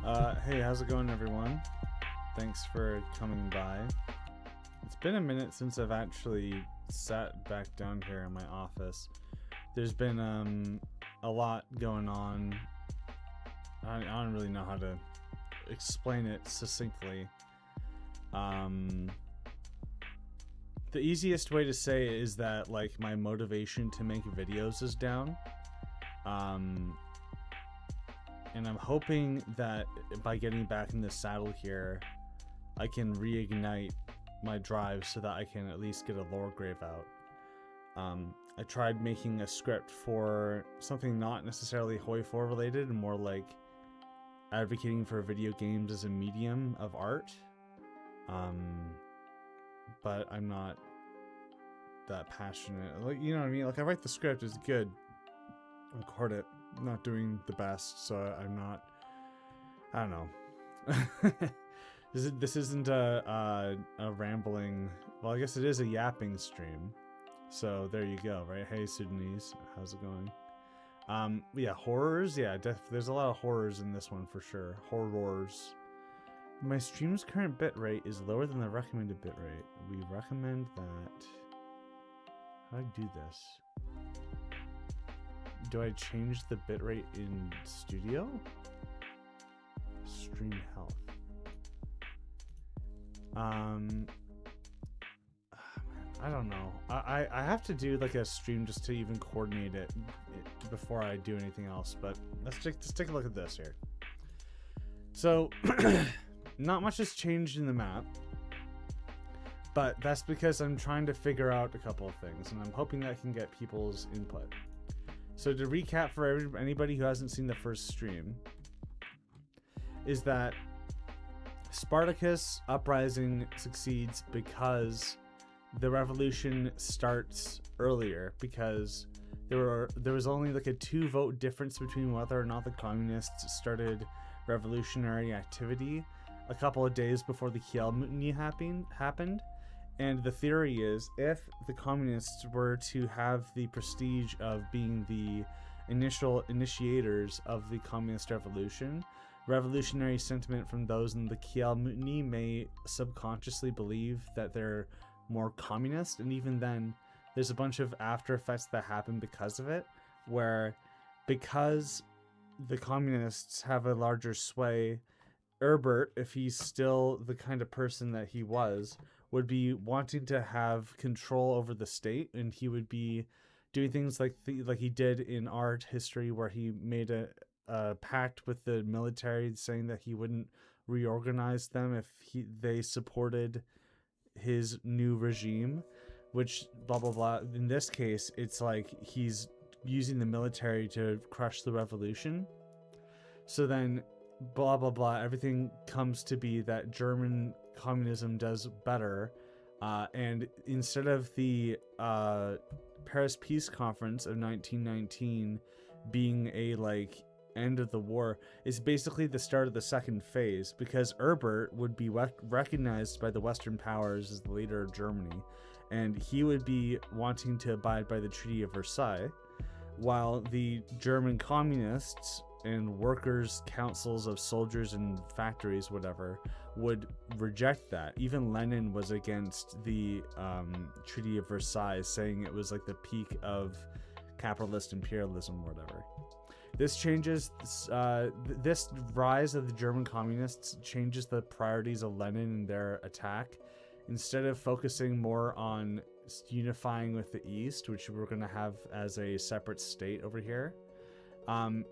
Hey, how's it going, everyone? Thanks for coming by. It's been a minute since I've actually sat back down here in my office. There's been a lot going on. I don't really know how to explain it succinctly. The easiest way to say it is that, like, my motivation to make videos is down. And I'm hoping that by getting back in the saddle here, I can reignite my drive so that I can at least get a lore grave out. I tried making a script for something not necessarily Hoi 4 related and more like advocating for video games as a medium of art. But I'm not that passionate. Like, you know what I mean? Like, I write the script, it's good. I record it. I'm not doing the best, so I'm not. I don't know. This isn't a rambling. Well, I guess it is a yapping stream. So there you go, right? Hey, Sudanese, how's it going? Yeah, horrors. Yeah, there's a lot of horrors in this one for sure. Horrors. My stream's current bitrate is lower than the recommended bitrate. We recommend that. How do I do this? Do I change the bitrate in studio? Stream health. I don't know. I have to do like a stream just to even coordinate it before I do anything else. But let's take a look at this here. So, not much has changed in the map. But that's because I'm trying to figure out a couple of things. And I'm hoping that I can get people's input. So to recap for anybody who hasn't seen the first stream, is that Spartakus uprising succeeds because the revolution starts earlier, because there was only like a 2-vote difference between whether or not the communists started revolutionary activity a couple of days before the Kiel mutiny happened. And the theory is, if the communists were to have the prestige of being the initial initiators of the communist revolution, revolutionary sentiment from those in the Kiel mutiny may subconsciously believe that they're more communist. And even then, there's a bunch of after effects that happen because of it, where because the communists have a larger sway, Herbert, if he's still the kind of person that he was, would be wanting to have control over the state, and he would be doing things like he did in art history, where he made a pact with the military saying that he wouldn't reorganize them if they supported his new regime, which blah blah blah. In this case, it's like he's using the military to crush the revolution. So then blah blah blah, everything comes to be that German communism does better, and instead of the Paris Peace Conference of 1919 being a like end of the war, it's basically the start of the second phase, because Herbert would be recognized by the Western powers as the leader of Germany, and he would be wanting to abide by the Treaty of Versailles, while the German communists and workers' councils of soldiers and factories, whatever, would reject that. Even Lenin was against the Treaty of Versailles, saying it was like the peak of capitalist imperialism or whatever. This changes, this rise of the German communists changes the priorities of Lenin and their attack. Instead of focusing more on unifying with the East, which we're going to have as a separate state over here,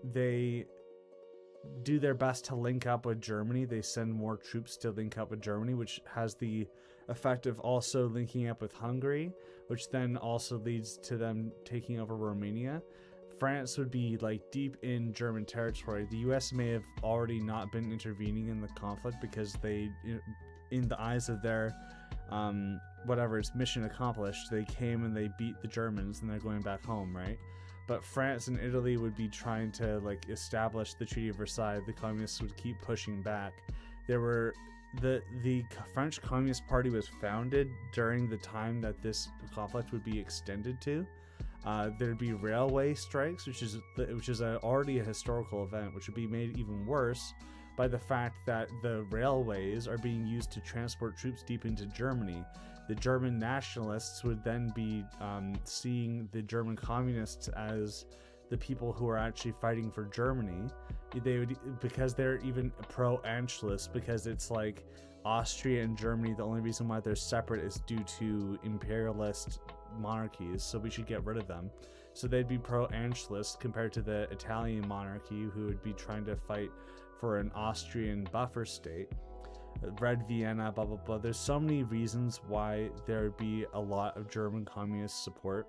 they do their best to link up with Germany. They send more troops to link up with Germany, which has the effect of also linking up with Hungary, which then also leads to them taking over Romania. France would be like deep in German territory. The US may have already not been intervening in the conflict because they, in the eyes of their whatever, it's mission accomplished, they came and they beat the Germans and they're going back home, right? But France and Italy would be trying to like establish the Treaty of Versailles. The communists would keep pushing back. There were the French Communist Party was founded during the time that this conflict would be extended to. There'd be railway strikes, which is already a historical event, which would be made even worse by the fact that the railways are being used to transport troops deep into Germany. The German nationalists would then be seeing the German communists as the people who are actually fighting for Germany. They would, because they're even pro-Anschluss, because it's like Austria and Germany, the only reason why they're separate is due to imperialist monarchies, so we should get rid of them. So they'd be pro-Anschluss compared to the Italian monarchy, who would be trying to fight for an Austrian buffer state. Red Vienna, blah blah blah. There's so many reasons why there would be a lot of German communist support,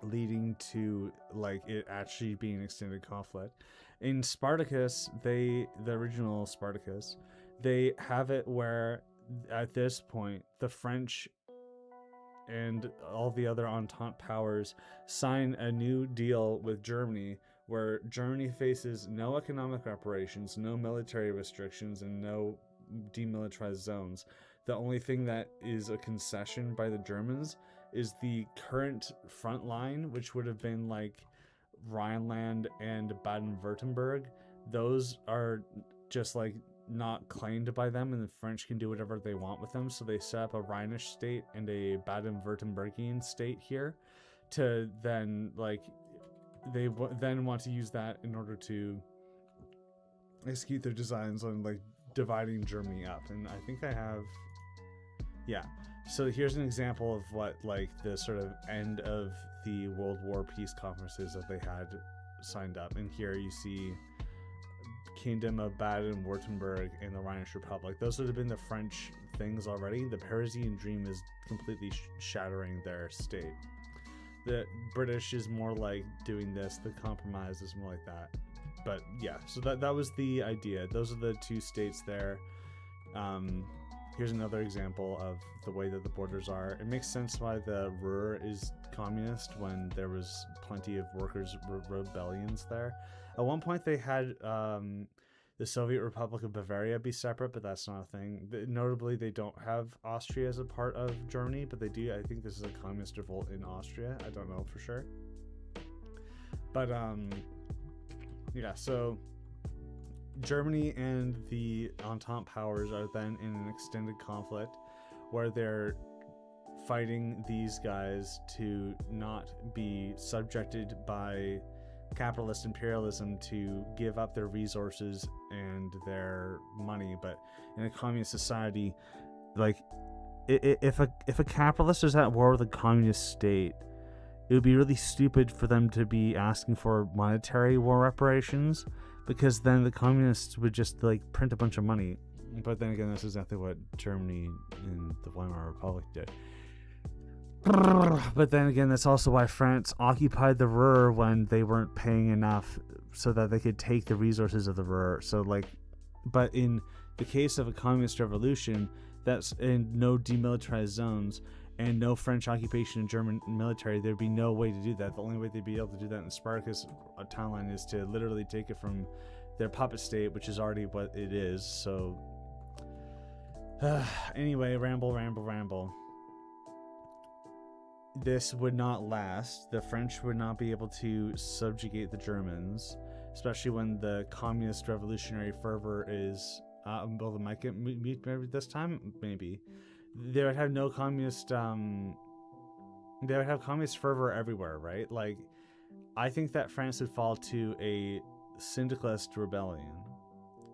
leading to like it actually being an extended conflict. In Spartacus, the original Spartacus, they have it where at this point the French and all the other Entente powers sign a new deal with Germany, where Germany faces no economic reparations, no military restrictions, and no demilitarized zones. The only thing that is a concession by the Germans is the current front line, which would have been like Rhineland and Baden-Württemberg. Those are just like not claimed by them, and the French can do whatever they want with them. So they set up a Rhinish state and a Baden-Württembergian state here to then like they then want to use that in order to execute their designs on like dividing Germany up. And I think I have, yeah. So here's an example of what like the sort of end of the World War peace conferences that they had signed up. And here you see Kingdom of Baden-Württemberg and the Rhinish Republic. Those would have been the French things already. The Parisian dream is completely shattering their state. The British is more like doing this. The compromise is more like that. But yeah, so that was the idea. Those are the two states there. Here's another example of the way that the borders are. It makes sense why the Ruhr is communist when there was plenty of workers' rebellions there. At one point they had the Soviet Republic of Bavaria be separate, but that's not a thing. Notably, they don't have Austria as a part of Germany, but they do. I think this is a communist revolt in Austria. I don't know for sure. But yeah, so Germany and the Entente powers are then in an extended conflict where they're fighting these guys to not be subjected by capitalist imperialism to give up their resources and their money. But in a communist society, like if a capitalist is at war with a communist state, it would be really stupid for them to be asking for monetary war reparations, because then the communists would just like print a bunch of money. But then again, that's exactly what Germany and the Weimar Republic did. But then again, that's also why France occupied the Ruhr when they weren't paying enough so that they could take the resources of the Ruhr. So like, but in the case of a communist revolution, that's in no demilitarized zones and no French occupation in German military, there'd be no way to do that. The only way they'd be able to do that in the Spartacus timeline is to literally take it from their puppet state, which is already what it is. So anyway, ramble. This would not last. The French would not be able to subjugate the Germans, especially when the communist revolutionary fervor is well, they might get maybe this time, maybe they would have no communist they would have communist fervor everywhere, right? Like, I think that France would fall to a syndicalist rebellion,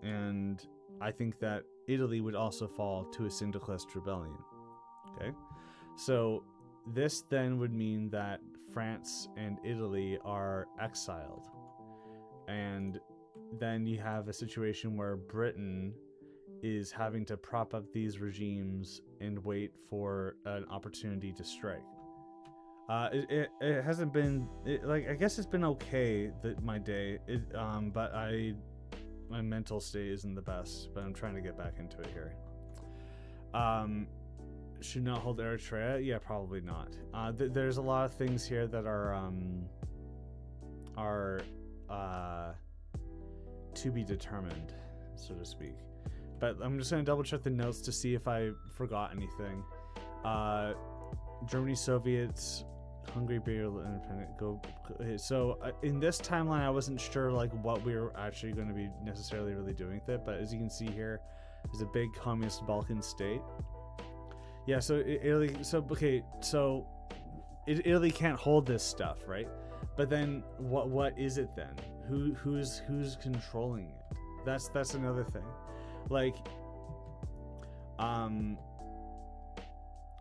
and I think that Italy would also fall to a syndicalist rebellion. Okay, so this then would mean that France and Italy are exiled. And then you have a situation where Britain is having to prop up these regimes and wait for an opportunity to strike. It hasn't been... I guess it's been okay, my day. But my mental state isn't the best, but I'm trying to get back into it here. Should not hold Eritrea? Yeah, probably not. There's a lot of things here that are to be determined, so to speak. But I'm just going to double check the notes to see if I forgot anything. Germany, Soviets, Hungary barely independent. Go. So in this timeline, I wasn't sure like what we were actually going to be necessarily really doing with it, but as you can see here, there's a big communist Balkan state. Yeah. So Italy. So okay. So Italy can't hold this stuff, right? But then what is it then? Who's controlling it? That's another thing. Like,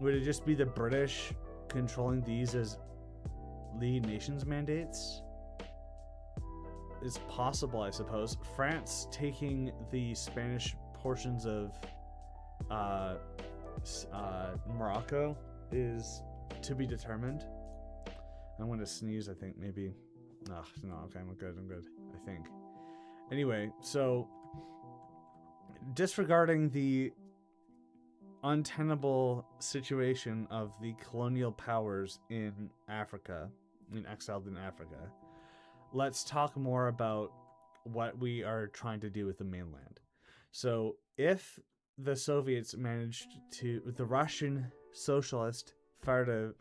would it just be the British controlling these as League of Nations mandates? It's possible, I suppose. France taking the Spanish portions of Morocco is to be determined. I'm going to sneeze, I think, maybe. No, okay, I'm good, I think. Anyway, so disregarding the untenable situation of the colonial powers in Africa, exiled in Africa, let's talk more about what we are trying to do with the mainland. So if the Soviets managed to, the Russian Socialist Federative,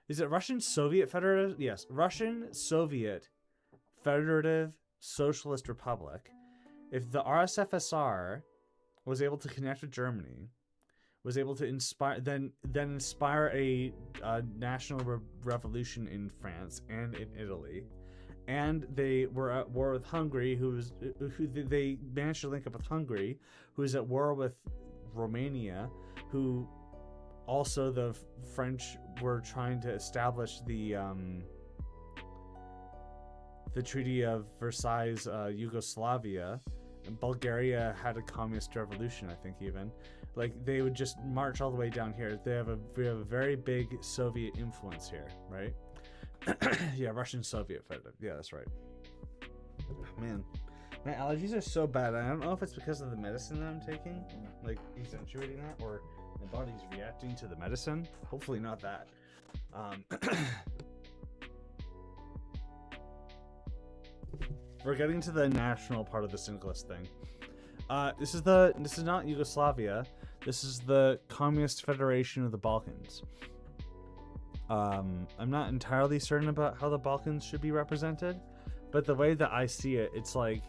is it Russian Soviet Federative? Yes, Russian Soviet Federative Socialist Republic. If the RSFSR was able to connect with Germany, was able to inspire a national revolution in France and in Italy, and they were at war with Hungary, who they managed to link up with Hungary, who is at war with Romania, who also the French were trying to establish the Treaty of Versailles, Yugoslavia. And Bulgaria had a communist revolution, I think, even. Like, they would just march all the way down here. We have a very big Soviet influence here, right? Yeah, Russian Soviet Federative. Yeah, that's right. Man, my allergies are so bad. I don't know if it's because of the medicine that I'm taking, like accentuating that, or my body's reacting to the medicine. Hopefully not that. We're getting to the national part of the syndicalist thing. This is not Yugoslavia. This is the Communist Federation of the Balkans. I'm not entirely certain about how the Balkans should be represented, but the way that I see it, it's like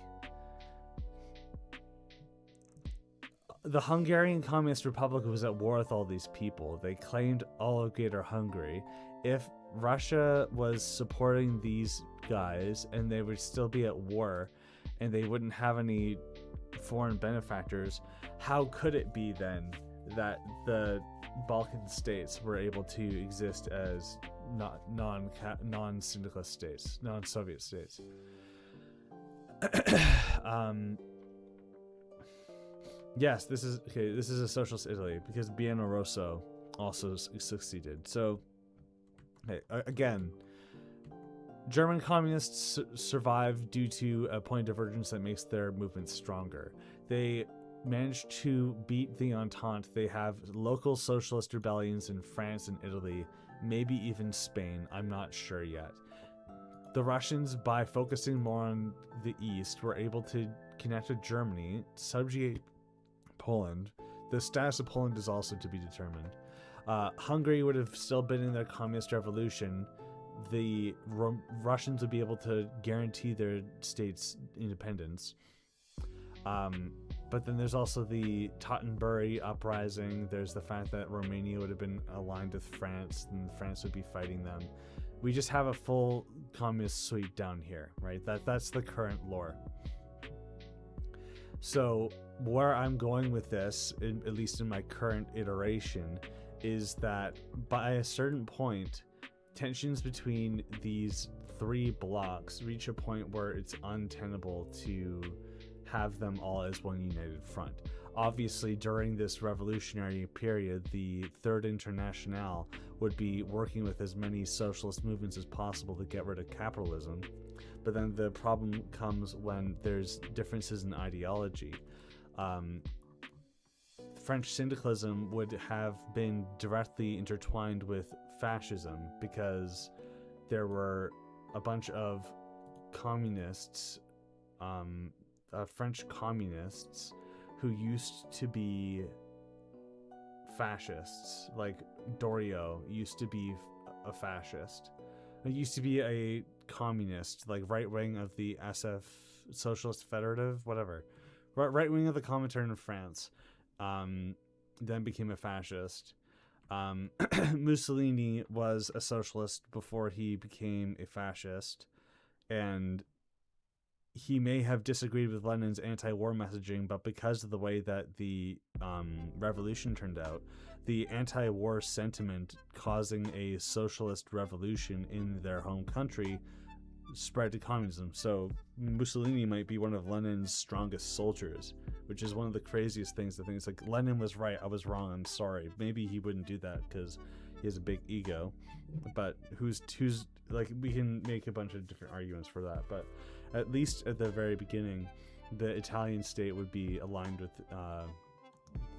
the Hungarian Communist Republic was at war with all these people. They claimed oligarchy Hungary. If Russia was supporting these guys and they would still be at war and they wouldn't have any foreign benefactors, how could it be then that the Balkan states were able to exist as non-syndicalist states, non-Soviet states? Yes, this is a socialist Italy because Bieno Rosso also succeeded. So, again, German communists survive due to a point of divergence that makes their movement stronger. They managed to beat the Entente. They have local socialist rebellions in France and Italy, maybe even Spain. I'm not sure yet. The Russians, by focusing more on the East, were able to connect with Germany, subjugate Poland. The status of Poland is also to be determined. Hungary would have still been in their communist revolution. The Russians would be able to guarantee their state's independence. But then there's also the Tottenbury uprising. There's the fact that Romania would have been aligned with France, and France would be fighting them. We just have a full communist suite down here, right? That's the current lore. So where I'm going with this, at least in my current iteration, is that by a certain point, tensions between these three blocks reach a point where it's untenable to have them all as one united front. Obviously, during this revolutionary period, the Third Internationale would be working with as many socialist movements as possible to get rid of capitalism. But then the problem comes when there's differences in ideology. French syndicalism would have been directly intertwined with fascism because there were a bunch of communists, French communists, who used to be fascists. Like Dorio used to be a fascist. It used to be a communist, like right wing of the SF Socialist Federative, whatever. Right wing of the Comintern in France. Then became a fascist. Mussolini was a socialist before he became a fascist, and he may have disagreed with Lenin's anti-war messaging, but because of the way that the revolution turned out, the anti-war sentiment causing a socialist revolution in their home country spread to communism. So Mussolini might be one of Lenin's strongest soldiers, which is one of the craziest things. I think it's like, Lenin was right, I was wrong, I'm sorry. Maybe he wouldn't do that because he has a big ego, but who's like, we can make a bunch of different arguments for that, but at least at the very beginning, the Italian state would be aligned with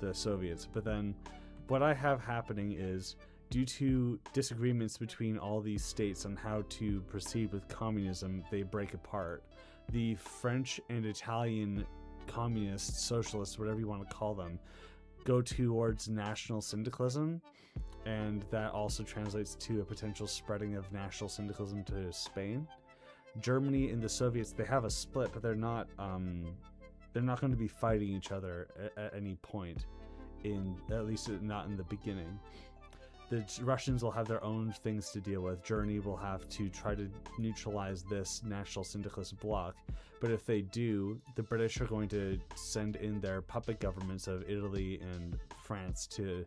the Soviets. But then what I have happening is, due to disagreements between all these states on how to proceed with communism, they break apart. The French and Italian communists, socialists, whatever you want to call them, go towards national syndicalism, and that also translates to a potential spreading of national syndicalism to Spain. Germany and the Soviets, they have a split, but they're not going to be fighting each other at any point, at least not in the beginning. The Russians will have their own things to deal with. Germany will have to try to neutralize this national syndicalist bloc. But if they do, the British are going to send in their puppet governments of Italy and France to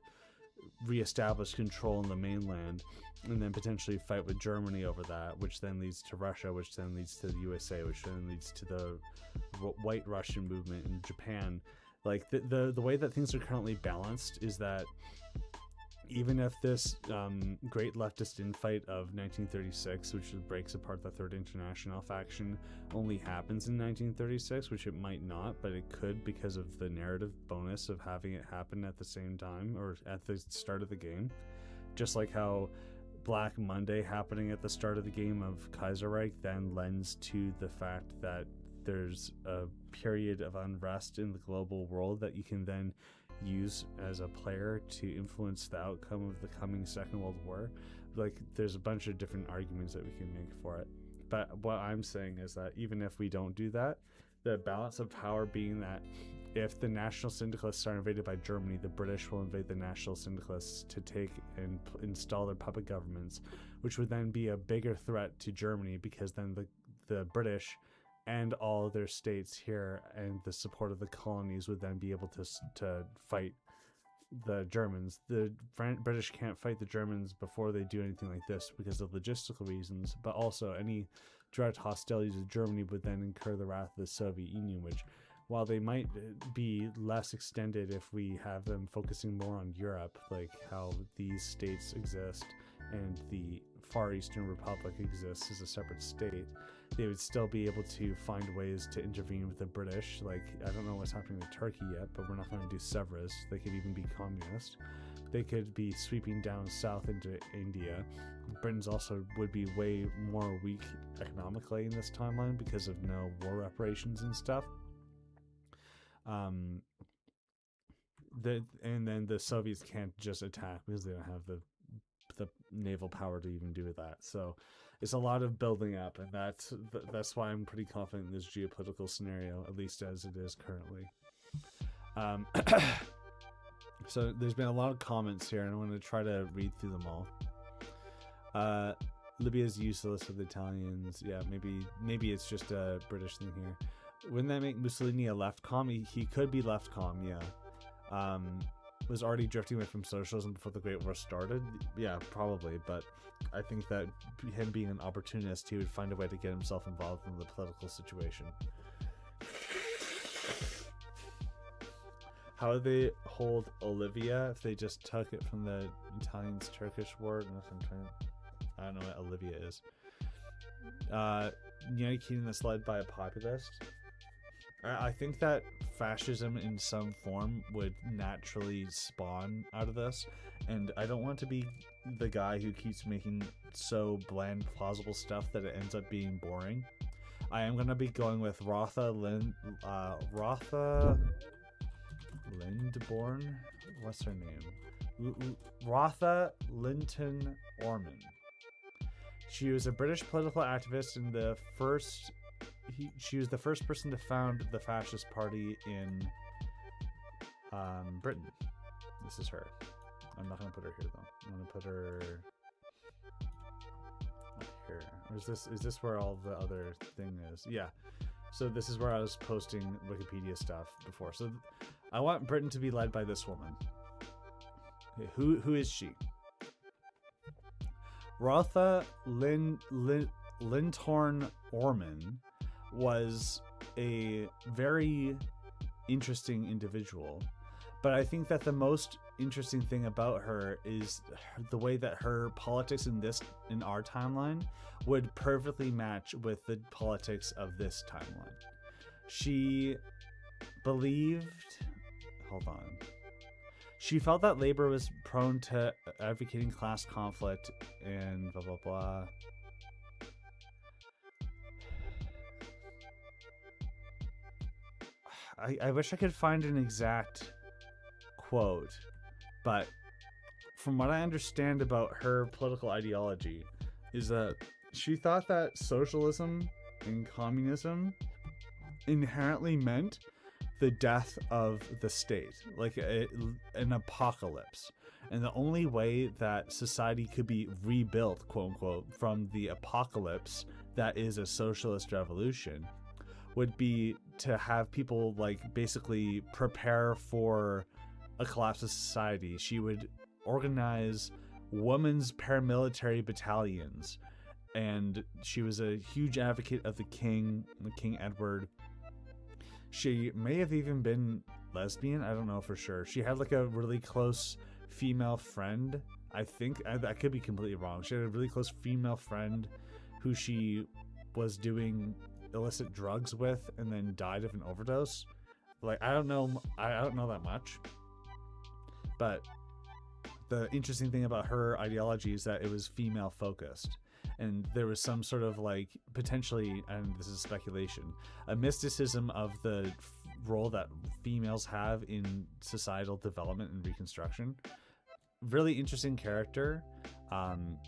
reestablish control in the mainland, and then potentially fight with Germany over that, which then leads to Russia, which then leads to the USA, which then leads to the White Russian movement in Japan. Like the way that things are currently balanced is that even if this great leftist infight of 1936, which breaks apart the Third International faction, only happens in 1936, which it might not, but it could because of the narrative bonus of having it happen at the same time or at the start of the game. Just like how Black Monday happening at the start of the game of Kaiserreich then lends to the fact that there's a period of unrest in the global world that you can then use as a player to influence the outcome of the coming Second World War. Like, there's a bunch of different arguments that we can make for it. But what I'm saying is that even if we don't do that, the balance of power being that if the National Syndicalists are invaded by Germany, the British will invade the National Syndicalists to take and install their puppet governments, which would then be a bigger threat to Germany, because then the British and all their states here and the support of the colonies would then be able to fight the Germans. The British can't fight the Germans before they do anything like this because of logistical reasons, but also any direct hostilities to Germany would then incur the wrath of the Soviet Union, which, while they might be less extended if we have them focusing more on Europe, like how these states exist and the Far Eastern Republic exists as a separate state, they would still be able to find ways to intervene with the British. Like, I don't know what's happening with Turkey yet, but we're not going to do Severus. They could even be communist. They could be sweeping down south into India. Britain's also would be way more weak economically in this timeline because of no war reparations and stuff. And then the Soviets can't just attack because they don't have the naval power to even do that. So it's a lot of building up, and that's why I'm pretty confident in this geopolitical scenario, at least as it is currently. So there's been a lot of comments here, and I'm going to try to read through them all. Libya's useless with the Italians. Yeah, maybe it's just a British thing here. Wouldn't that make Mussolini a left comm? He could be left comm, yeah. Was already drifting away from socialism before the Great War started? Yeah, probably, but I think that him being an opportunist, he would find a way to get himself involved in the political situation. How would they hold Olivia if they just took it from the Italians-Turkish war? I don't know what Olivia is. United Kingdom that's led by a populist. I think that fascism in some form would naturally spawn out of this, and I don't want to be the guy who keeps making so bland, plausible stuff that it ends up being boring. I am going to be going with Rotha Lindborn. What's her name? Rotha Linton Orman. She was a British political activist and she was the first person to found the fascist party in Britain. This is her. I'm not going to put her here though. I'm going to put her up here. Or is this where all the other thing is? Yeah. So this is where I was posting Wikipedia stuff before. So I want Britain to be led by this woman. Okay, who is she? Rotha Lintorn Orman was a very interesting individual, but I think that the most interesting thing about her is the way that her politics in our timeline would perfectly match with the politics of this timeline. She believed, she felt that labor was prone to advocating class conflict and blah blah blah. I wish I could find an exact quote, but from what I understand about her political ideology is that she thought that socialism and communism inherently meant the death of the state, like an apocalypse. And the only way that society could be rebuilt, quote unquote, from the apocalypse that is a socialist revolution would be to have people like basically prepare for a collapse of society. She would organize women's paramilitary battalions, and she was a huge advocate of King Edward. She may have even been lesbian. I don't know for sure. She had like a really close female friend. I think I could be completely wrong. She had a really close female friend who she was doing illicit drugs with and then died of an overdose. Like, I don't know that much. But the interesting thing about her ideology is that it was female focused. And there was some sort of like potentially, and this is speculation, a mysticism of the role that females have in societal development and reconstruction. Really interesting character.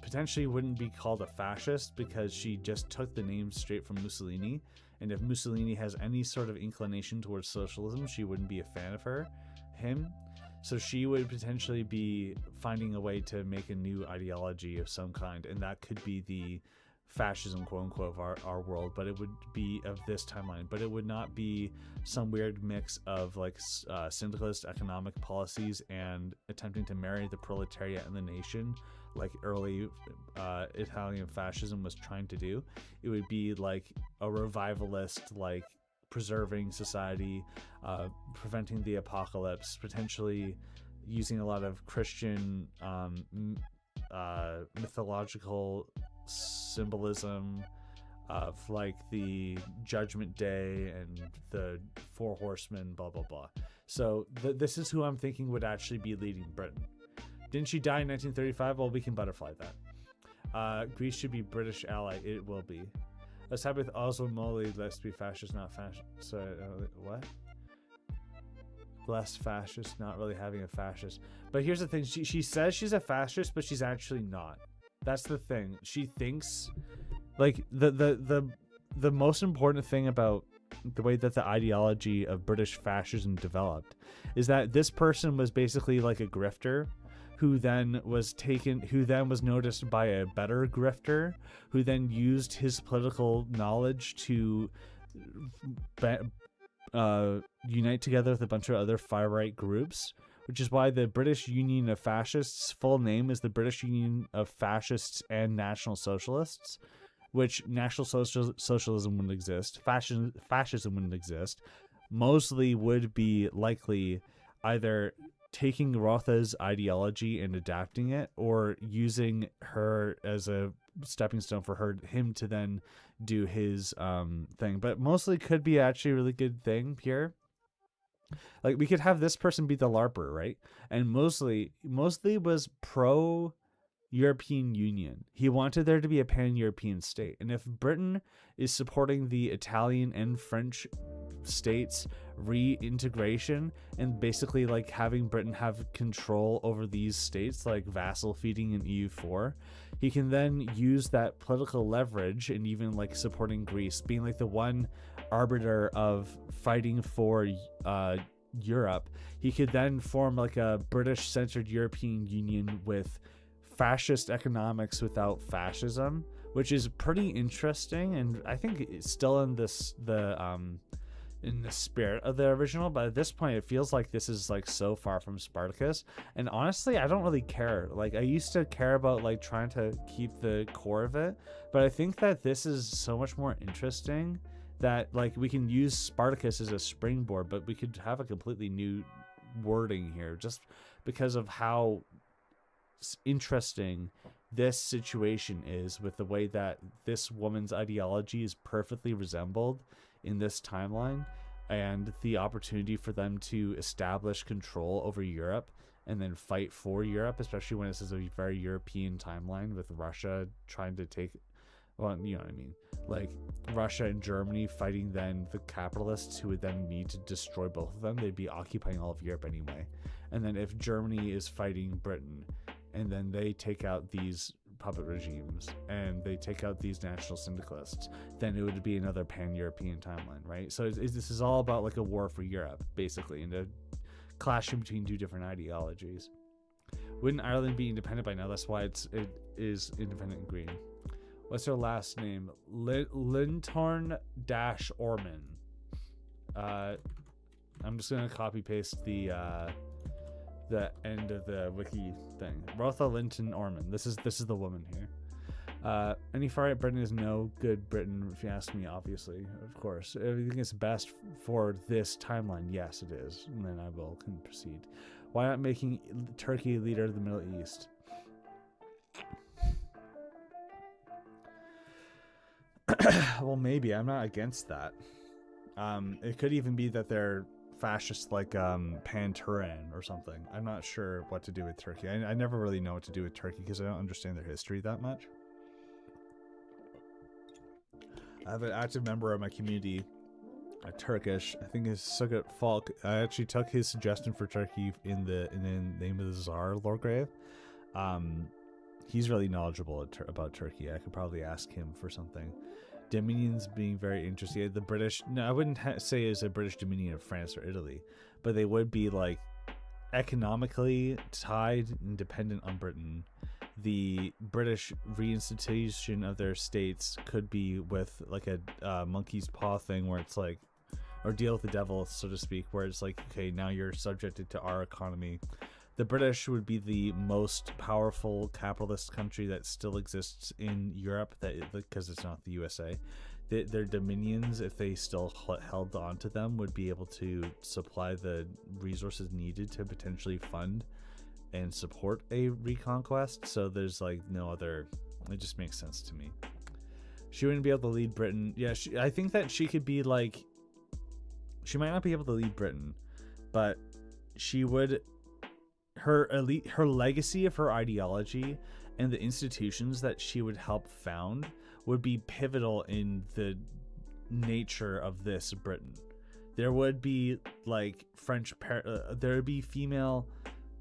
Potentially wouldn't be called a fascist because she just took the name straight from Mussolini. And if Mussolini has any sort of inclination towards socialism, she wouldn't be a fan of him. So she would potentially be finding a way to make a new ideology of some kind, and that could be the fascism, quote unquote, of our world, but it would be of this timeline. But it would not be some weird mix of like syndicalist economic policies and attempting to marry the proletariat and the nation like early Italian fascism was trying to do. It would be like a revivalist, like preserving society, preventing the apocalypse, potentially using a lot of Christian mythological symbolism of like the Judgment Day and the Four Horsemen, blah blah blah. So this is who I'm thinking would actually be leading Britain. Didn't she die in 1935? Well, we can butterfly that. Greece should be British ally. It will be. Let's have with Oslo Moli, let's be fascist, not fascist. So, what? Less fascist, not really having a fascist. But here's the thing. She says she's a fascist, but she's actually not. That's the thing. She thinks, like, the most important thing about the way that the ideology of British fascism developed is that this person was basically like a grifter who then was noticed by a better grifter, who then used his political knowledge to unite together with a bunch of other far-right groups, which is why the British Union of Fascists' full name is the British Union of Fascists and National Socialists, which National Socialism wouldn't exist, fascism wouldn't exist. Mosley would be likely either taking Rotha's ideology and adapting it, or using her as a stepping stone for him to then do his thing. But mostly could be actually a really good thing here. Like, we could have this person be the LARPer, right? And mostly was pro European Union. He wanted there to be a pan-European state. And if Britain is supporting the Italian and French states reintegration and basically like having Britain have control over these states, like vassal feeding in EU4, he can then use that political leverage and even like supporting Greece, being like the one arbiter of fighting for Europe. He could then form like a British-centered European Union with fascist economics without fascism, which is pretty interesting, and I think it's still in the spirit of the original, but at this point it feels like this is like so far from Spartacus. And honestly, I don't really care. Like, I used to care about like trying to keep the core of it, but I think that this is so much more interesting that like we can use Spartacus as a springboard, but we could have a completely new wording here just because of how interesting this situation is, with the way that this woman's ideology is perfectly resembled in this timeline, and the opportunity for them to establish control over Europe and then fight for Europe, especially when this is a very European timeline with Russia trying to take, well, you know what I mean, like Russia and Germany fighting then the capitalists who would then need to destroy both of them. They'd be occupying all of Europe anyway. And then if Germany is fighting Britain, and then they take out these puppet regimes and they take out these national syndicalists, then it would be another pan-European timeline, right? So this is all about like a war for Europe, basically, and a clashing between two different ideologies. Wouldn't Ireland be independent by now? That's why it is independent in green. What's her last name? Lintorn-Orman. I'm just gonna copy paste the end of the wiki thing. Rotha Linton-Orman. This is the woman here. Any far right Britain is no good Britain, if you ask me, obviously, of course. Everything is best for this timeline. Yes, it is. And then I can proceed. Why not making Turkey leader of the Middle East? Well, maybe. I'm not against that. It could even be that they're fascist, like Pan-Turan or something. I'm not sure what to do with Turkey. I never really know what to do with Turkey because I don't understand their history that much. I have an active member of my community, Turkish. I think is Sugut Falk. I actually took his suggestion for Turkey in the name of the Tsar, Lordgrave. He's really knowledgeable about Turkey. I could probably ask him for something. Dominions being very interesting. The British, no, I wouldn't say it's a British dominion of France or Italy, but they would be like economically tied and dependent on Britain. The British reinstitution of their states could be with like a monkey's paw thing, where it's like, or deal with the devil, so to speak, where it's like, okay, now you're subjected to our economy. The British would be the most powerful capitalist country that still exists in Europe, because it's not the USA. Their dominions, if they still held on to them, would be able to supply the resources needed to potentially fund and support a reconquest. So there's like no other, it just makes sense to me. She wouldn't be able to lead Britain. Yeah, I think that she could be like, she might not be able to lead Britain, but she would, her legacy of her ideology and the institutions that she would help found would be pivotal in the nature of this Britain. There would be like there would be female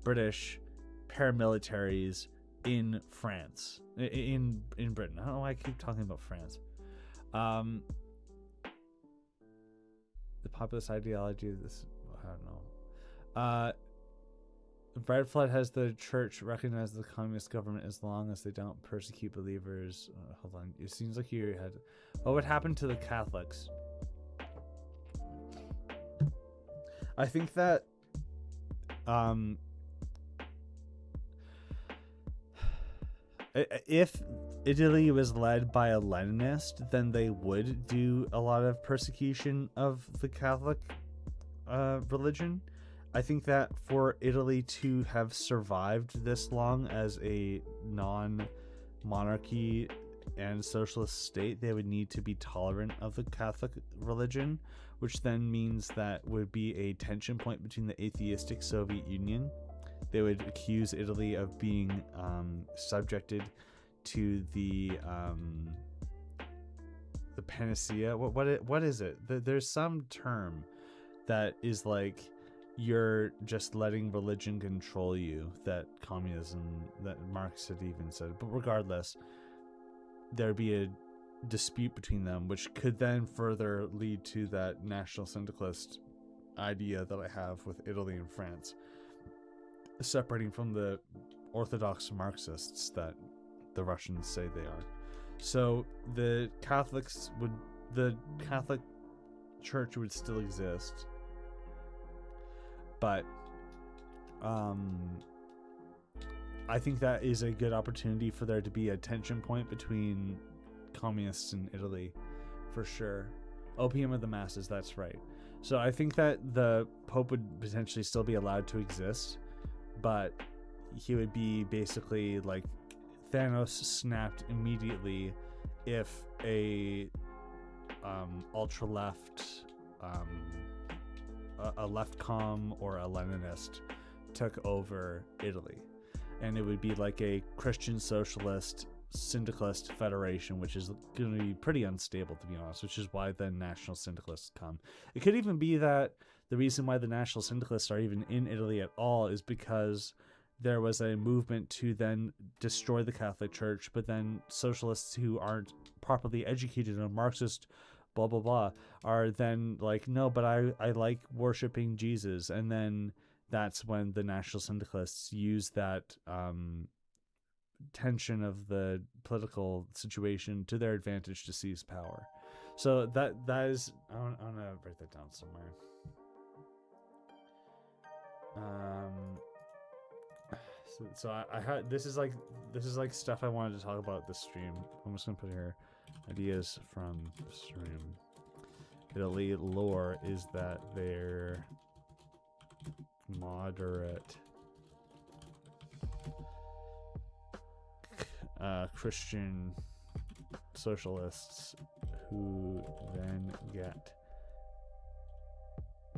British paramilitaries in France, in Britain. I don't know why I keep talking about France. The populist ideology of this, I don't know. Red Flood has the church recognize the communist government as long as they don't persecute believers. Hold on. It seems like you had... What would happen to the Catholics? I think that... if Italy was led by a Leninist, then they would do a lot of persecution of the Catholic religion. I think that for Italy to have survived this long as a non-monarchy and socialist state, they would need to be tolerant of the Catholic religion, which then means that would be a tension point between the atheistic Soviet Union They would accuse Italy of being subjected to the panacea. What is it? There's some term that is like you're just letting religion control you, that communism, that Marx had even said. But regardless, there'd be a dispute between them, which could then further lead to that national syndicalist idea that I have with Italy and France, separating from the orthodox Marxists that the Russians say they are. So the Catholic Church would still exist, but I think that is a good opportunity for there to be a tension point between communists in Italy, for sure. Opium of the masses, that's right. So I think that the Pope would potentially still be allowed to exist, but he would be basically like Thanos snapped immediately if a ultra left, a leftcom or a Leninist took over Italy, and it would be like a Christian socialist syndicalist federation, which is going to be pretty unstable, to be honest, which is why the national syndicalists come. It could even be that the reason why the national syndicalists are even in Italy at all is because there was a movement to then destroy the Catholic Church, but then socialists who aren't properly educated on Marxist blah blah blah are then like, no, but I like worshiping Jesus, and then that's when the national syndicalists use that tension of the political situation to their advantage to seize power. So that is, I'm gonna write that down somewhere. So I had, this is like stuff I wanted to talk about this stream. I'm just gonna put here ideas from stream. Italy lore is that they're moderate Christian socialists who then get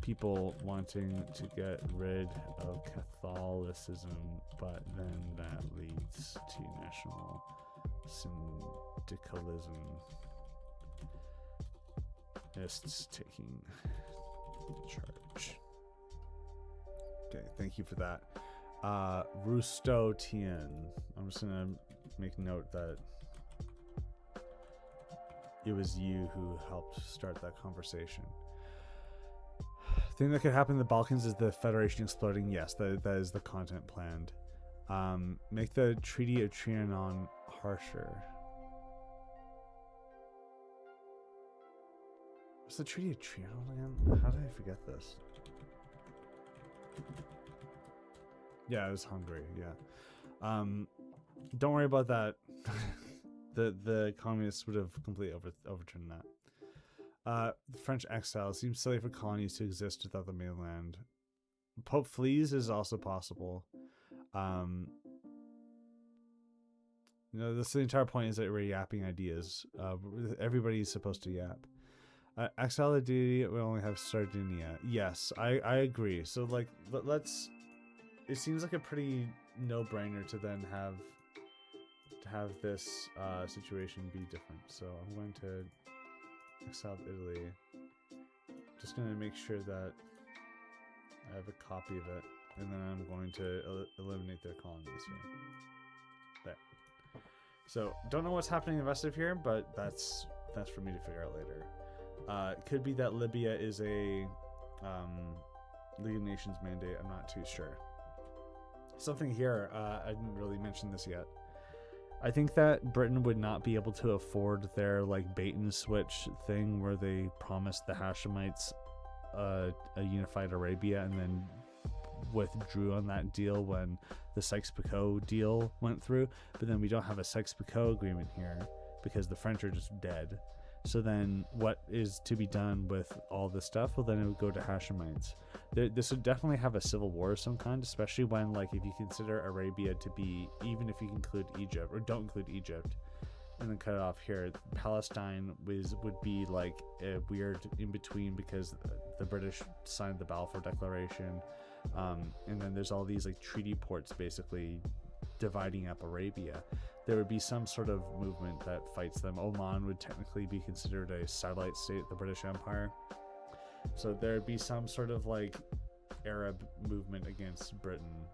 people wanting to get rid of Catholicism, but then that leads to national syndicalism. It's taking charge. Okay, thank you for that. Rusto Tien. I'm just gonna make note that it was you who helped start that conversation. Thing that could happen in the Balkans is the Federation exploding. Yes, that is the content planned. Make the Treaty of Trianon harsher. What's the Treaty of Trianon again? How did I forget this? Yeah, it was Hungary. Yeah. Don't worry about that. the communists would have completely overturned that. The French exile. Seems silly for colonies to exist without the mainland. Pope flees is also possible. This the entire point is that we're yapping ideas. Everybody's supposed to yap. Exile the deity, we only have Sardinia. Yes, I agree. So like, let's. It seems like a pretty no-brainer to then have this situation be different. So I'm going to exile Italy. Just going to make sure that I have a copy of it, and then I'm going to eliminate their colonies here. There. So don't know what's happening in the rest of here, but that's for me to figure out later. It could be that Libya is a League of Nations mandate. I'm not too sure. Something here, I didn't really mention this yet. I think that Britain would not be able to afford their like bait and switch thing where they promised the Hashemites a unified Arabia and then withdrew on that deal when the Sykes-Picot deal went through. But then we don't have a Sykes-Picot agreement here because the French are just dead. So then what is to be done with all this stuff? Well, then it would go to Hashemites. This would definitely have a civil war of some kind, especially when, like, if you consider Arabia to be, even if you include Egypt, or don't include Egypt, and then cut it off here. Palestine would be like a weird in between because the British signed the Balfour Declaration, and then there's all these like treaty ports basically dividing up Arabia. There would be some sort of movement that fights them. Oman would technically be considered a satellite state of the British Empire, so there'd be some sort of like Arab movement against Britain,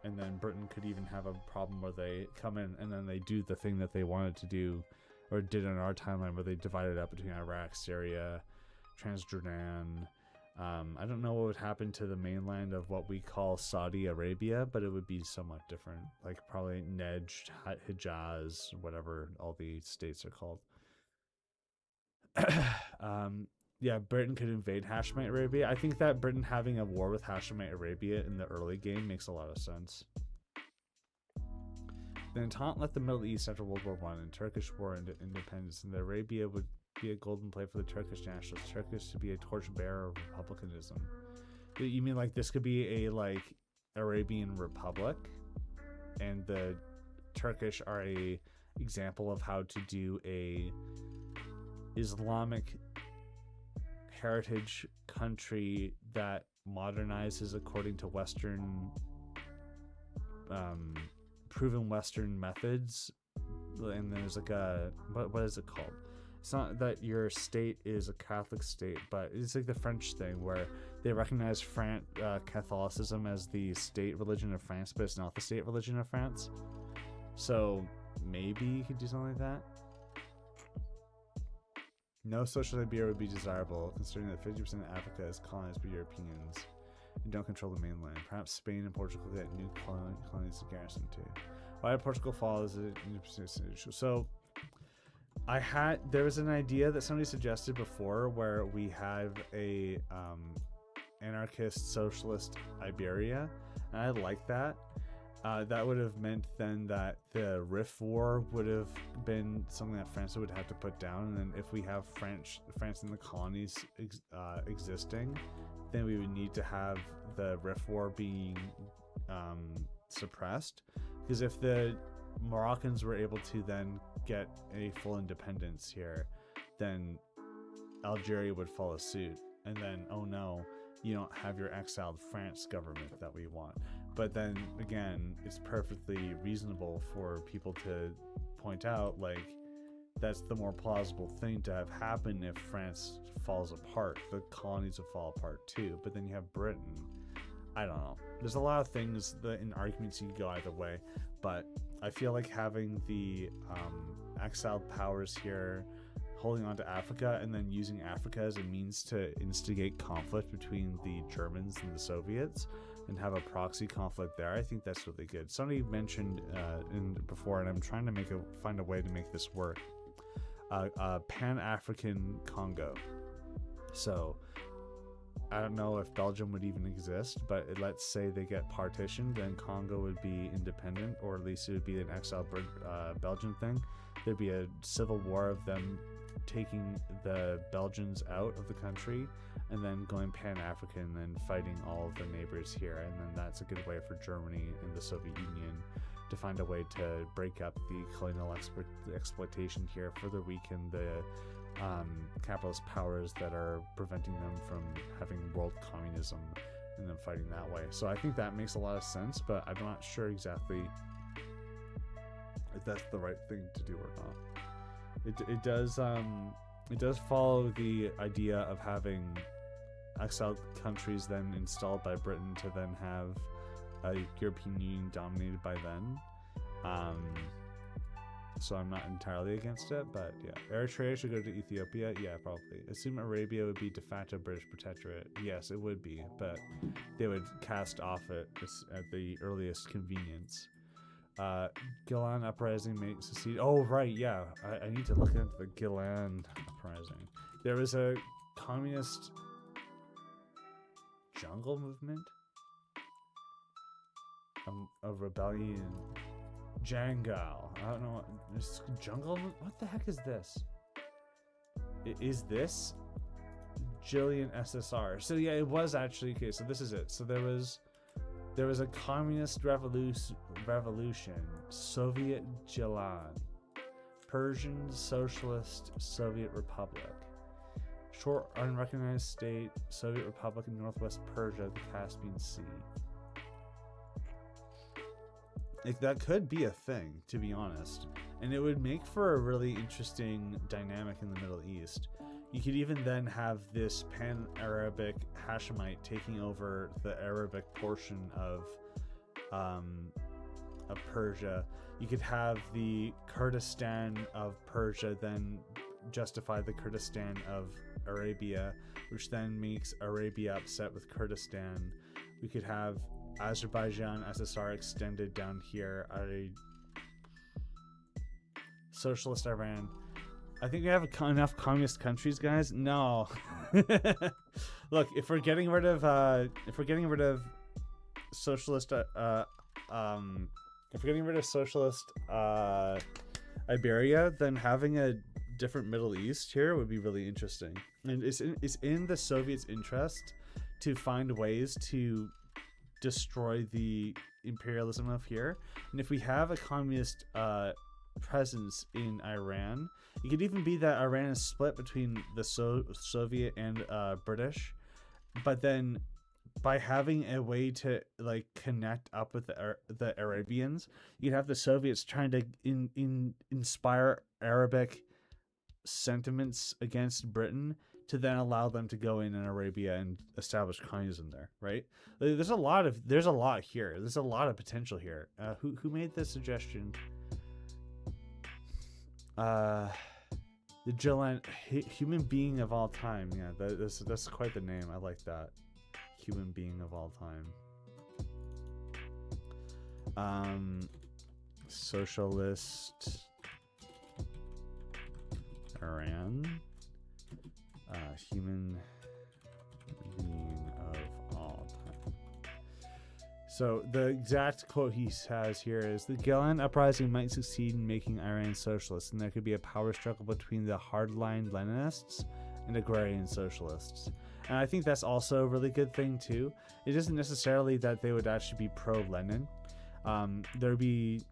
and then Britain could even have a problem where they come in and then they do the thing that they wanted to do, or did in our timeline, where they divided up between Iraq, Syria, Transjordan. I don't know what would happen to the mainland of what we call Saudi Arabia, but it would be somewhat different, like probably Najd, Hijaz, whatever all the states are called. Yeah, Britain could invade Hashemite Arabia. I think that Britain having a war with Hashemite Arabia in the early game makes a lot of sense. The Entente left the Middle East after World War I and Turkish War and independence, and the Arabia would be a golden play for the Turkish nationalists. Turkish to be a torchbearer of republicanism. You mean like this could be a like Arabian republic, and the Turkish are a example of how to do a Islamic heritage country that modernizes according to Western proven Western methods. And there's like a what is it called? It's not that your state is a Catholic state, but it's like the French thing where they recognize Catholicism as the state religion of France, but it's not the state religion of France. So maybe you could do something like that. No socialist Iberia would be desirable, considering that 50% of Africa is colonized by Europeans and don't control the mainland. Perhaps Spain and Portugal get new colonies to garrison too. Why did Portugal fall as a so there was an idea that somebody suggested before where we have a anarchist socialist Iberia, and I like that. That would have meant then that the Rif War would have been something that France would have to put down, and then if we have France in the colonies existing, then we would need to have the Rif War being suppressed, because if the Moroccans were able to then get a full independence here, then Algeria would follow suit, and then oh no, you don't have your exiled France government that we want. But then again, it's perfectly reasonable for people to point out, like, that's the more plausible thing to have happen. If France falls apart, the colonies would fall apart too. But then you have Britain. I don't know. There's a lot of things that in arguments you can go either way, but I feel like having the exiled powers here holding on to Africa and then using Africa as a means to instigate conflict between the Germans and the Soviets and have a proxy conflict there, I think that's really good. Somebody mentioned before, and I'm trying to find a way to make this work, Pan-African Congo. So I don't know if Belgium would even exist, but let's say they get partitioned, then Congo would be independent, or at least it would be an exiled Belgian thing. There'd be a civil war of them taking the Belgians out of the country and then going Pan-African and then fighting all of the neighbors here. And then that's a good way for Germany and the Soviet Union to find a way to break up the colonial exploitation here, further weaken the capitalist powers that are preventing them from having world communism, and then fighting that way. So I think that makes a lot of sense, but I'm not sure exactly if that's the right thing to do or not. It does follow the idea of having exiled countries then installed by Britain to then have a European Union dominated by then. So I'm not entirely against it, but yeah. Eritrea should go to Ethiopia? Yeah, probably. Assume Arabia would be de facto British protectorate. Yes, it would be, but they would cast off it at the earliest convenience. Gilan uprising may succeed. Oh, right, yeah. I need to look into the Gilan uprising. There was a communist jungle movement? A rebellion. Jangal. I don't know. This jungle? What the heck is this? Is this Jillian SSR? So yeah, it was actually okay. So this is it. So there was a communist revolution, Soviet Gilan, Persian Socialist Soviet Republic. Short unrecognized state, Soviet Republic in Northwest Persia, the Caspian Sea. Like, that could be a thing, to be honest. And it would make for a really interesting dynamic in the Middle East. You could even then have this pan-Arabic Hashemite taking over the Arabic portion of Persia. You could have the Kurdistan of Persia then justify the Kurdistan of Arabia, which then makes Arabia upset with Kurdistan. We could have Azerbaijan SSR extended down here, socialist Iran. I think we have enough communist countries, guys. No. Look, if we're getting rid of socialist Iberia, then having a different Middle East here would be really interesting. And it's in the Soviets' interest to find ways to destroy the imperialism of here. And if we have a communist presence in Iran, it could even be that Iran is split between the Soviet and British, but then by having a way to like connect up with the Arabians, you'd have the Soviets trying to inspire Arabic sentiments against Britain to then allow them to go in Arabia and establish communism there, right? There's a lot here. There's a lot of potential here. Who made this suggestion? The Gillen, human being of all time. Yeah, that's quite the name. I like that. Human being of all time. Socialist Iran. Human being of all time. So the exact quote he has here is, the Gillen uprising might succeed in making Iran socialist, and there could be a power struggle between the hardline Leninists and agrarian socialists. And I think that's also a really good thing too. It isn't necessarily that they would actually be pro-Lenin. There'd be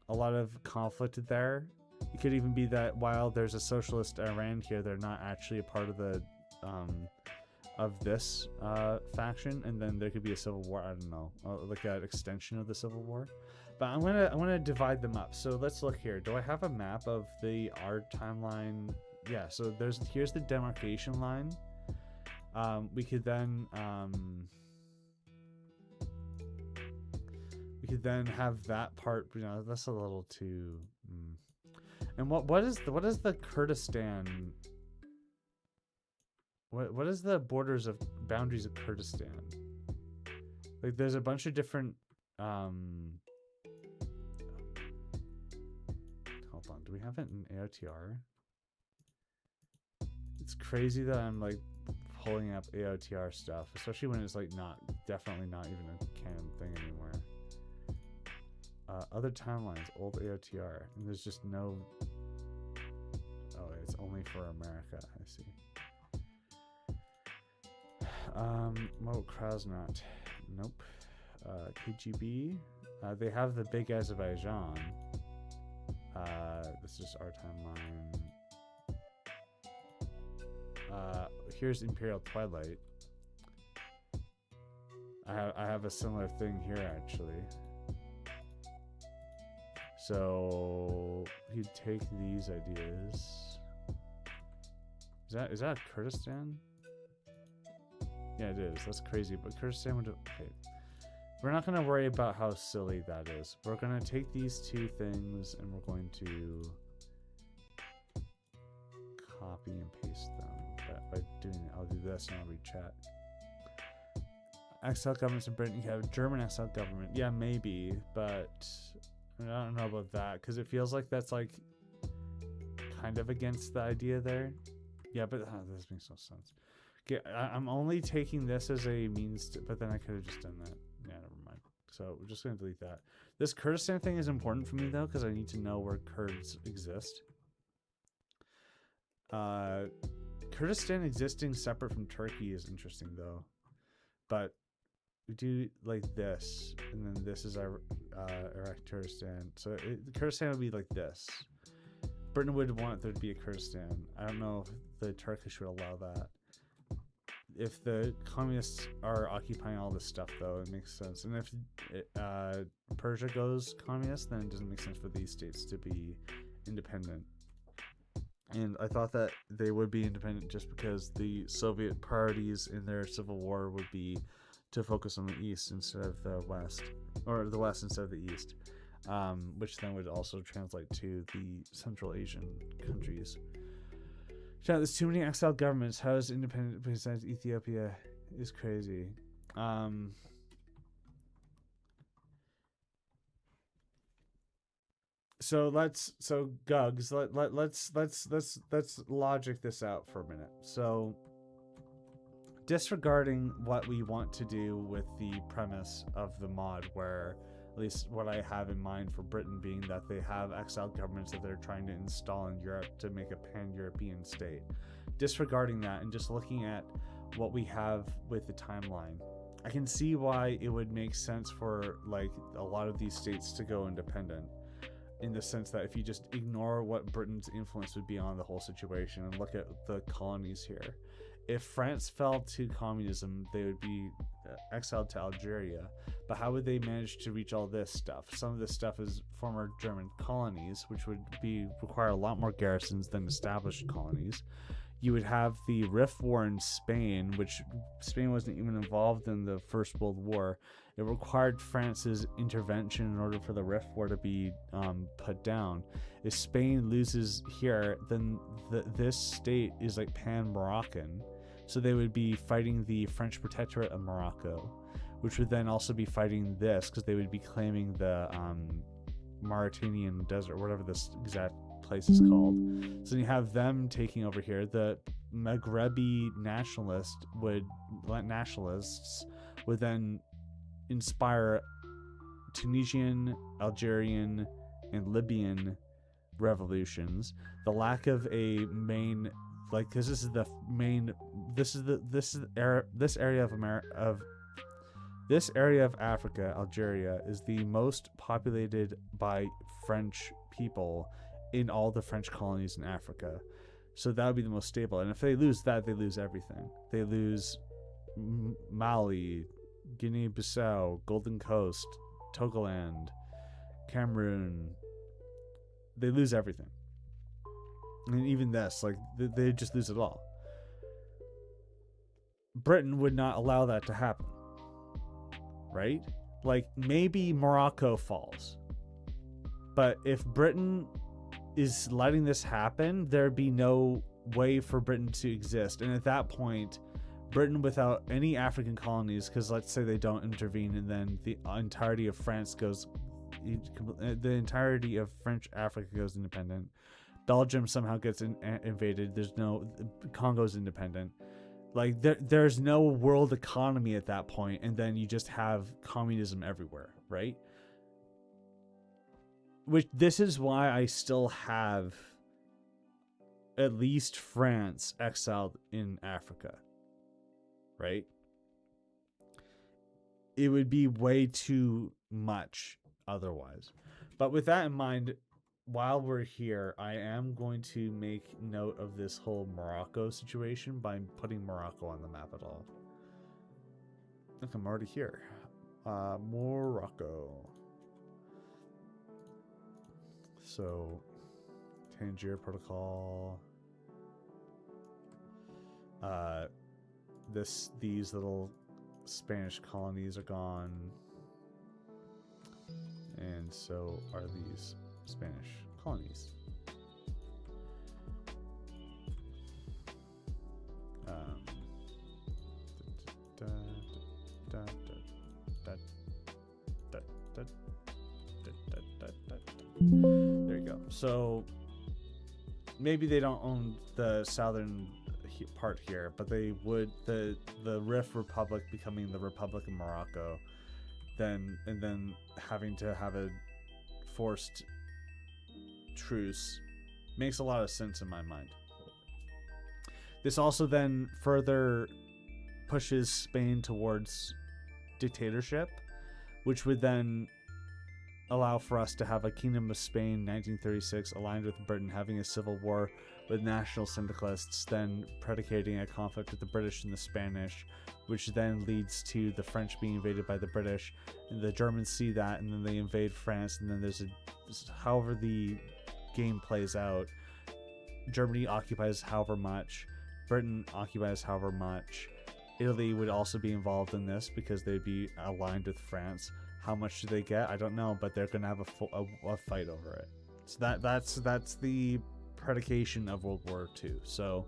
a lot of conflict there. It could even be that while there's a socialist Iran here, they're not actually a part of the of this faction, and then there could be a civil war. I don't know, like an extension of the civil war. But I'm gonna divide them up. So let's look here. Do I have a map of our timeline? Yeah. So here's the demarcation line. We could then have that part. You know, that's a little too. And what is the Kurdistan? What is the boundaries of Kurdistan? Like, there's a bunch of different. Hold on, do we have it in AOTR? It's crazy that I'm like pulling up AOTR stuff, especially when it's like definitely not even a canon thing anymore. Other timelines, old AOTR, and there's just no. Oh, it's only for America. I see. Krasnot. Nope. KGB. They have the big Azerbaijan. This is our timeline. Here's Imperial Twilight. I have a similar thing here actually. So he'd take these ideas. Is that Kurdistan? Yeah, it is. That's crazy. But Kurdistan would. Okay. We're not going to worry about how silly that is. We're going to take these two things and we're going to copy and paste them. By doing it, I'll do this and I'll read chat. Exile governments in Britain. You have German exile government. Yeah, maybe, but I don't know about that because it feels like that's like kind of against the idea there. Yeah, but this makes no sense. Okay, I'm only taking this as a means to, but then I could have just done that. Yeah, never mind. So we're just going to delete that. This Kurdistan thing is important for me though because I need to know where Kurds exist. Kurdistan existing separate from Turkey is interesting though. But we do like this, and then this is our Iraq Kurdistan. So Kurdistan would be like this. Britain would want there to be a Kurdistan. I don't know if the Turkish would allow that. If the communists are occupying all this stuff, though, it makes sense. And if Persia goes communist, then it doesn't make sense for these states to be independent. And I thought that they would be independent just because the Soviet priorities in their civil war would be to focus on the East instead of the West, or the West instead of the East, which then would also translate to the Central Asian countries. Chad, there's too many exiled governments. How is independent besides Ethiopia is crazy. Gugs, let's logic this out for a minute. So disregarding what we want to do with the premise of the mod, where at least what I have in mind for Britain being that they have exiled governments that they're trying to install in Europe to make a pan-European state. Disregarding that and just looking at what we have with the timeline, I can see why it would make sense for like a lot of these states to go independent, in the sense that if you just ignore what Britain's influence would be on the whole situation and look at the colonies here. If France fell to communism, they would be exiled to Algeria. But how would they manage to reach all this stuff? Some of this stuff is former German colonies, which would require a lot more garrisons than established colonies. You would have the Rif War in Spain, which Spain wasn't even involved in the First World War. It required France's intervention in order for the Rif War to be put down. If Spain loses here, then this state is like pan-Moroccan. So they would be fighting the French Protectorate of Morocco, which would then also be fighting this because they would be claiming the Mauritanian desert, whatever this exact place is called. So you have them taking over here. The Maghrebi nationalists would then inspire Tunisian, Algerian, and Libyan revolutions. The lack of a main, like, because this area of Africa, Algeria, is the most populated by French people in all the French colonies in Africa. So that would be the most stable. And if they lose that, they lose everything. They lose Mali, Guinea-Bissau, Golden Coast, Togoland, Cameroon. They lose everything. And even this, like, they just lose it all. Britain would not allow that to happen. Right? Like, maybe Morocco falls. But if Britain is letting this happen, there'd be no way for Britain to exist. And at that point, Britain without any African colonies, because let's say they don't intervene and then the entirety of France goes, the entirety of French Africa goes independent. Belgium somehow gets invaded. Congo's independent. Like, there's no world economy at that point, and then you just have communism everywhere, right? Which, this is why I still have at least France exiled in Africa, right? It would be way too much otherwise. But with that in mind, while we're here, I am going to make note of this whole Morocco situation by putting Morocco on the map at all. Look, I'm already here. Morocco. So, Tangier Protocol. These little Spanish colonies are gone. And so are these Spanish colonies. There you go. So maybe they don't own the southern part here, but they would, the Rif Republic becoming the Republic of Morocco, and then having to have a forced truce makes a lot of sense in my mind. This also then further pushes Spain towards dictatorship, which would then allow for us to have a Kingdom of Spain 1936 aligned with Britain having a civil war with national syndicalists, then predicating a conflict with the British and the Spanish, which then leads to the French being invaded by the British, and the Germans see that, and then they invade France, and then however the game plays out, Germany occupies however much, Britain occupies however much. Italy would also be involved in this because they'd be aligned with France. How much do they get? I don't know, but they're gonna have a fight over it. So that's the predication of World War II. So,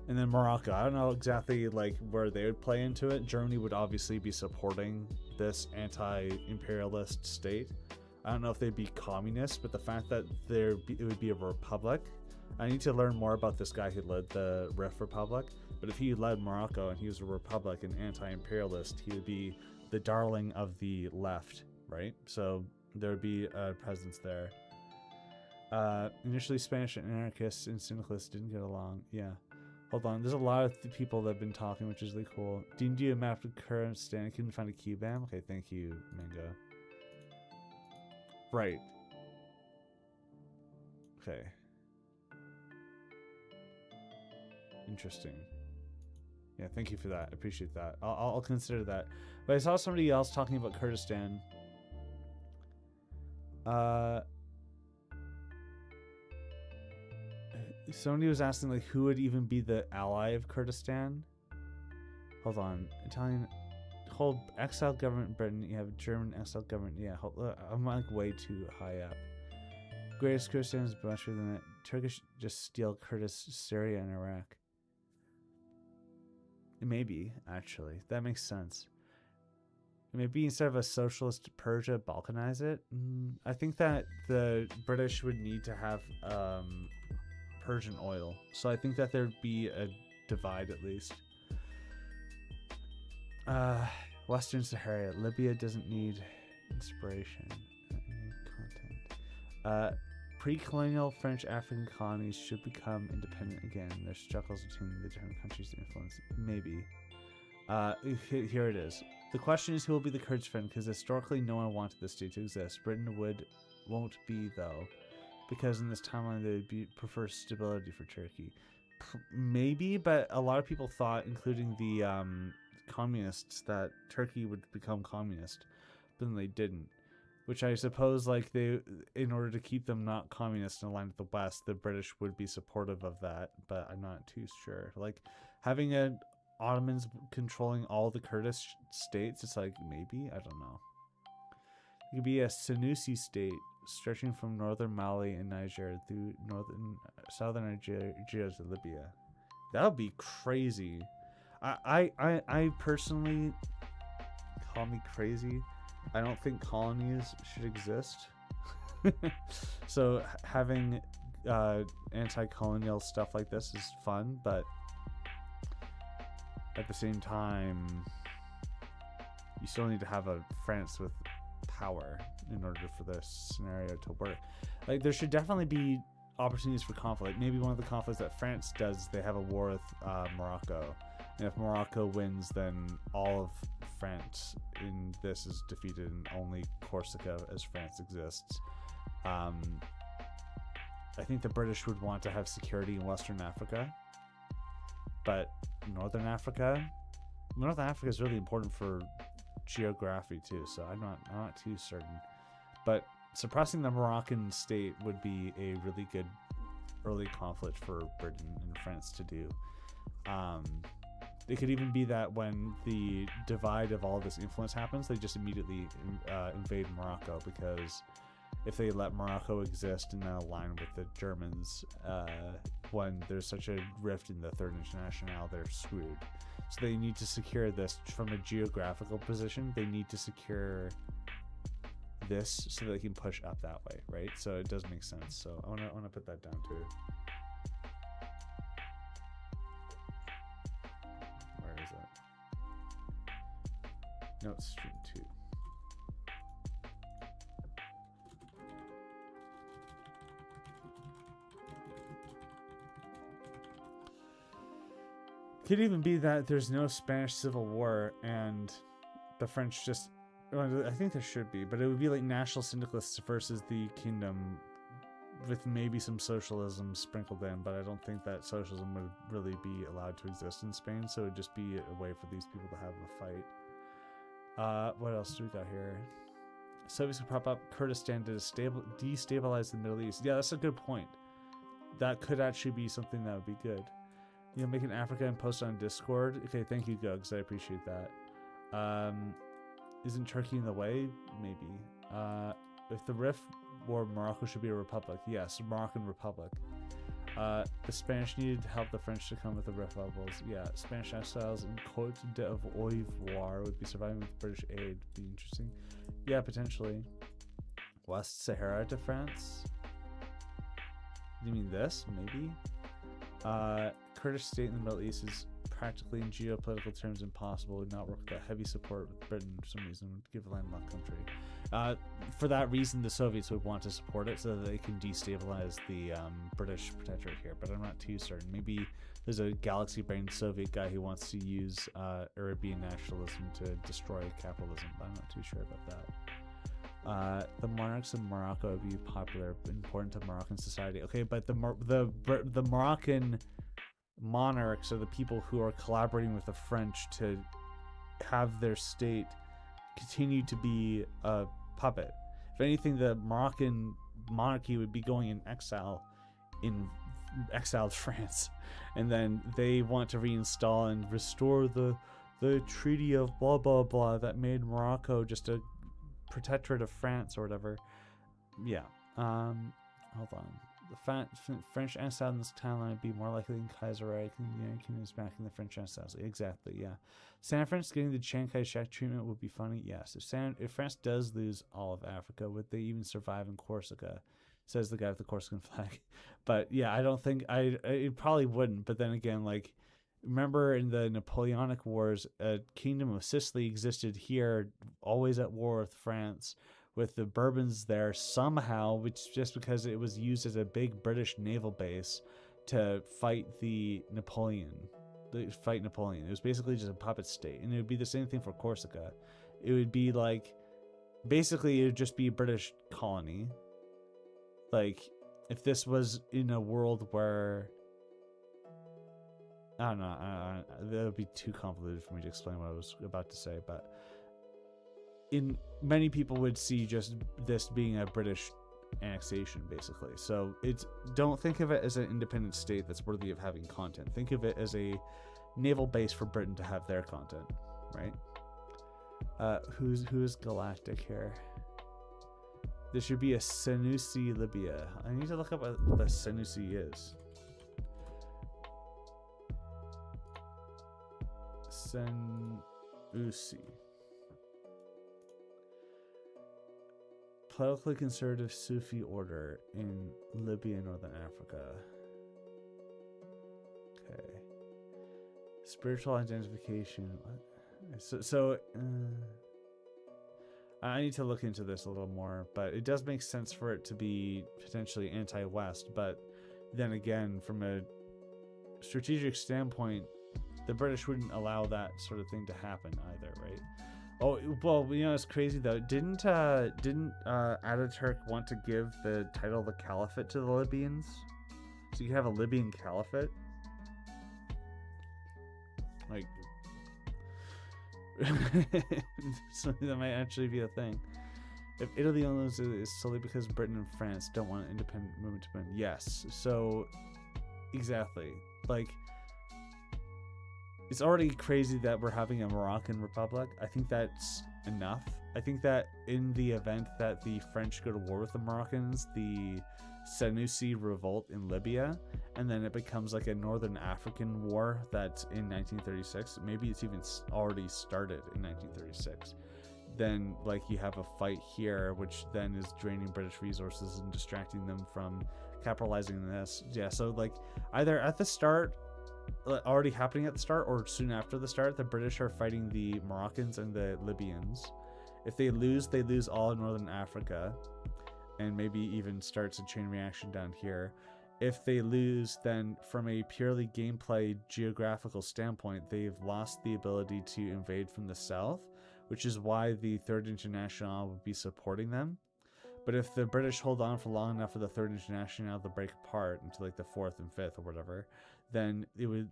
and then Morocco, I don't know exactly like where they would play into it. Germany would obviously be supporting this anti-imperialist state. I don't know if they'd be communist, but the fact that it would be a republic. I need to learn more about this guy who led the Rif Republic. But if he led Morocco and he was a republic and anti-imperialist, he would be the darling of the left, right? So there would be a presence there. Initially, Spanish anarchists and syndicalists didn't get along. Yeah. Hold on. There's a lot of people that have been talking, which is really cool. Didn't do a map of Kurdistan. I couldn't find a QBAM. Okay, thank you, Mango. Right. Okay. Interesting. Yeah, thank you for that. I appreciate that. I'll consider that. But I saw somebody else talking about Kurdistan. Somebody was asking like who would even be the ally of Kurdistan. Hold on. Italian hold exiled government in Britain. You have German exiled government. Yeah, I'm like way too high up. Greatest Kurdistan is much bigger than that. Turkish just steal Kurdish, Syria, and Iraq. Maybe, actually. That makes sense. Maybe instead of a socialist Persia, Balkanize it? I think that the British would need to have Persian oil. So I think that there'd be a divide at least. Western Sahara. Libya doesn't need inspiration. Content. Pre-colonial French African colonies should become independent again. There's struggles between the different countries to influence. Maybe. Here it is. The question is who will be the Kurds' friend, because historically no one wanted this state to exist. Britain won't be though, because in this timeline they would prefer stability for Turkey. Maybe, but a lot of people thought, including the communists, that Turkey would become communist, but then they didn't. Which I suppose, like, in order to keep them not communist and aligned with the West, the British would be supportive of that, but I'm not too sure. Like, having Ottomans controlling all the Kurdish states, it's like, maybe? I don't know. It could be a Senussi state, stretching from northern Mali and Niger through southern Nigeria to Libya. That would be crazy. I personally, call me crazy, I don't think colonies should exist. So having anti-colonial stuff like this is fun, but at the same time, you still need to have a France with power in order for this scenario to work. Like, there should definitely be opportunities for conflict. Maybe one of the conflicts that France does, they have a war with Morocco. And if Morocco wins, then all of France in this is defeated and only Corsica as France exists. I think the British would want to have security in Western Africa, but Northern Africa is really important for geography too, so I'm not too certain. But suppressing the Moroccan state would be a really good early conflict for Britain and France to do. It could even be that when the divide of all this influence happens, they just immediately invade Morocco, because if they let Morocco exist and then align with the Germans, when there's such a rift in the Third International, they're screwed. So they need to secure this from a geographical position. They need to secure this so they can push up that way, right? So it does make sense. So I want to put that down too. Where is it? No, it's stream 2. Could even be that there's no Spanish Civil War and the French just I think there should be, but it would be like national syndicalists versus the kingdom, with maybe some socialism sprinkled in. But I don't think that socialism would really be allowed to exist in Spain, so it would just be a way for these people to have a fight. What else do we got here? Soviets could prop up Kurdistan to destabilize the Middle East. Yeah, that's a good point. That could actually be something that would be good. You know, make an Africa and post on Discord. Okay, thank you, Gugs. I appreciate that. Isn't Turkey in the way? Maybe. If the RIF war, Morocco should be a republic. Yes, Moroccan republic. The Spanish needed to help the French to come with the RIF levels. Yeah, Spanish exiles in Côte d'Ivoire would be surviving with British aid. Be interesting. Yeah, potentially. West Sahara to France? You mean this? Maybe? Kurdish state in the Middle East is practically in geopolitical terms impossible. Would not work without heavy support with Britain for some reason. Would give a landlocked country. For that reason, the Soviets would want to support it so that they can destabilize the British protectorate here. But I'm not too certain. Maybe there's a galaxy-brained Soviet guy who wants to use Arabian nationalism to destroy capitalism. But I'm not too sure about that. The monarchs of Morocco would be popular, important to Moroccan society. Okay, but the Moroccan monarchs are the people who are collaborating with the French to have their state continue to be a puppet. If anything, the Moroccan monarchy would be going in exile in exiled France, and then they want to reinstall and restore the treaty of blah blah blah that made Morocco just a protectorate of France or whatever. Yeah. Hold on. The French exile in this timeline would be more likely than Kaiserreich and the United Kingdom is backing the French exiles. Exactly, yeah. San France getting the Chiang Kai-shek treatment would be funny. Yes. If France does lose all of Africa, would they even survive in Corsica? Says the guy with the Corsican flag. But yeah, I don't think it probably wouldn't. But then again, like, remember in the Napoleonic Wars, a kingdom of Sicily existed here, always at war with France, with the Bourbons there somehow, which just because it was used as a big British naval base to fight Napoleon. It was basically just a puppet state, and it would be the same thing for Corsica. It would be like, basically, it would just be a British colony. Like, if this was in a world where, I don't know, that would be too convoluted for me to explain what I was about to say, but many people would see just this being a British annexation, basically. So don't think of it as an independent state that's worthy of having content. Think of it as a naval base for Britain to have their content, right? Who's galactic here? There should be a Senussi Libya. I need to look up what the Senussi is. Senussi. Politically conservative Sufi order in Libya, Northern Africa. Okay. Spiritual identification. What? I need to look into this a little more, but it does make sense for it to be potentially anti-West. But then again, from a strategic standpoint, the British wouldn't allow that sort of thing to happen either, right? Oh, well, you know, it's crazy though. Didn't Ataturk want to give the title of the caliphate to the Libyans? So you could have a Libyan caliphate? Like, something that might actually be a thing. If Italy owns it, it's solely because Britain and France don't want an independent movement to win. Yes, so, exactly. Like, it's already crazy that we're having a Moroccan republic. I think that's enough. I think that in the event that the French go to war with the Moroccans, the Senussi revolt in Libya, and then it becomes like a Northern African war that's in 1936. Maybe it's even already started in 1936. Then, like, you have a fight here, which then is draining British resources and distracting them from capitalizing on this. Yeah, so, like, either at the start, already happening at the start, or soon after the start, the British are fighting the Moroccans and the Libyans. If they lose all of Northern Africa, and maybe even starts a chain reaction down here. If they lose, then from a purely gameplay geographical standpoint, they've lost the ability to invade from the south, which is why the Third International would be supporting them. But if the British hold on for long enough for the Third International to break apart into like the Fourth and Fifth or whatever, then it would,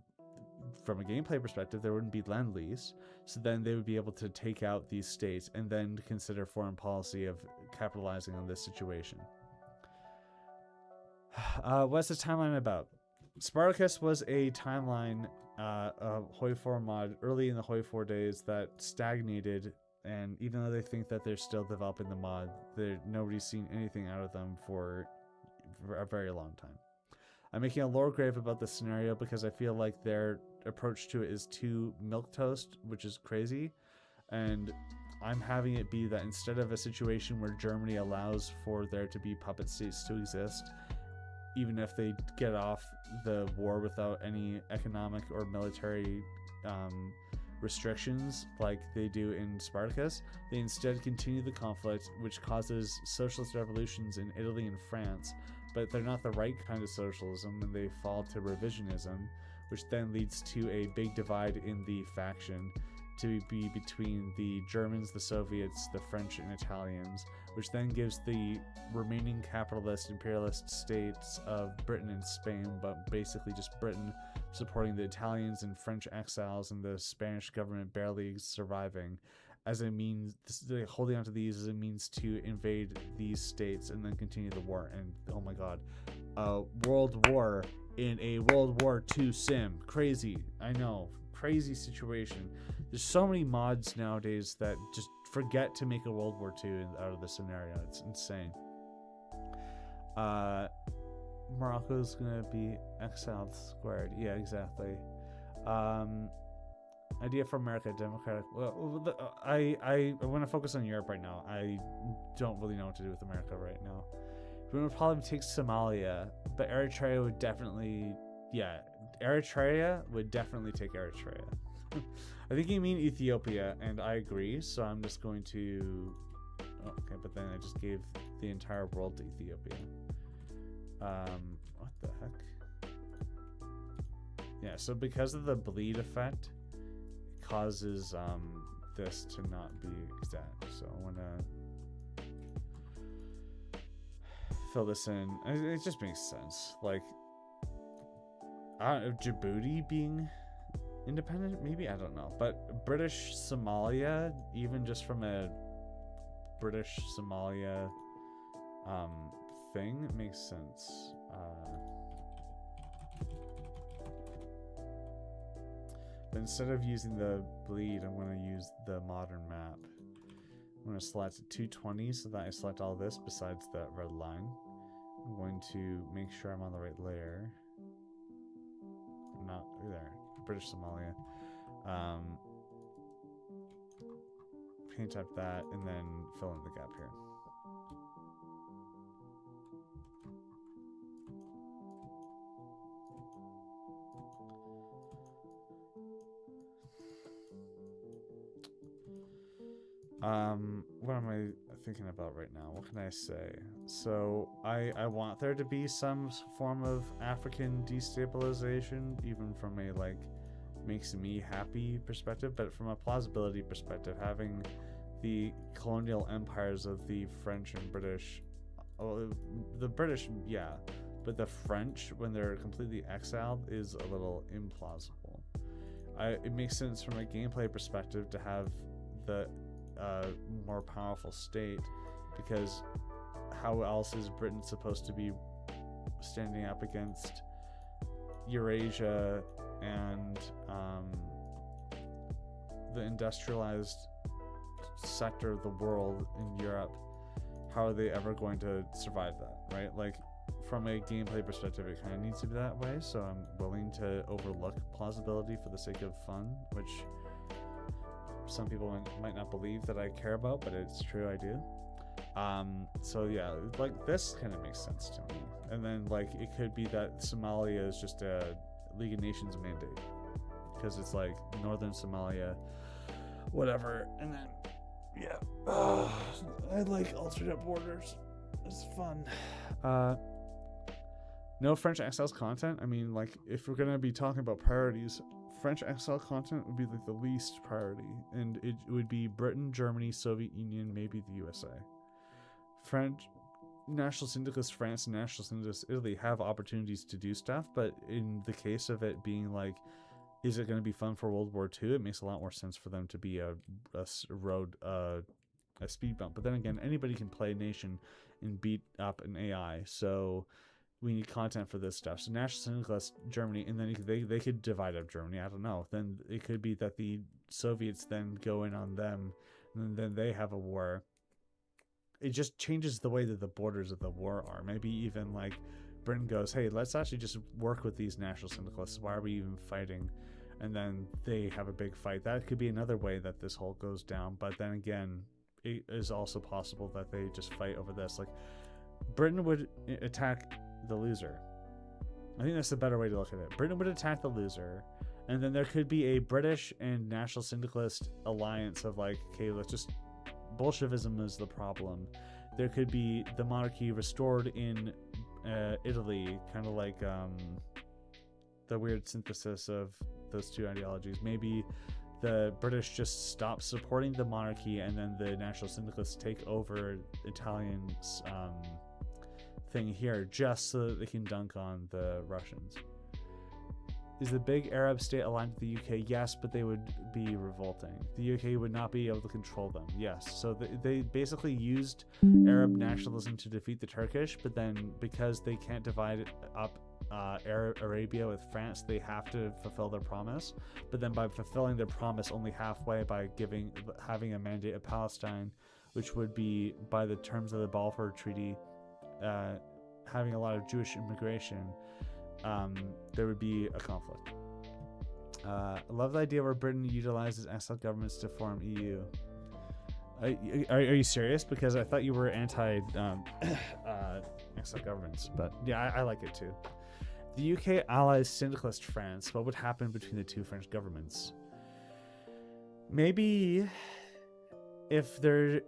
from a gameplay perspective, there wouldn't be Lend-Lease. So then they would be able to take out these states and then consider foreign policy of capitalizing on this situation. What's the timeline about? Spartacus was a timeline, a Hoi 4 mod early in the Hoi 4 days that stagnated. And even though they think that they're still developing the mod, nobody's seen anything out of them for a very long time. I'm making a lore grave about this scenario because I feel like their approach to it is too milquetoast, which is crazy. And I'm having it be that instead of a situation where Germany allows for there to be puppet states to exist, even if they get off the war without any economic or military restrictions like they do in Spartacus, they instead continue the conflict, which causes socialist revolutions in Italy and France, but they're not the right kind of socialism, and they fall to revisionism, which then leads to a big divide in the faction to be between the Germans, the Soviets, the French, and Italians, which then gives the remaining capitalist imperialist states of Britain and Spain, but basically just Britain, supporting the Italians and French exiles and the Spanish government barely surviving, as a means, holding on to these as a means to invade these states and then continue the war. And oh my god, world war in a World War II sim. Crazy, I know, crazy situation. There's so many mods nowadays that just forget to make a World War II out of the scenario. It's insane. Morocco's gonna be exiled squared. Yeah, exactly. Idea for America, democratic. Well, I want to focus on Europe right now. I don't really know what to do with America right now. We would probably take Somalia, but Eritrea would definitely, yeah, Eritrea would definitely take Eritrea. I think you mean Ethiopia, and I agree, so I'm just going to... Oh, okay, but then I just gave the entire world to Ethiopia. What the heck? Yeah, so because of the bleed effect, it causes this to not be exact. So I want to fill this in. It just makes sense. Like, I don't know, Djibouti being independent, maybe, I don't know, but British Somalia, even just from a British Somalia thing, makes sense. But instead of using the bleed, I'm going to use the modern map. I'm going to select 220 so that I select all this besides that red line. I'm going to make sure I'm on the right layer. Not there. British Somalia. Paint up that and then fill in the gap here. What am I thinking about right now? What can I say? So I want there to be some form of African destabilization, even from a like makes me happy perspective, but from a plausibility perspective, having the colonial empires of the French and British, the British, yeah, but the French, when they're completely exiled, is a little implausible. It makes sense from a gameplay perspective to have the more powerful state, because how else is Britain supposed to be standing up against Eurasia and the industrialized sector of the world in Europe? How are they ever going to survive that, right? Like, from a gameplay perspective, it kind of needs to be that way, so I'm willing to overlook plausibility for the sake of fun, which some people might not believe that I care about, but it's true, I do. So yeah, like, this kind of makes sense to me. And then, like, it could be that Somalia is just a League of Nations mandate, because it's like northern Somalia, whatever. And then, yeah, I like alternate borders. It's fun. No French exiles content. I mean, like, if we're gonna be talking about priorities French exile continent would be like the least priority, and it would be Britain, Germany, Soviet Union, maybe the USA. French National Syndicalist France and National Syndicalist Italy have opportunities to do stuff, but in the case of it being like, is it going to be fun for World War II? It makes a lot more sense for them to be a speed bump. But then again, anybody can play nation and beat up an AI, so we need content for this stuff. So National Syndicalist Germany, and then they could divide up Germany. I don't know. Then it could be that the Soviets then go in on them, and then they have a war. It just changes the way that the borders of the war are. Maybe even like Britain goes, hey, let's actually just work with these National Syndicalists. Why are we even fighting? And then they have a big fight. That could be another way that this whole goes down. But then again, it is also possible that they just fight over this. Like, Britain would attack the loser. I think that's a better way to look at it. Britain would attack the loser, and then there could be a British and National Syndicalist alliance of like, okay, let's just, Bolshevism is the problem. There could be the monarchy restored in Italy, kind of like the weird synthesis of those two ideologies. Maybe the British just stop supporting the monarchy, and then the National Syndicalists take over Italian's thing here, just so that they can dunk on the Russians. Is the big Arab state aligned with the UK? Yes, but they would be revolting. The UK would not be able to control them. Yes, so they basically used Arab nationalism to defeat the Turkish, but then because they can't divide up Arabia with France, they have to fulfill their promise. But then by fulfilling their promise only halfway, by having a mandate of Palestine, which would be, by the terms of the Balfour Treaty, having a lot of Jewish immigration, there would be a conflict. I love the idea where Britain utilizes exile governments to form EU. Are you serious? Because I thought you were anti exile governments, but yeah, I like it too. The UK allies syndicalist France. What would happen between the two French governments? Maybe if they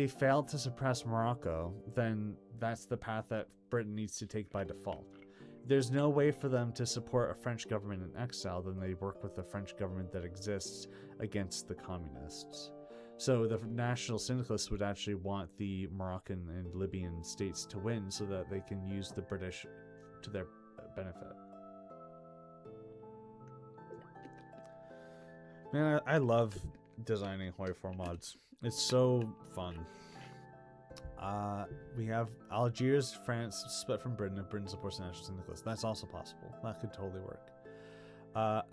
fail to suppress Morocco, then that's the path that Britain needs to take by default. There's no way for them to support a French government in exile. Then they work with the French government that exists against the communists. So the National Syndicalists would actually want the Moroccan and Libyan states to win so that they can use the British to their benefit. Man, I love designing Hoi 4 mods. It's so fun. We have Algiers, France split from Britain if Britain supports the National Syndicalists. That's also possible. That could totally work.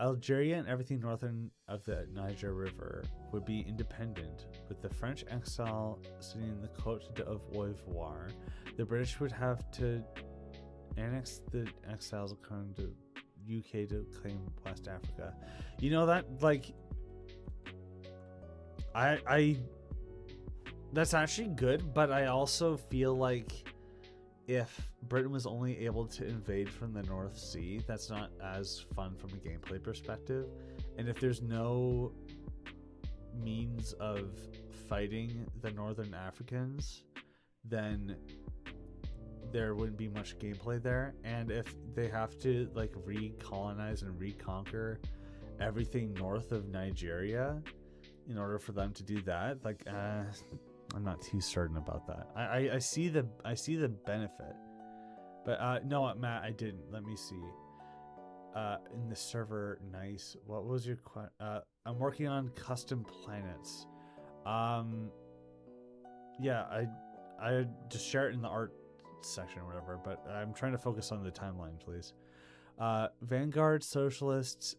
Algeria and everything northern of the Niger River would be independent, with the French exile sitting in the Côte d'Ivoire. The British would have to annex the exiles according to UK to claim West Africa. You know that, like, I that's actually good, but I also feel like if Britain was only able to invade from the North Sea, that's not as fun from a gameplay perspective. And if there's no means of fighting the Northern Africans, then there wouldn't be much gameplay there. And if they have to like recolonize and reconquer everything north of Nigeria in order for them to do that, like I'm not too certain about that. I see the benefit, but no, Matt, I didn't. Let me see. In the server, nice. What was your I'm working on custom planets. Yeah, I just share it in the art section or whatever, but I'm trying to focus on the timeline, please. Vanguard socialists,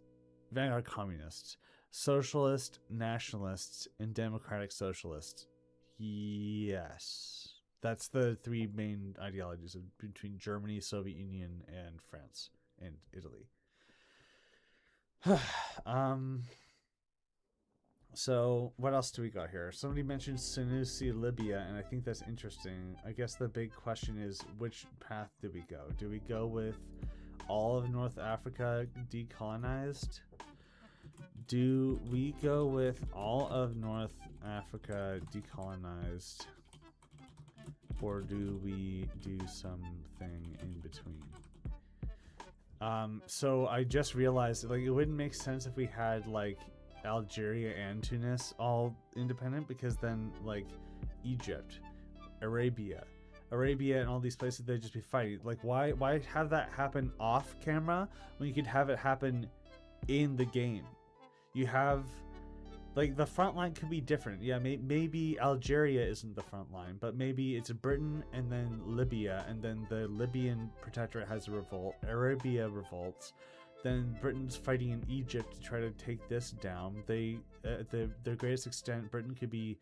Vanguard communists, socialist nationalists, and democratic socialists. Yes, that's the three main ideologies between Germany, Soviet Union, and France and Italy. So what else do we got here? Somebody mentioned Senussi, Libya, and I think that's interesting. I guess the big question is, which path do we go? Do we go with all of North Africa decolonized? Do we go with all of North Africa decolonized, or do we do something in between? So I just realized, like, it wouldn't make sense if we had, like, Algeria and Tunis all independent, because then, like, Egypt, Arabia and all these places, they'd just be fighting. Like, why have that happen off camera when you could have it happen in the game? You have, like, the front line could be different. Yeah, maybe Algeria isn't the front line, but maybe it's Britain and then Libya, and then the Libyan protectorate has a revolt, Arabia revolts, then Britain's fighting in Egypt to try to take this down. They, at their greatest extent, Britain could be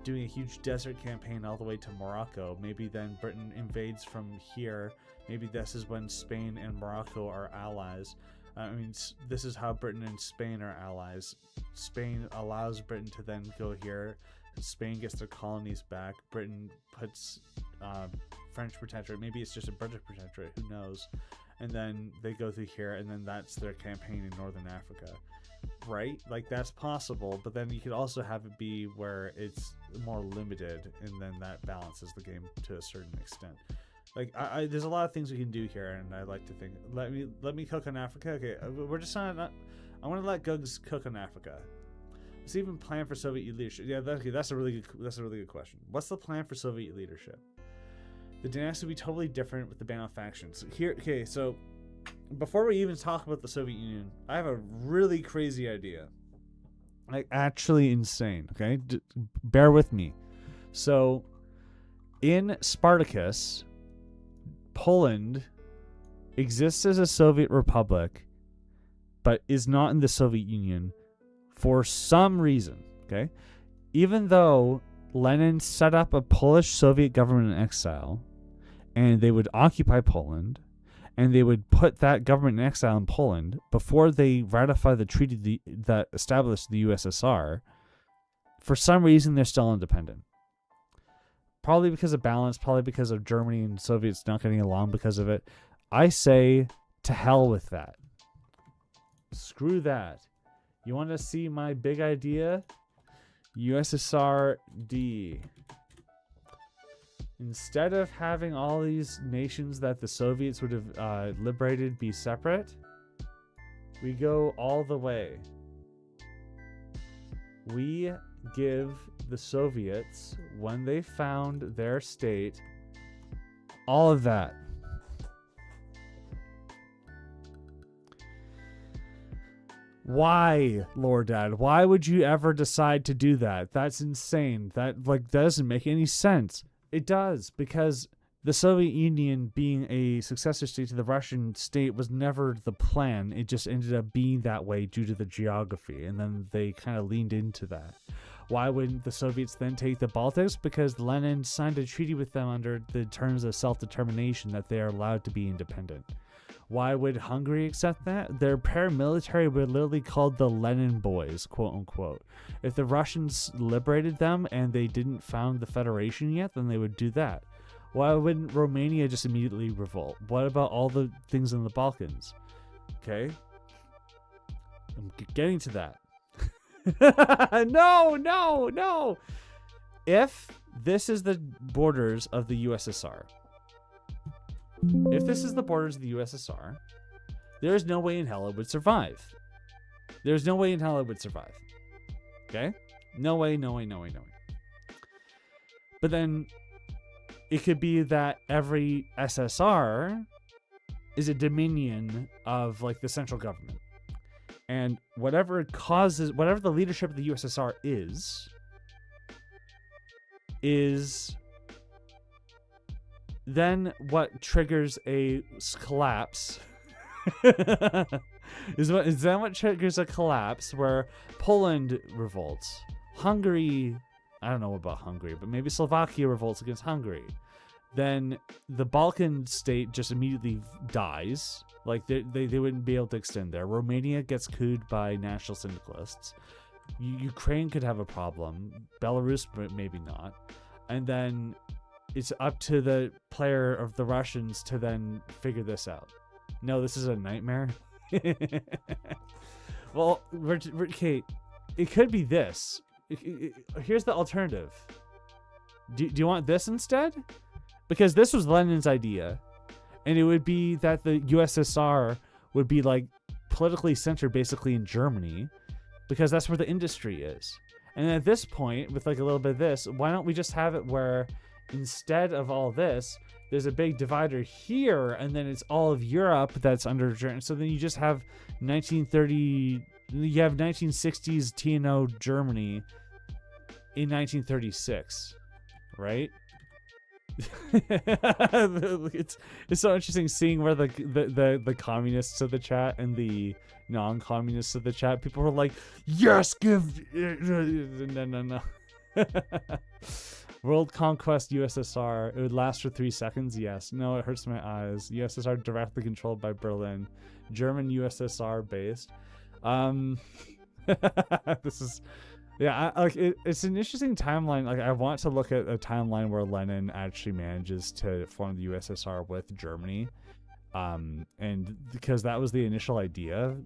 doing a huge desert campaign all the way to Morocco. Maybe then Britain invades from here. Maybe this is when Spain and Morocco are allies. I mean, this is how Britain and Spain are allies. Spain allows Britain to then go here. Spain gets their colonies back. Britain puts French protectorate. Maybe it's just a British protectorate. Who knows? And then they go through here, and then that's their campaign in Northern Africa. Right? Like, that's possible, but then you could also have it be where it's more limited, and then that balances the game to a certain extent. Like, there's a lot of things we can do here, and I like to think, let me cook on Africa. Okay, we're just not. I want to let Gugs cook on Africa. Let's even plan for Soviet leadership. Yeah, that's a really good question. What's the plan for Soviet leadership? The dynamics would be totally different with the ban of factions. Here, okay, so before we even talk about the Soviet Union, I have a really crazy idea. Like, actually insane, okay? Bear with me. So, in Spartacus, Poland exists as a Soviet republic, but is not in the Soviet Union for some reason, okay? Even though Lenin set up a Polish Soviet government in exile, and they would occupy Poland, and they would put that government in exile in Poland before they ratify the treaty that established the USSR, for some reason they're still independent. Probably because of balance, probably because of Germany and Soviets not getting along because of it. I say, to hell with that. Screw that. You want to see my big idea? USSR D. Instead of having all these nations that the Soviets would have liberated be separate, we go all the way. We give the Soviets, when they found their state, all of that. Why, Lord Dad? Why would you ever decide to do that? That's insane. That doesn't make any sense. It does, because the Soviet Union being a successor state to the Russian state was never the plan. It just ended up being that way due to the geography, and then they kind of leaned into that. Why wouldn't the Soviets then take the Baltics? Because Lenin signed a treaty with them under the terms of self-determination that they are allowed to be independent. Why would Hungary accept that? Their paramilitary were literally called the Lenin Boys, quote unquote. If the Russians liberated them and they didn't found the Federation yet, then they would do that. Why wouldn't Romania just immediately revolt? What about all the things in the Balkans? Okay. I'm getting to that. No. If this is the borders of the USSR, there is no way in hell it would survive. There's no way in hell it would survive. Okay? No way. But then it could be that every SSR is a dominion of like the central government. And whatever the leadership of the USSR is then what triggers a collapse is then what triggers a collapse where Poland revolts. Hungary, I don't know about Hungary, but maybe Slovakia revolts against Hungary. Then the Balkan state just immediately dies. Like they wouldn't be able to extend there. Romania gets cooed by national syndicalists. Ukraine could have a problem. Belarus maybe not. And then it's up to the player of the Russians to then figure this out. No, this is a nightmare. Well, okay, it could be this. Here's the alternative. Do you want this instead? Because this was Lenin's idea. And it would be that the USSR would be like politically centered basically in Germany, because that's where the industry is. And at this point, with like a little bit of this, why don't we just have it where instead of all this, there's a big divider here, and then it's all of Europe that's under Germany. So then you just have 1930, you have 1960s TNO Germany in 1936, right? it's so interesting seeing where the communists of the chat and the non-communists of the chat, people were like, yes, give no. World conquest USSR, it would last for 3 seconds. Yes. No, it hurts my eyes. USSR directly controlled by Berlin. German USSR based. This is, yeah, it's an interesting timeline. Like, I want to look at a timeline where Lenin actually manages to form the USSR with Germany, and because that was the initial idea.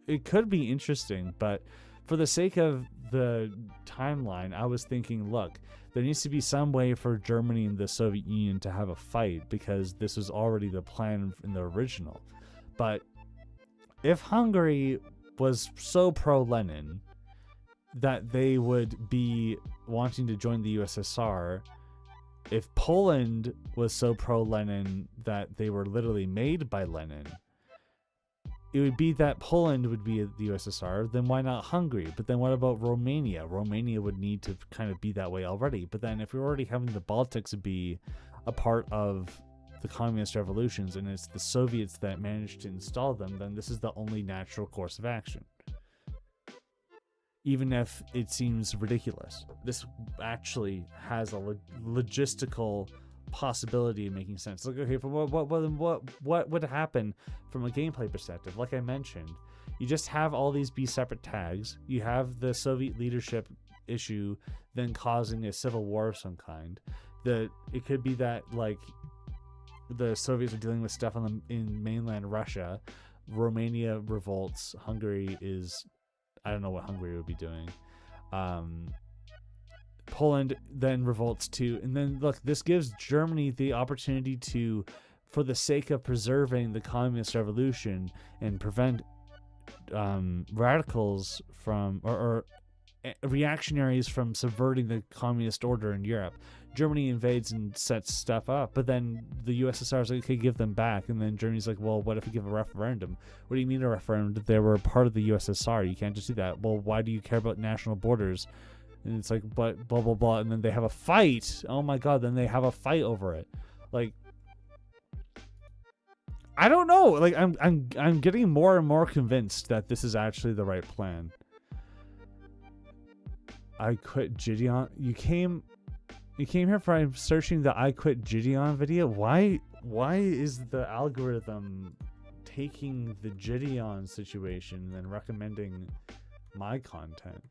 It could be interesting, but for the sake of the timeline, I was thinking, look, there needs to be some way for Germany and the Soviet Union to have a fight, because this was already the plan in the original. But if Hungary was so pro-Lenin that they would be wanting to join the USSR, if Poland was so pro-Lenin that they were literally made by Lenin, it would be that Poland would be the USSR, then why not Hungary? But then what about Romania? Romania would need to kind of be that way already. But then if we're already having the Baltics be a part of the communist revolutions, and it's the Soviets that managed to install them, then this is the only natural course of action. Even if it seems ridiculous, this actually has a logistical possibility of making sense. Like, okay, but what would happen from a gameplay perspective? Like I mentioned, you just have all these be separate tags. You have the Soviet leadership issue then causing a civil war of some kind. It could be that, like, the Soviets are dealing with stuff in mainland Russia. Romania revolts. Hungary is, I don't know what Hungary would be doing. Poland then revolts too. And then, look, this gives Germany the opportunity to, for the sake of preserving the communist revolution and prevent radicals from, or reactionaries from subverting the communist order in Europe. Germany invades and sets stuff up, but then the USSR is like, okay, give them back. And then Germany's like, well, what if we give a referendum? What do you mean a referendum? They were part of the USSR. You can't just do that. Well, why do you care about national borders? And it's like, but blah, blah, blah. And then they have a fight. Oh my God. Then they have a fight over it. Like, I don't know. Like, I'm getting more and more convinced that this is actually the right plan. I quit Gideon. You came here for searching the I quit Gideon video. Why is the algorithm taking the Gideon situation and recommending my content?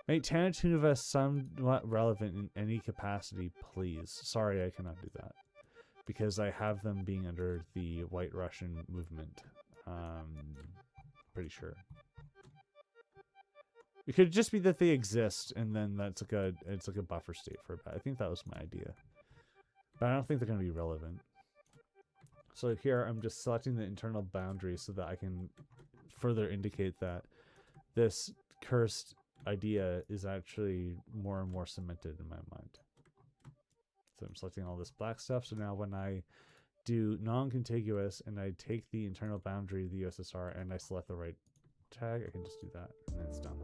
Make Tanatuva somewhat relevant in any capacity, please. Sorry, I cannot do that, because I have them being under the White Russian movement. Pretty sure. It could just be that they exist, and then it's like a buffer state for a bit. I think that was my idea, but I don't think they're going to be relevant. So here I'm just selecting the internal boundary so that I can further indicate that this cursed idea is actually more and more cemented in my mind. So I'm selecting all this black stuff. So now when I do non-contiguous and I take the internal boundary of the USSR and I select the right tag, I can just do that and then it's done.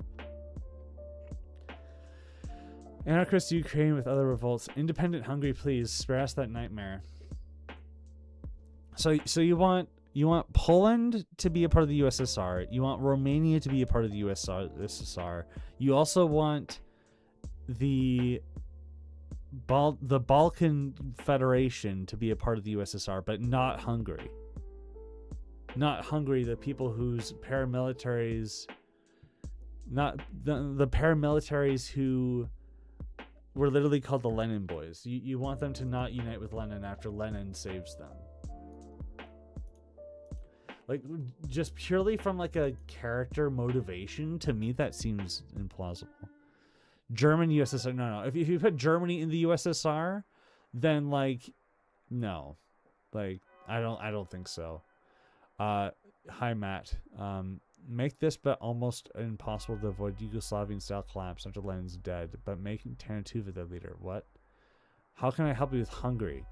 Anarchist Ukraine with other revolts. Independent Hungary, please spare us that nightmare. So you want Poland to be a part of the USSR. You want Romania to be a part of the USSR. You also want the Balkan Federation to be a part of the USSR, but not Hungary. Not Hungary, the people whose paramilitaries, not the paramilitaries who were literally called the Lenin Boys. You want them to not unite with Lenin after Lenin saves them. Like, just purely from like a character motivation, to me that seems implausible. German USSR, no. If you put Germany in the USSR, then like, no, like I don't think so. Hi, Matt. Make this but almost impossible to avoid Yugoslavian-style collapse after Lenin's dead, but making Tarantova the leader. What? How can I help you with Hungary?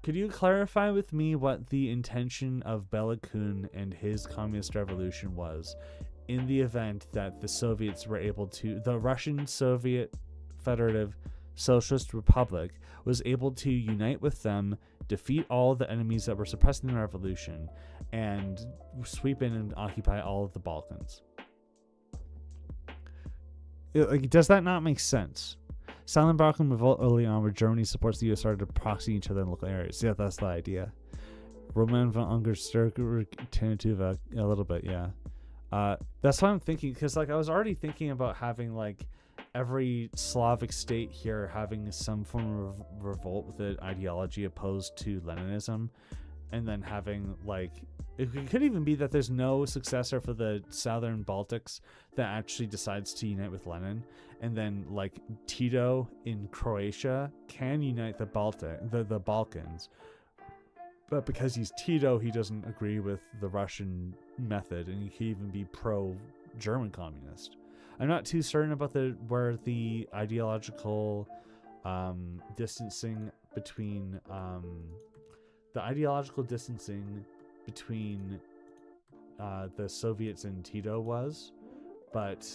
Could you clarify with me what the intention of Bela Kun and his communist revolution was in the event that the Soviets were able to, the Russian Soviet Federative Socialist Republic was able to unite with them, defeat all the enemies that were suppressing the revolution, and sweep in and occupy all of the Balkans? Does that not make sense? Silent Balkan revolt early on, where Germany supports the USSR to proxy each other in local areas. Yeah, that's the idea. Roman von Unger Tarantova, a little bit, yeah. That's what I'm thinking, because like I was already thinking about having like every Slavic state here having some form of revolt with an ideology opposed to Leninism, and then having like it could even be that there's no successor for the Southern Baltics that actually decides to unite with Lenin, and then like Tito in Croatia can unite the Balkans, but because he's Tito, he doesn't agree with the Russian method, and he can even be pro-German communist. I'm not too certain about where the ideological distancing between the Soviets and Tito was, but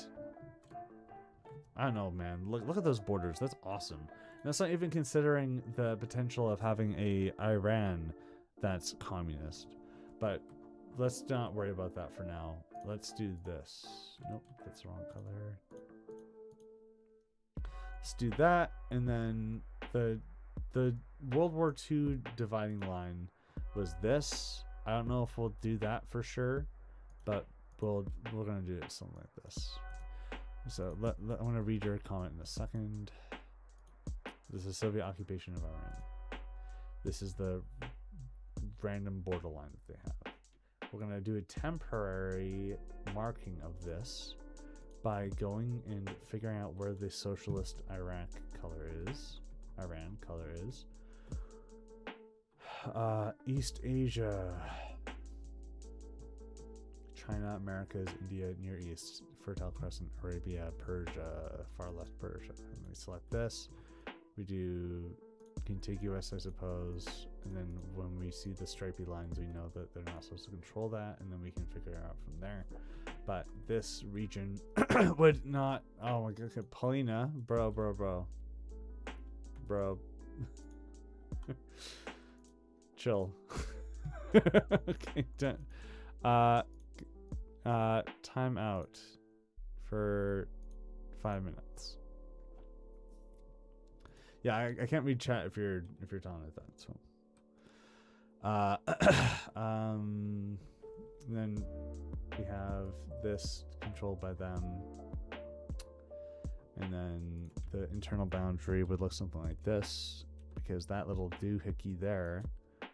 I don't know, man. Look at those borders. That's awesome. And that's not even considering the potential of having a Iran that's communist. But let's not worry about that for now. Let's do this. Nope, that's the wrong color. Let's do that, and then the World War II dividing line was this. I don't know if we'll do that for sure, but we're gonna do it something like this. So I want to read your comment in a second. This is Soviet occupation of Iran. This is the random borderline that they have. We're going to do a temporary marking of this by going and figuring out where the socialist Iran color is. East Asia. China, Americas, India, Near East, Fertile Crescent, Arabia, Persia, far left Persia. And we select this. We do contiguous, I suppose, and then when we see the stripy lines, we know that they're not supposed to control that, and then we can figure it out from there. But this region would not. Oh my god, Paulina, bro. Chill. Okay, done. Time out for 5 minutes. Yeah, I can't read chat if you're telling it that. So, then we have this controlled by them, and then the internal boundary would look something like this, because that little doohickey there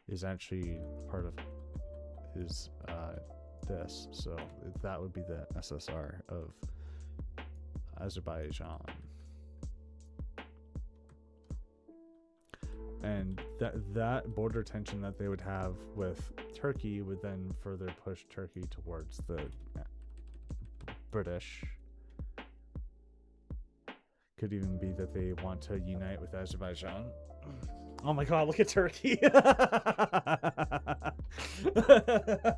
is actually part of is this. So that would be the SSR of Azerbaijan. And that border tension that they would have with Turkey would then further push Turkey towards the British. Could even be that they want to unite with Azerbaijan. Oh my god, look at Turkey.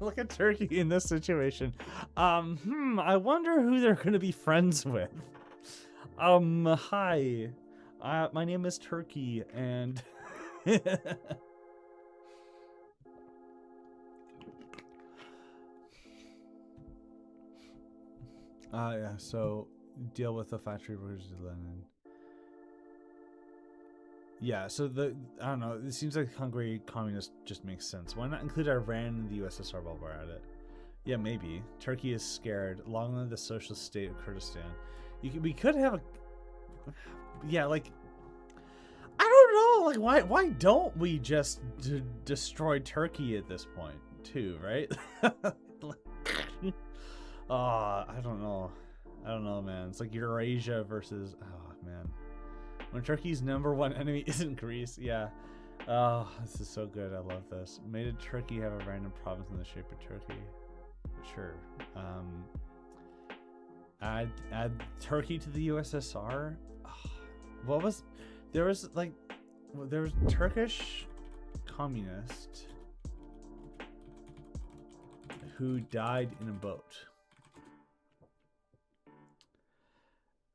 Look at Turkey in this situation. I wonder who they're going to be friends with. Hi. My name is Turkey, and yeah, so deal with the factory workers of Lenin. Yeah, so I don't know, it seems like Hungary communist just makes sense. Why not include Iran and the USSR while we're at it? Yeah, maybe. Turkey is scared. Long live the socialist state of Kurdistan. We could have a... Yeah, like... I don't know, like, why don't we just destroy Turkey at this point, too, right? I don't know. I don't know, man. It's like Eurasia versus... Oh, man. When Turkey's number one enemy isn't Greece, yeah. Oh, this is so good. I love this. Made Turkey have a random province in the shape of Turkey. Sure. Add Turkey to the USSR. What was there was Turkish communist who died in a boat.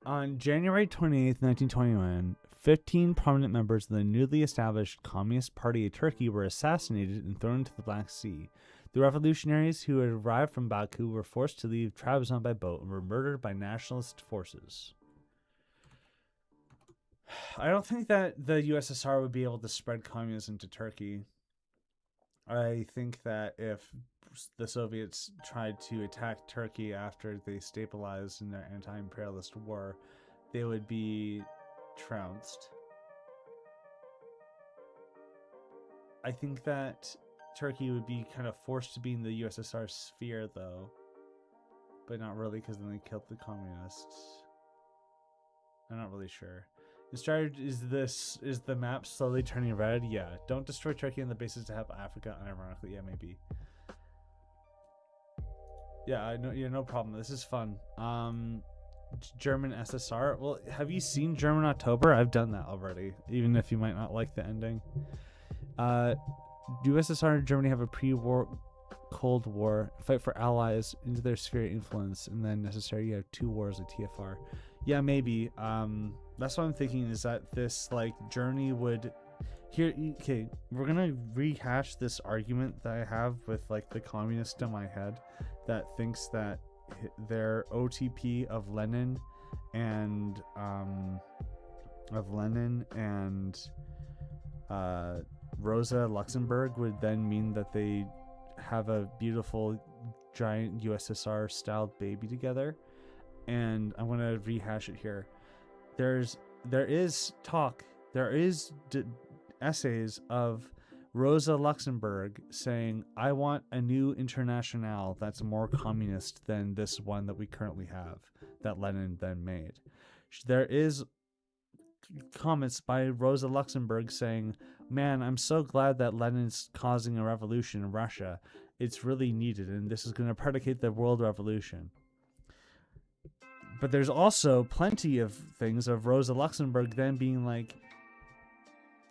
On January 28th, 1921, 15 prominent members of the newly established Communist Party of Turkey were assassinated and thrown into the Black Sea. The revolutionaries who had arrived from Baku were forced to leave Trabzon by boat and were murdered by nationalist forces. I don't think that the USSR would be able to spread communism to Turkey. I think that if the Soviets tried to attack Turkey after they stabilized in their anti-imperialist war, they would be trounced. I think that Turkey would be kind of forced to be in the USSR sphere, though, but not really, because then they killed the communists. I'm not really sure. Is the map slowly turning red? Yeah. Don't destroy Turkey on the basis to have Africa. Unironically, yeah, maybe. Yeah, I know. Yeah, no problem. This is fun. German SSR. Well, have you seen German October? I've done that already, even if you might not like the ending. USSR and Germany have a pre-war Cold War, fight for allies into their sphere of influence, and then necessary you have 2 wars at TFR. Yeah, maybe. That's what I'm thinking, is that this Germany would here. Okay, we're gonna rehash this argument that I have with the communist in my head that thinks that their OTP of Lenin and Rosa Luxemburg would then mean that they have a beautiful giant USSR styled baby together. And I'm going to rehash it here. There is essays of Rosa Luxemburg saying, I want a new internationale that's more communist than this one that we currently have, that Lenin then made. There is comments by Rosa Luxemburg saying, man, I'm so glad that Lenin's causing a revolution in Russia. It's really needed, and this is going to predicate the world revolution. But there's also plenty of things of Rosa Luxemburg then being like,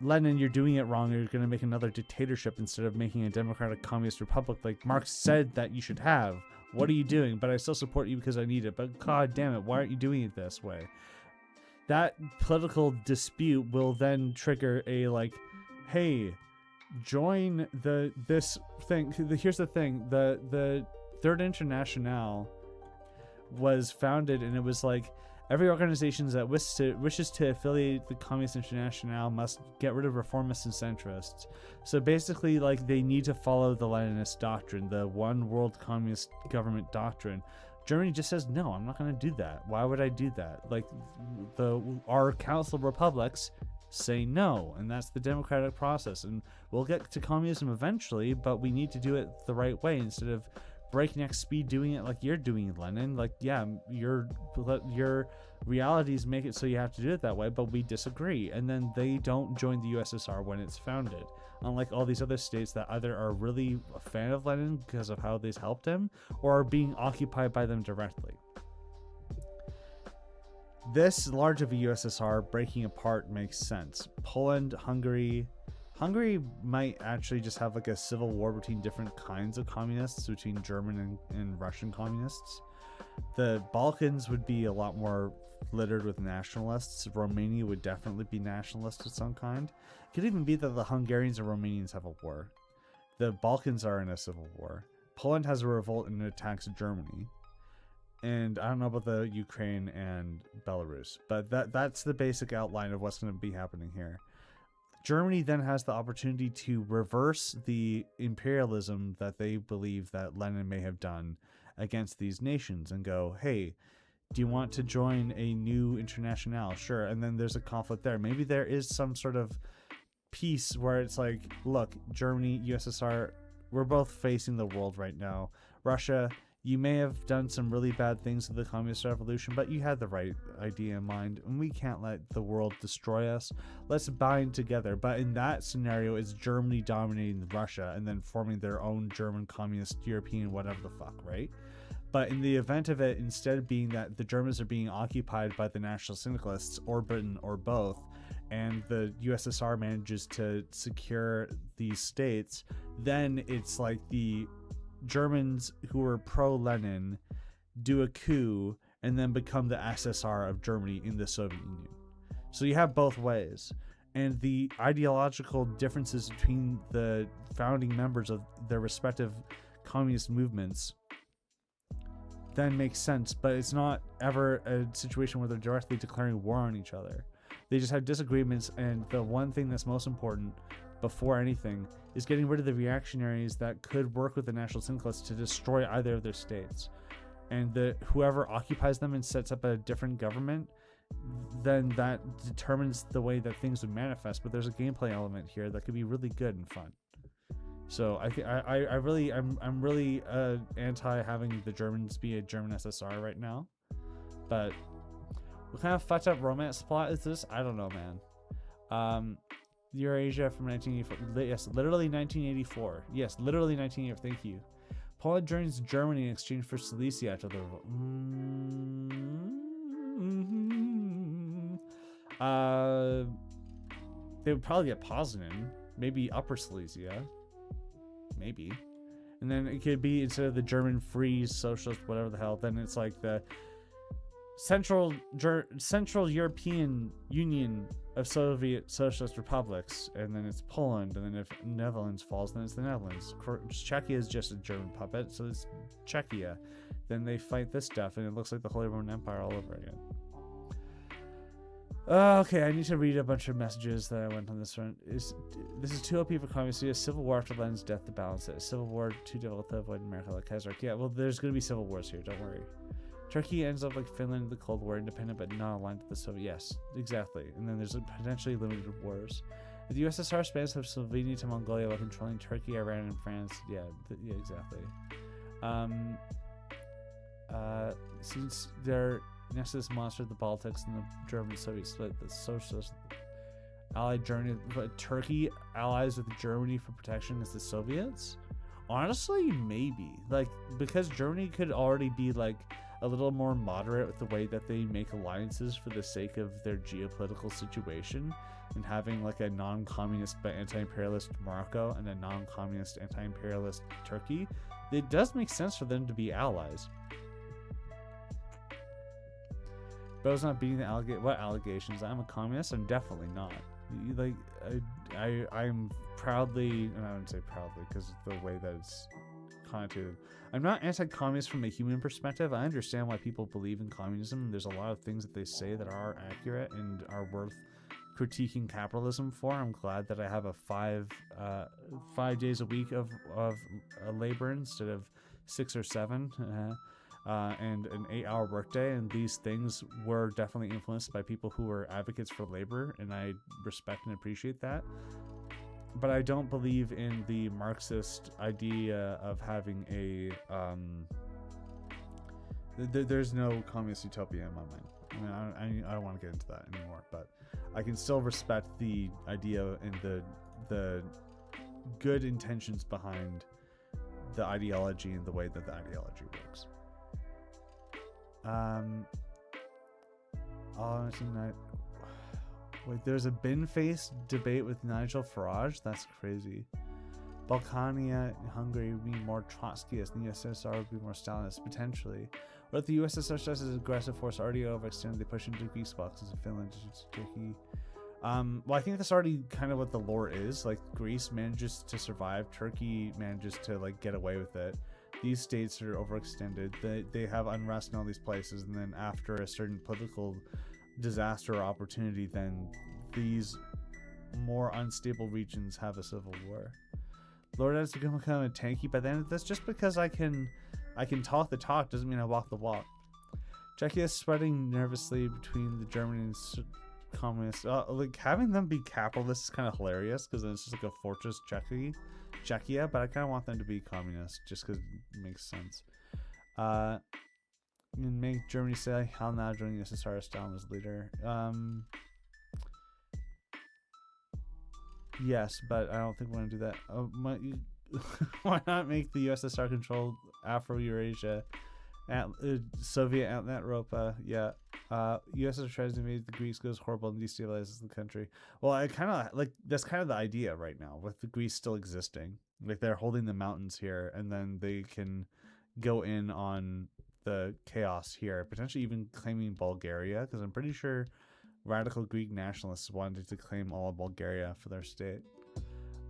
Lenin, you're doing it wrong. You're going to make another dictatorship instead of making a democratic communist republic like Marx said that you should have. What are you doing? But I still support you because I need it. But god damn it, why aren't you doing it this way? That political dispute will then trigger a hey, join this thing. Here's the thing: the Third Internationale was founded, and it was every organization that wishes to affiliate the Communist Internationale must get rid of reformists and centrists. So basically, they need to follow the Leninist doctrine, the one world communist government doctrine. Germany just says, no, I'm not going to do that. Why would I do that? Our Council of Republics say no, and that's the democratic process. And we'll get to communism eventually, but we need to do it the right way instead of breakneck speed doing it like you're doing, Lenin. Your realities make it so you have to do it that way, but we disagree. And then they don't join the USSR when it's founded. Unlike all these other states that either are really a fan of Lenin because of how they've helped him, or are being occupied by them directly. This large of a USSR breaking apart makes sense. Poland, Hungary might actually just have a civil war between different kinds of communists, between German and Russian communists. The Balkans would be a lot more littered with nationalists. Romania would definitely be nationalist of some kind. It could even be that the Hungarians and Romanians have a war. The Balkans are in a civil war. Poland has a revolt and attacks Germany. And I don't know about the Ukraine and Belarus, but that's the basic outline of what's going to be happening here. Germany then has the opportunity to reverse the imperialism that they believe that Lenin may have done against these nations and go, hey, do you want to join a new internationale? Sure. And then there's a conflict there. Maybe there is some sort of peace where it's look, Germany, USSR, we're both facing the world right now. Russia, You may have done some really bad things with the communist revolution, but you had the right idea in mind, and we can't let the world destroy us. Let's bind together. But in that scenario, it's Germany dominating Russia and then forming their own German communist European whatever the fuck, right? But in the event of it, instead of being that the Germans are being occupied by the National Syndicalists or Britain or both, and the USSR manages to secure these states, then it's like the Germans who are pro-Lenin do a coup and then become the SSR of Germany in the Soviet Union. So you have both ways. And the ideological differences between the founding members of their respective communist movements then makes sense, but it's not ever a situation where they're directly declaring war on each other. They just have disagreements, and the one thing that's most important before anything is getting rid of the reactionaries that could work with the National Syndicalists to destroy either of their states. And whoever occupies them and sets up a different government, then that determines the way that things would manifest. But there's a gameplay element here that could be really good and fun. So I'm really anti having the Germans be a German SSR right now. But what kind of fucked up romance plot is this? I don't know, man. Eurasia from 1984. Yes, literally 1984. Yes, literally 1984. Thank you. Poland joins Germany in exchange for Silesia after the revolt. They would probably get Poznan, maybe Upper Silesia, maybe, and then it could be, instead of the German Free Socialist whatever the hell, then it's like the Central European Union of Soviet Socialist Republics, and then it's Poland, and then if Netherlands falls, then it's the Netherlands. Czechia is just a German puppet, so it's Czechia. Then they fight this stuff, and it looks like the Holy Roman Empire all over again. Okay, I need to read a bunch of messages that I went on this front. This is too OP for communist. A civil war after Lenin's death to balance it. A civil war too difficult to avoid in America like Kaiser. Yeah, well, there's going to be civil wars here, don't worry. Turkey ends up like Finland in the Cold War, independent but not aligned to the Soviet. Yes, exactly. And then there's potentially limited wars. If the USSR spans from Slovenia to Mongolia while controlling Turkey, Iran, and France. Yeah, yeah, exactly. Since they're next to this monster, the Baltics and the German Soviet split, the socialist allied Germany, but Turkey allies with Germany for protection against the Soviets? Honestly, maybe. Like, because Germany could already be like a little more moderate with the way that they make alliances for the sake of their geopolitical situation, and having like a non-communist but anti-imperialist Morocco and a non-communist anti-imperialist Turkey, it does make sense for them to be allies. But I was not beating the what allegations? I'm a communist? I'm definitely not. Like, I'm proudly, and I wouldn't say proudly because of the way that it's connotated. I'm not anti-communist from a human perspective. I understand why people believe in communism. There's a lot of things that they say that are accurate and are worth critiquing capitalism for. I'm glad that I have a 5 days a week of labor instead of 6 or 7. And an 8-hour workday, and these things were definitely influenced by people who were advocates for labor, and I respect and appreciate that. But I don't believe in the Marxist idea of having a there's no communist utopia in my mind. I mean, I don't want to get into that anymore, but I can still respect the idea and the good intentions behind the ideology and the way that the ideology works. Wait, there's a bin-faced debate with Nigel Farage? That's crazy. Balkania, Hungary would be more Trotskyist, and the USSR would be more Stalinist, potentially. What if the USSR starts as aggressive force already overextended, they push into Greece boxes in Finland, Turkey? Well, I think that's already kind of what the lore is. Like, Greece manages to survive, Turkey manages to, like, get away with it. These states are overextended. They have unrest in all these places, and then after a certain political disaster or opportunity, then these more unstable regions have a civil war. Lord has become kind of tanky by then. That's just because I can talk the talk doesn't mean I walk the walk. Czechia is spreading nervously between the German and communists. Like, having them be capitalist is kind of hilarious because then it's just like a fortress Czechia, but I kind of want them to be communist just because it makes sense. And make Germany say hell now joining the USSR. Stalin was leader. Yes, but I don't think we're gonna do that. Why not make the USSR control Afro-Eurasia, Soviet Outlet Europa? Yeah. USSR tries to invade the Greeks, goes horrible and destabilizes the country. Well, I kind of like that's kind of the idea right now with the Greece still existing. Like they're holding the mountains here, and then they can go in on the chaos here, potentially even claiming Bulgaria, because I'm pretty sure radical Greek nationalists wanted to claim all of Bulgaria for their state.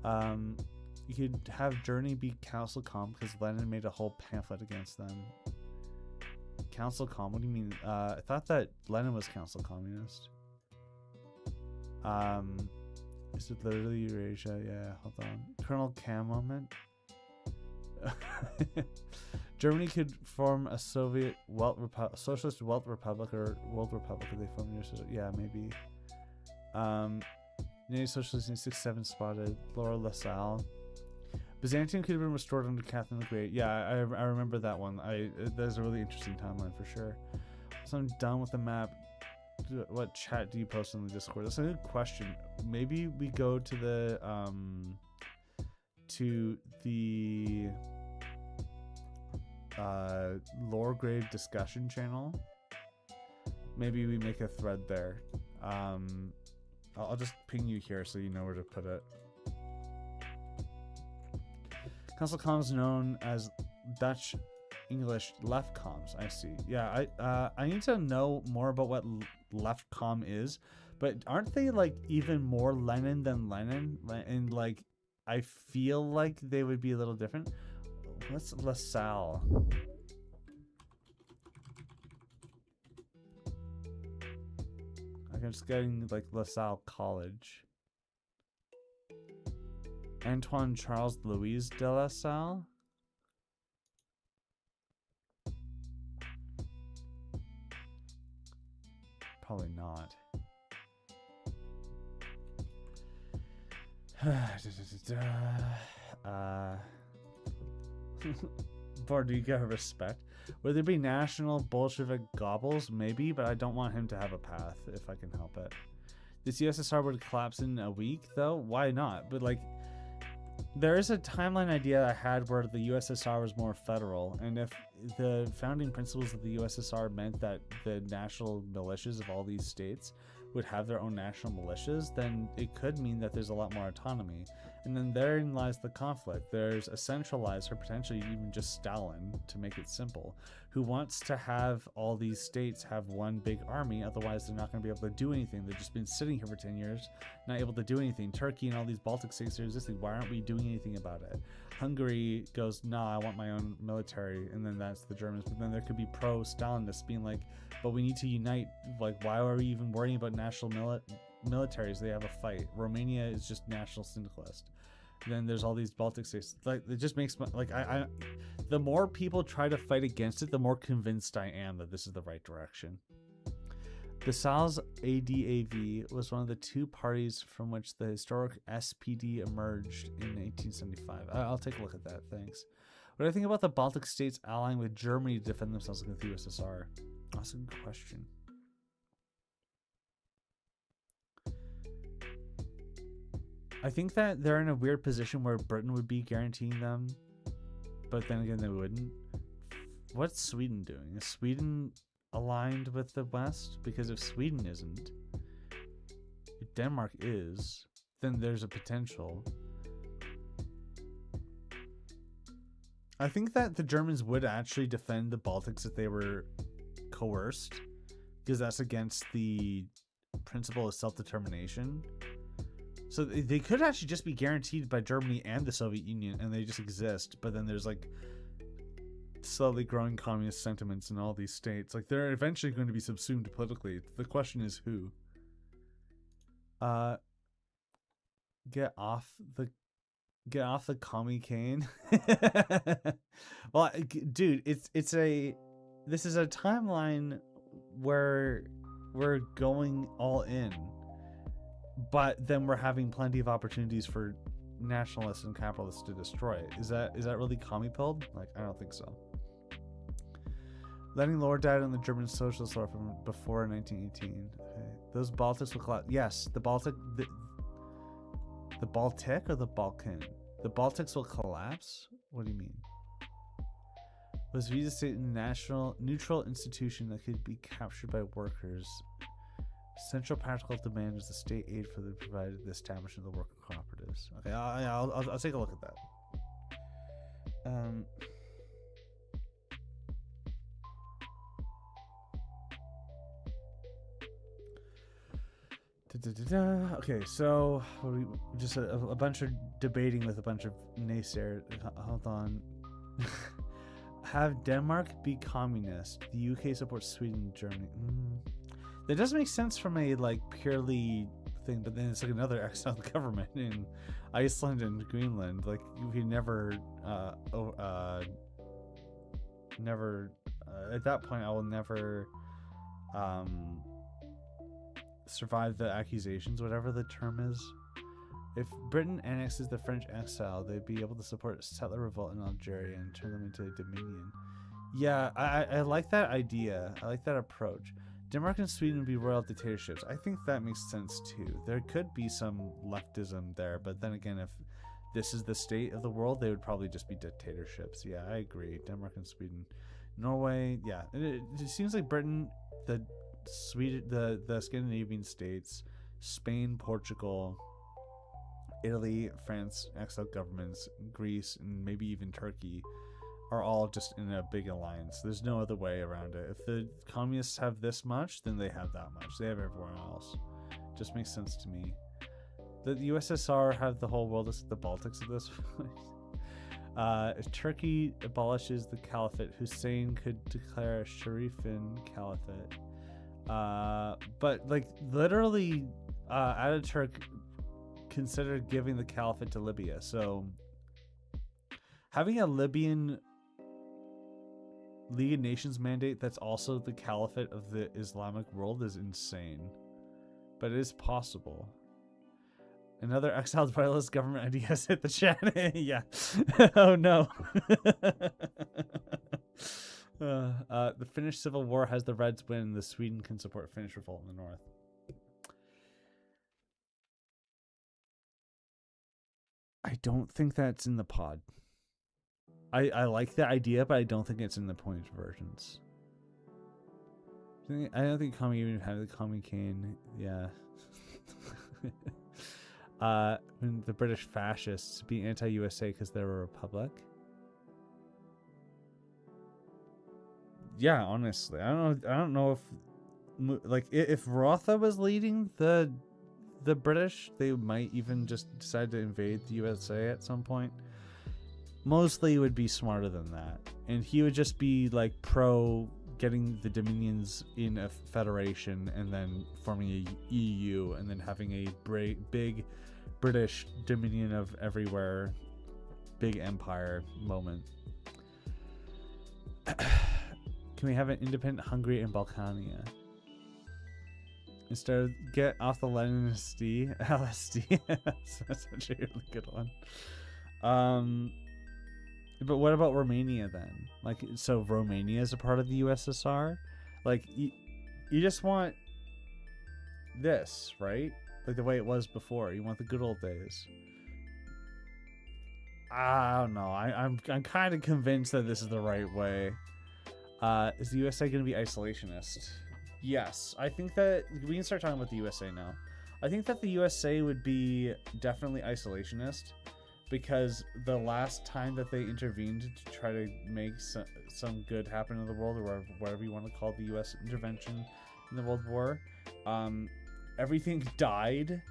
You could have Germany be Council Com because Lenin made a whole pamphlet against them. Council Com? What do you mean? I thought that Lenin was Council Communist. Is it literally Eurasia? Yeah, hold on. Colonel Cam moment. Germany could form a Soviet Socialist World Republic or World Republic if they form yeah, maybe. United Socialists in 6-7 spotted. Laura LaSalle. Byzantium could have been restored under Catherine the Great. Yeah, I remember that one. That's a really interesting timeline for sure. So I'm done with the map. What chat do you post in the Discord? That's a good question. Maybe we go to the Lore Grave discussion channel. Maybe we make a thread there. I'll just ping you here so you know where to put it. Council comms known as Dutch English left comms. I see. Yeah, I need to know more about what left comm is, but aren't they like even more Lenin than Lenin? And like I feel like they would be a little different. What's LaSalle? I'm just getting like LaSalle College. Antoine Charles Louis de La Salle? Probably not. Board, do you get respect? Would there be national Bolshevik gobbles? Maybe, but I don't want him to have a path if I can help it. This USSR would collapse in a week, though? Why not? But like, there is a timeline idea I had where the USSR was more federal, and if the founding principles of the USSR meant that the national militias of all these states would have their own national militias, then it could mean that there's a lot more autonomy. And then therein lies the conflict. There's a centralized, or potentially even just Stalin, to make it simple, who wants to have all these states have one big army, otherwise they're not going to be able to do anything. They've just been sitting here for 10 years, not able to do anything. Turkey and all these Baltic states are existing. Why aren't we doing anything about it? Hungary goes, nah, I want my own military, and then that's the Germans. But then there could be pro-Stalinists being like, but we need to unite. Like, why are we even worrying about national militaries? They have a fight. Romania is just national syndicalist. Then there's all these Baltic states. Like, it just makes my, like, I the more people try to fight against it, the more convinced I am that this is the right direction. The Sal's ADAV was one of the two parties from which the historic SPD emerged in 1875. I'll take a look at that, thanks. What do I think about the Baltic states allying with Germany to defend themselves against the USSR? That's a good question. I think that they're in a weird position where Britain would be guaranteeing them, but then again they wouldn't. What's Sweden doing? Is Sweden aligned with the West? Because if Sweden isn't, if Denmark is, then there's a potential. I think that the Germans would actually defend the Baltics if they were coerced, because that's against the principle of self-determination. So they could actually just be guaranteed by Germany and the Soviet Union, and they just exist. But then there's like slowly growing communist sentiments in all these states. Like they're eventually going to be subsumed politically. The question is who. Get off the commie cane. Well, dude, this is a timeline where we're going all in. But then we're having plenty of opportunities for nationalists and capitalists to destroy it. Is that really commie-pilled? Like, I don't think so. Letting Lord died on the German Socialist War from before 1918. Okay. Those Baltics will collapse. Yes, the Baltic. The Baltic or the Balkan? The Baltics will collapse? What do you mean? Was Visa State a national neutral institution that could be captured by workers? Central practical demand is the state aid for the provided the establishment of the worker cooperatives. Okay, I'll take a look at that. Okay, so we just a bunch of debating with a bunch of naysayers. Hold on. Have Denmark be communist? The UK supports Sweden and Germany. That does make sense from a like purely thing, but then it's like another exiled government in Iceland and Greenland. Like we never at that point I will never survive the accusations, whatever the term is. If Britain annexes the French exile, they'd be able to support a settler revolt in Algeria and turn them into a dominion. Yeah, I like that idea. I like that approach. Denmark and Sweden would be royal dictatorships. I think that makes sense too. There could be some leftism there, but then again, if this is the state of the world, they would probably just be dictatorships. Yeah, I agree. Denmark and Sweden. Norway, yeah. It seems like Britain, the Scandinavian states, Spain, Portugal, Italy, France, exiled governments, Greece, and maybe even Turkey are all just in a big alliance. There's no other way around it. If the communists have this much, then they have that much. They have everyone else. Just makes sense to me. The USSR have the whole world as the Baltics at this point. If Turkey abolishes the caliphate, Hussein could declare a Sharifin caliphate. But like literally, Ataturk considered giving the caliphate to Libya. So having a Libyan League of Nations mandate that's also the caliphate of the Islamic world is insane. But it is possible. Another exiled royalist government idea has hit the chat. Yeah. Oh no. The Finnish Civil War has the Reds win. The Sweden can support Finnish revolt in the north. I don't think that's in the pod. I like the idea, but I don't think it's in the point versions. I don't think Kami even had the Kami Kane. Yeah. The British fascists be anti-USA because they're a republic. Yeah, honestly, I don't know if like if Rotha was leading the British, they might even just decide to invade the USA at some point. Mostly it would be smarter than that, and he would just be like pro getting the dominions in a federation and then forming a EU and then having a big British dominion of everywhere, big empire moment. Can we have an independent Hungary and Balkania? Instead of get off the LSD. That's actually a really good one. But what about Romania then? Like, so Romania is a part of the USSR? Like, you just want this, right? Like the way it was before. You want the good old days. I don't know. I'm kind of convinced that this is the right way. Is the USA going to be isolationist? Yes. I think that we can start talking about the USA now. I think that the USA would be definitely isolationist, because the last time that they intervened to try to make some good happen in the world, or whatever you want to call the US intervention in the World War, everything died.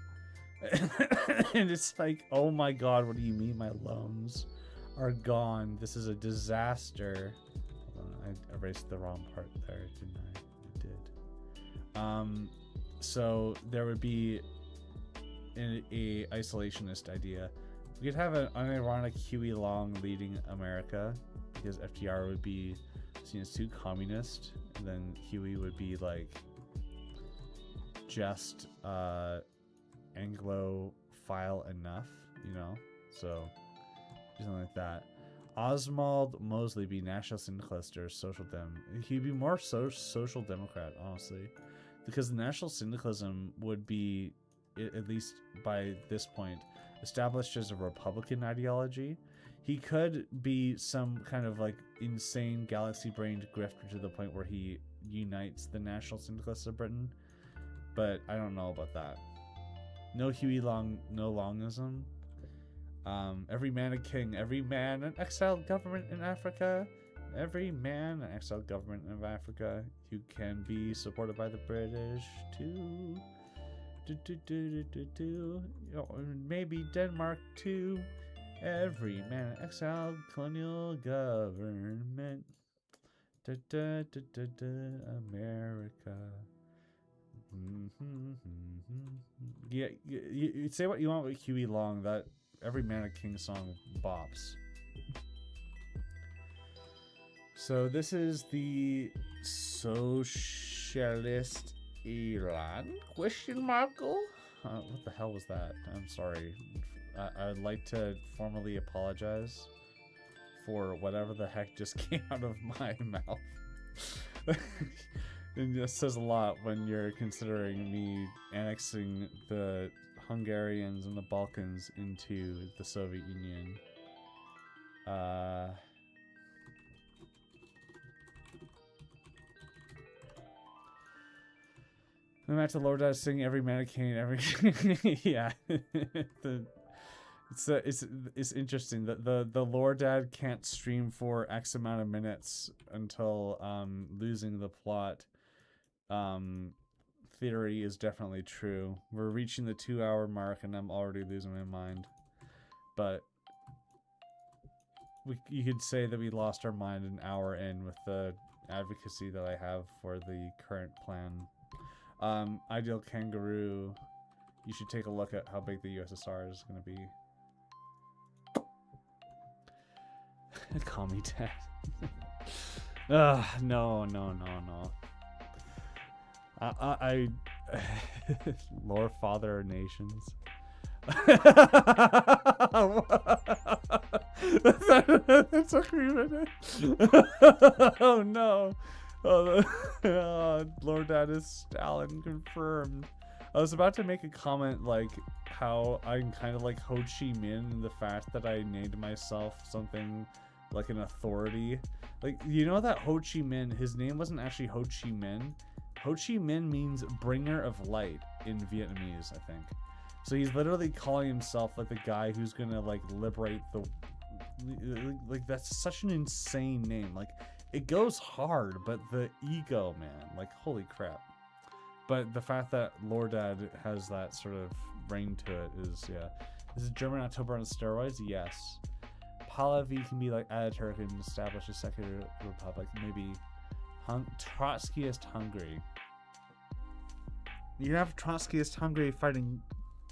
And it's like, oh my god, what do you mean my loans are gone? This is a disaster. Hold on, I erased the wrong part there, didn't I? I did. So there would be a isolationist idea. We could have an unironic Huey Long leading America, because FDR would be seen as too communist, and then Huey would be like just Anglophile enough, you know? So something like that. Oswald Mosley be national syndicalist or social dem? He'd be more social democrat, honestly, because the national syndicalism would be, at least by this point, established as a Republican ideology. He could be some kind of like insane galaxy-brained grifter to the point where he unites the national syndicalists of Britain, but I don't know about that. No Huey Long, no Longism. Every man a king, every man an exiled government in Africa, every man an exiled government in Africa who can be supported by the British too. Maybe Denmark too. Every man an exiled colonial government. America. Yeah, you say what you want with Huey Long. That Every Man a King song bops. So this is the socialist Iran? Question markle? What the hell was that? I'm sorry. I'd like to formally apologize for whatever the heck just came out of my mouth. And this says a lot when you're considering me annexing the Hungarians and the Balkans into the Soviet Union. I'm at the Lord Dad singing every mannequin, every yeah. It's interesting that the Lord Dad can't stream for X amount of minutes until losing the plot. Theory is definitely true. We're reaching the 2-hour mark and I'm already losing my mind. But you could say that we lost our mind an hour in with the advocacy that I have for the current plan. Ideal Kangaroo, you should take a look at how big the USSR is going to be. Call me dad. No. I Lord Father Nations. That took me a minute. Oh no. Lord Dad is Stalin confirmed. I was about to make a comment like how I'm kind of like Ho Chi Minh in the fact that I named myself something like an authority. Like, you know that Ho Chi Minh, his name wasn't actually Ho Chi Minh. Ho Chi Minh means bringer of light in Vietnamese, I think. So he's literally calling himself like the guy who's gonna like liberate the, like that's such an insane name. Like, it goes hard, but the ego, man, like holy crap. But the fact that Lord Dad has that sort of ring to it is, yeah. Is it German October on steroids? Yes. Pahlavi can be like Ataturk and establish a secular republic. Maybe Trotskyist Hungary. You have Trotskyist Hungary fighting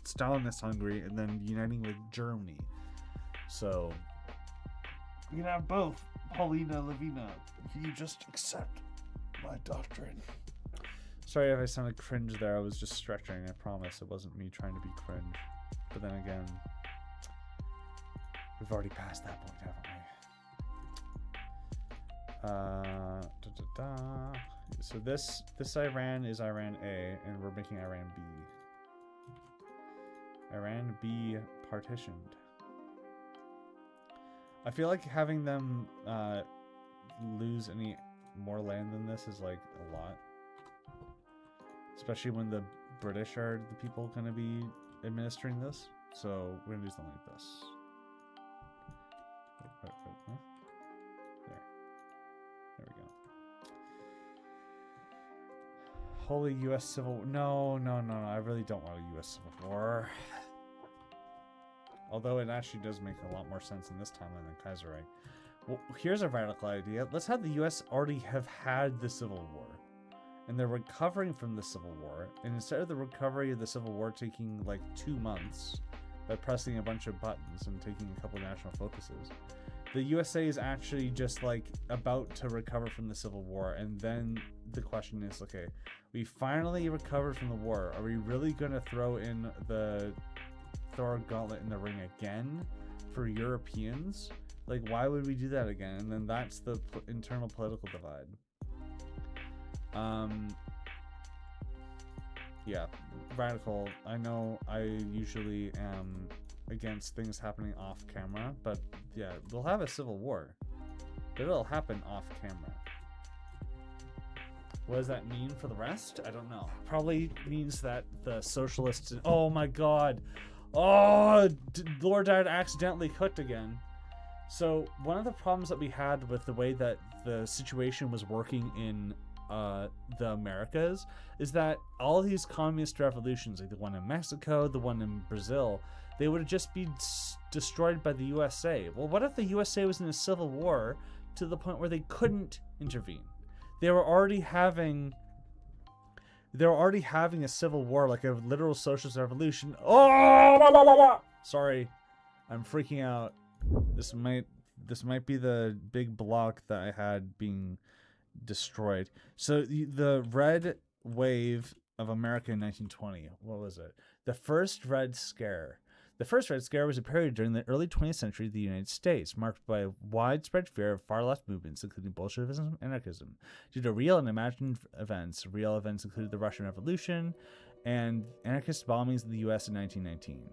Stalinist Hungary and then uniting with Germany. So you can have both. Paulina Levina, if you just accept my doctrine. Sorry if I sounded cringe there. I was just stretching. I promise it wasn't me trying to be cringe. But then again, we've already passed that point, haven't we? So this Iran is Iran A, and we're making Iran B. Iran B partitioned. I feel like having them lose any more land than this is like a lot. Especially when the British are the people going to be administering this. So we're going to do something like this. There. There we go. Holy U.S. Civil War. No. I really don't want a U.S. Civil War. Although it actually does make a lot more sense in this timeline than Kaiserreich. Well, here's a radical idea. Let's have the U.S. already have had the Civil War. And they're recovering from the Civil War. And instead of the recovery of the Civil War taking like 2 months by pressing a bunch of buttons and taking a couple national focuses, the USA is actually just like about to recover from the Civil War. And then the question is, okay, we finally recovered from the war. Are we really going to throw our gauntlet in the ring again for Europeans? Like, why would we do that again? And then that's the internal political divide. Yeah, radical. I know I usually am against things happening off camera, but yeah, we'll have a civil war, but it'll happen off camera. What does that mean for the rest? I don't know. Probably means that the socialists... Oh my god. Oh, Lord died accidentally cooked again. So one of the problems that we had with the way that the situation was working in the Americas is that all these communist revolutions, like the one in Mexico, the one in Brazil, they would just be destroyed by the USA. Well, what if the USA was in a civil war to the point where they couldn't intervene? They were already having a civil war, like a literal socialist revolution. Oh, sorry, I'm freaking out. This might be the big block that I had being destroyed. So the red wave of America in 1920. What was it? The first Red Scare. The first Red Scare was a period during the early 20th century of the United States, marked by widespread fear of far-left movements, including Bolshevism and anarchism. Due to real and imagined events, real events included the Russian Revolution and anarchist bombings in the U.S. in 1919.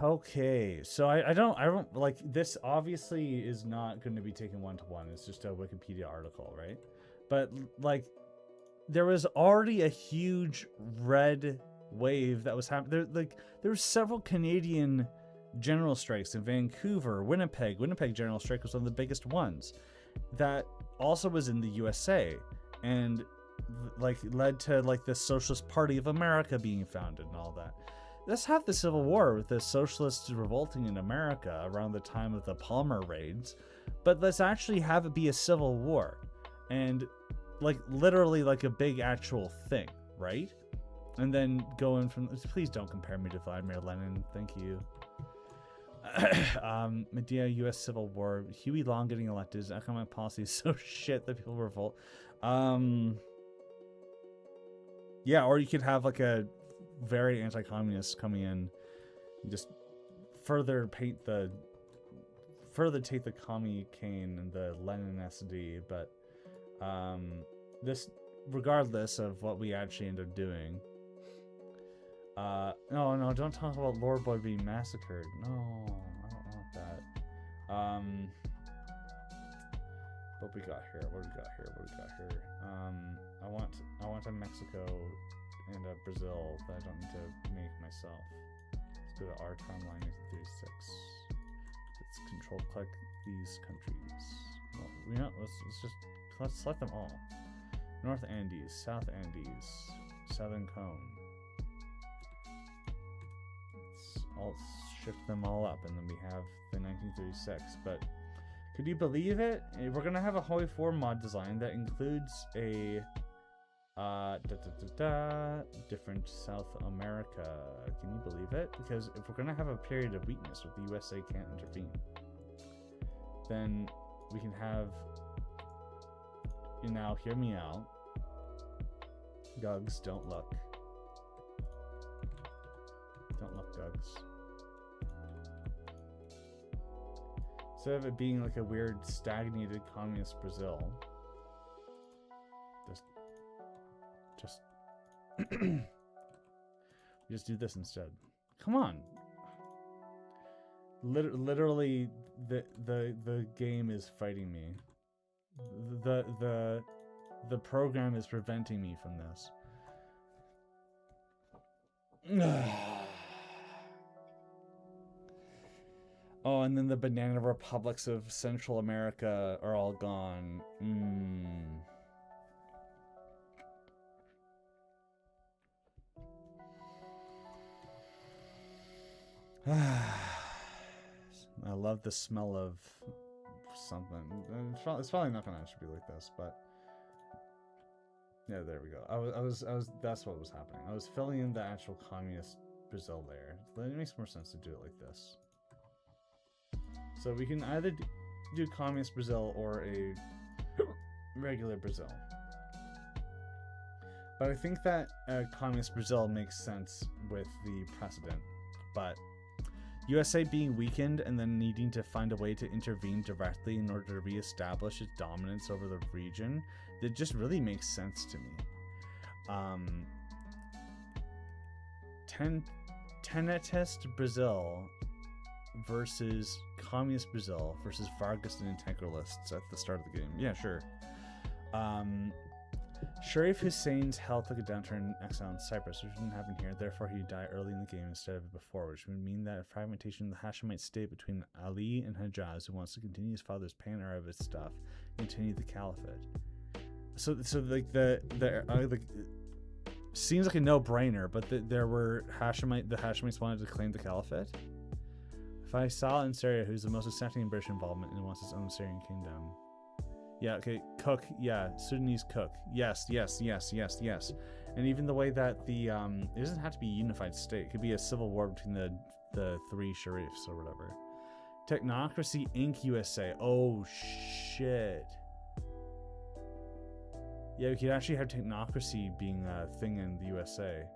Okay, so I don't like this. Obviously, is not going to be taken one-to-one. It's just a Wikipedia article, right? But like, there was already a huge red wave that was happening. There were several Canadian general strikes in Vancouver, Winnipeg. Winnipeg general strike was one of the biggest ones. That also was in the USA, and like led to like the Socialist Party of America being founded and all that. Let's have the Civil War with the socialists revolting in America around the time of the Palmer raids, but let's actually have it be a civil war, and like literally like a big actual thing, right? And then go in from... Please don't compare me to Vladimir Lenin, thank you. Medea, U.S. Civil War, Huey Long getting elected, his economic policy is so shit that people revolt. Yeah, or you could have like a very anti-communist coming in and just further take the commie cane and the Lenin SD, but this, regardless of what we actually end up doing, no, don't talk about Lord Boy being massacred. No, I don't want that. What we got here? I want a Mexico and a Brazil that I don't need to make myself. Let's go to our timeline 36. Let's control click these countries. Well, you know, let's select them all. North Andes, South Andes, Southern Cone. I'll shift them all up, and then we have the 1936. But could you believe it? We're gonna have a Hoi 4 mod design that includes a different South America. Can you believe it? Because if we're gonna have a period of weakness where the USA can't intervene, then we can have, you now hear me out. Gugs, don't look. Don't look, Gugs. Instead of it being like a weird stagnated communist Brazil, just do this instead. Come on. Literally, the game is fighting me. The program is preventing me from this. Oh, and then the banana republics of Central America are all gone. I love the smell of something. It's probably not gonna actually be like this, but yeah, there we go. I was that's what was happening. I was filling in the actual communist Brazil layer. It makes more sense to do it like this. So we can either do communist Brazil or a regular Brazil. But I think that communist Brazil makes sense with the precedent. But USA being weakened and then needing to find a way to intervene directly in order to reestablish its dominance over the region, that just really makes sense to me. Tenentist Brazil versus Communist Brazil versus Vargas and Integralists at the start of the game. Yeah, sure. Sharif Hussein's health took a downturn in exile in Cyprus, which didn't happen here. Therefore, he died early in the game instead of before, which would mean that a fragmentation of the Hashemite state between Ali and Hejaz, who wants to continue his father's pan-Arabist stuff, continue the caliphate. So like the seems like a no-brainer, but there were the Hashemites wanted to claim the caliphate. Faisal in Syria, who's the most accepting in British involvement and wants his own Syrian kingdom. Yeah, okay, Cook, yeah, Sudanese Cook. Yes. And even the way that it doesn't have to be a unified state. It could be a civil war between the three Sharifs or whatever. Technocracy Inc. USA. Oh, shit. Yeah, we could actually have technocracy being a thing in the USA.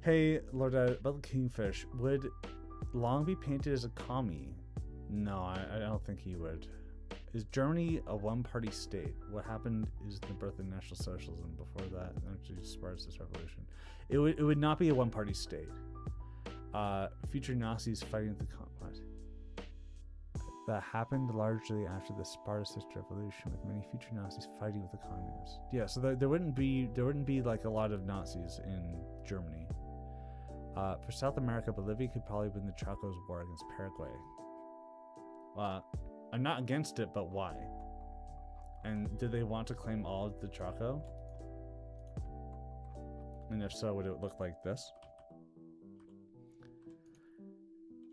Hey, Lord, about the Kingfish, would Long be painted as a commie? No, I don't think he would. Is Germany a one-party state? What happened is the birth of National Socialism. Before that, actually, Spartakus revolution. It would not be a one-party state. Future Nazis fighting the what? That happened largely after the Spartakus revolution, with many future Nazis fighting with the communists. Yeah, so there wouldn't be like a lot of Nazis in Germany. For South America, Bolivia could probably win the Chaco's war against Paraguay. I'm not against it, but why? And did they want to claim all of the Chaco? And if so, would it look like this?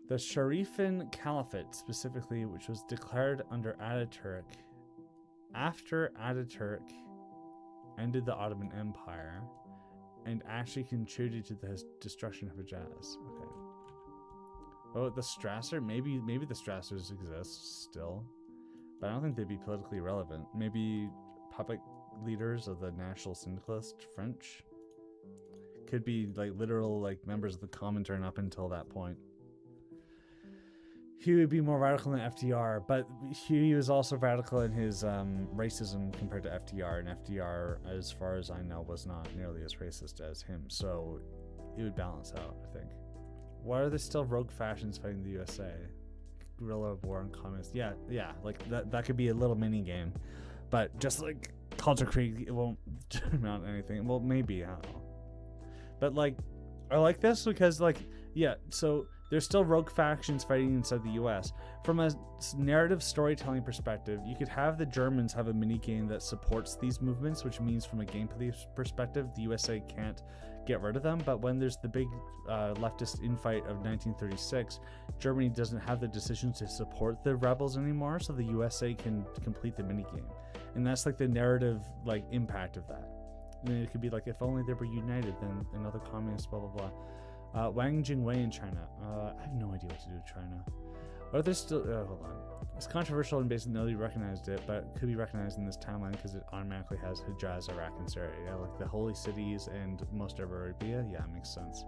The Sharifin Caliphate, specifically, which was declared under Ataturk after Ataturk ended the Ottoman Empire and actually contributed to the destruction of Hejaz. Okay. Oh, the Strasser? Maybe the Strassers exist still, but I don't think they'd be politically relevant. Maybe puppet leaders of the National Syndicalist French could be like literal like members of the Comintern up until that point. He would be more radical than FDR, but he was also radical in his racism compared to FDR, and FDR, as far as I know, was not nearly as racist as him, so it would balance out, I think. Why are there still rogue factions fighting the USA? Guerrilla war on communists. Yeah, like that could be a little mini game, but just like Culture Creek, it won't amount to anything. Well, maybe, I don't know. But like, I like this because like, yeah, so there's still rogue factions fighting inside the US. From a narrative storytelling perspective, you could have the Germans have a minigame that supports these movements, which means from a gameplay perspective, the USA can't get rid of them. But when there's the big leftist infight of 1936, Germany doesn't have the decision to support the rebels anymore, so the USA can complete the minigame. And that's like the narrative like impact of that. And then it could be like, if only they were united, then another communist, blah, blah, blah. Wang Jingwei in China. I have no idea what to do with China. What are there still? Hold on. It's controversial and basically nobody recognized it, but it could be recognized in this timeline because it automatically has Hejaz, Iraq, and Syria. Yeah, like the holy cities and most of Arabia. Yeah, it makes sense.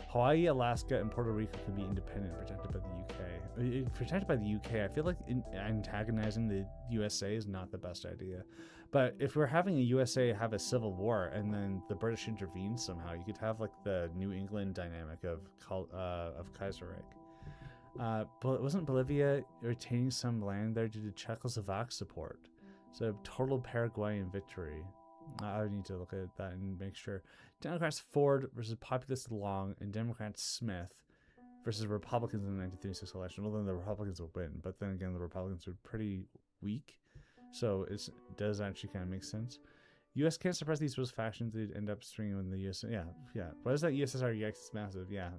Hawaii, Alaska, and Puerto Rico can be independent, protected by the UK. Protected by the UK, I feel like antagonizing the USA is not the best idea. But if we're having a USA have a civil war and then the British intervene somehow, you could have like the New England dynamic of Kaiserreich. But wasn't Bolivia retaining some land there due to Czechoslovak support? So total Paraguayan victory. I would need to look at that and make sure. Democrats Ford versus Populist Long and Democrats Smith versus Republicans in the 1936 election. Well, then the Republicans would win, but then again, the Republicans were pretty weak. So it does actually kind of make sense. U.S. can't suppress these those factions. They'd end up stringing with the U.S. Yeah. What is that USSR? Yikes, it's massive. Yeah.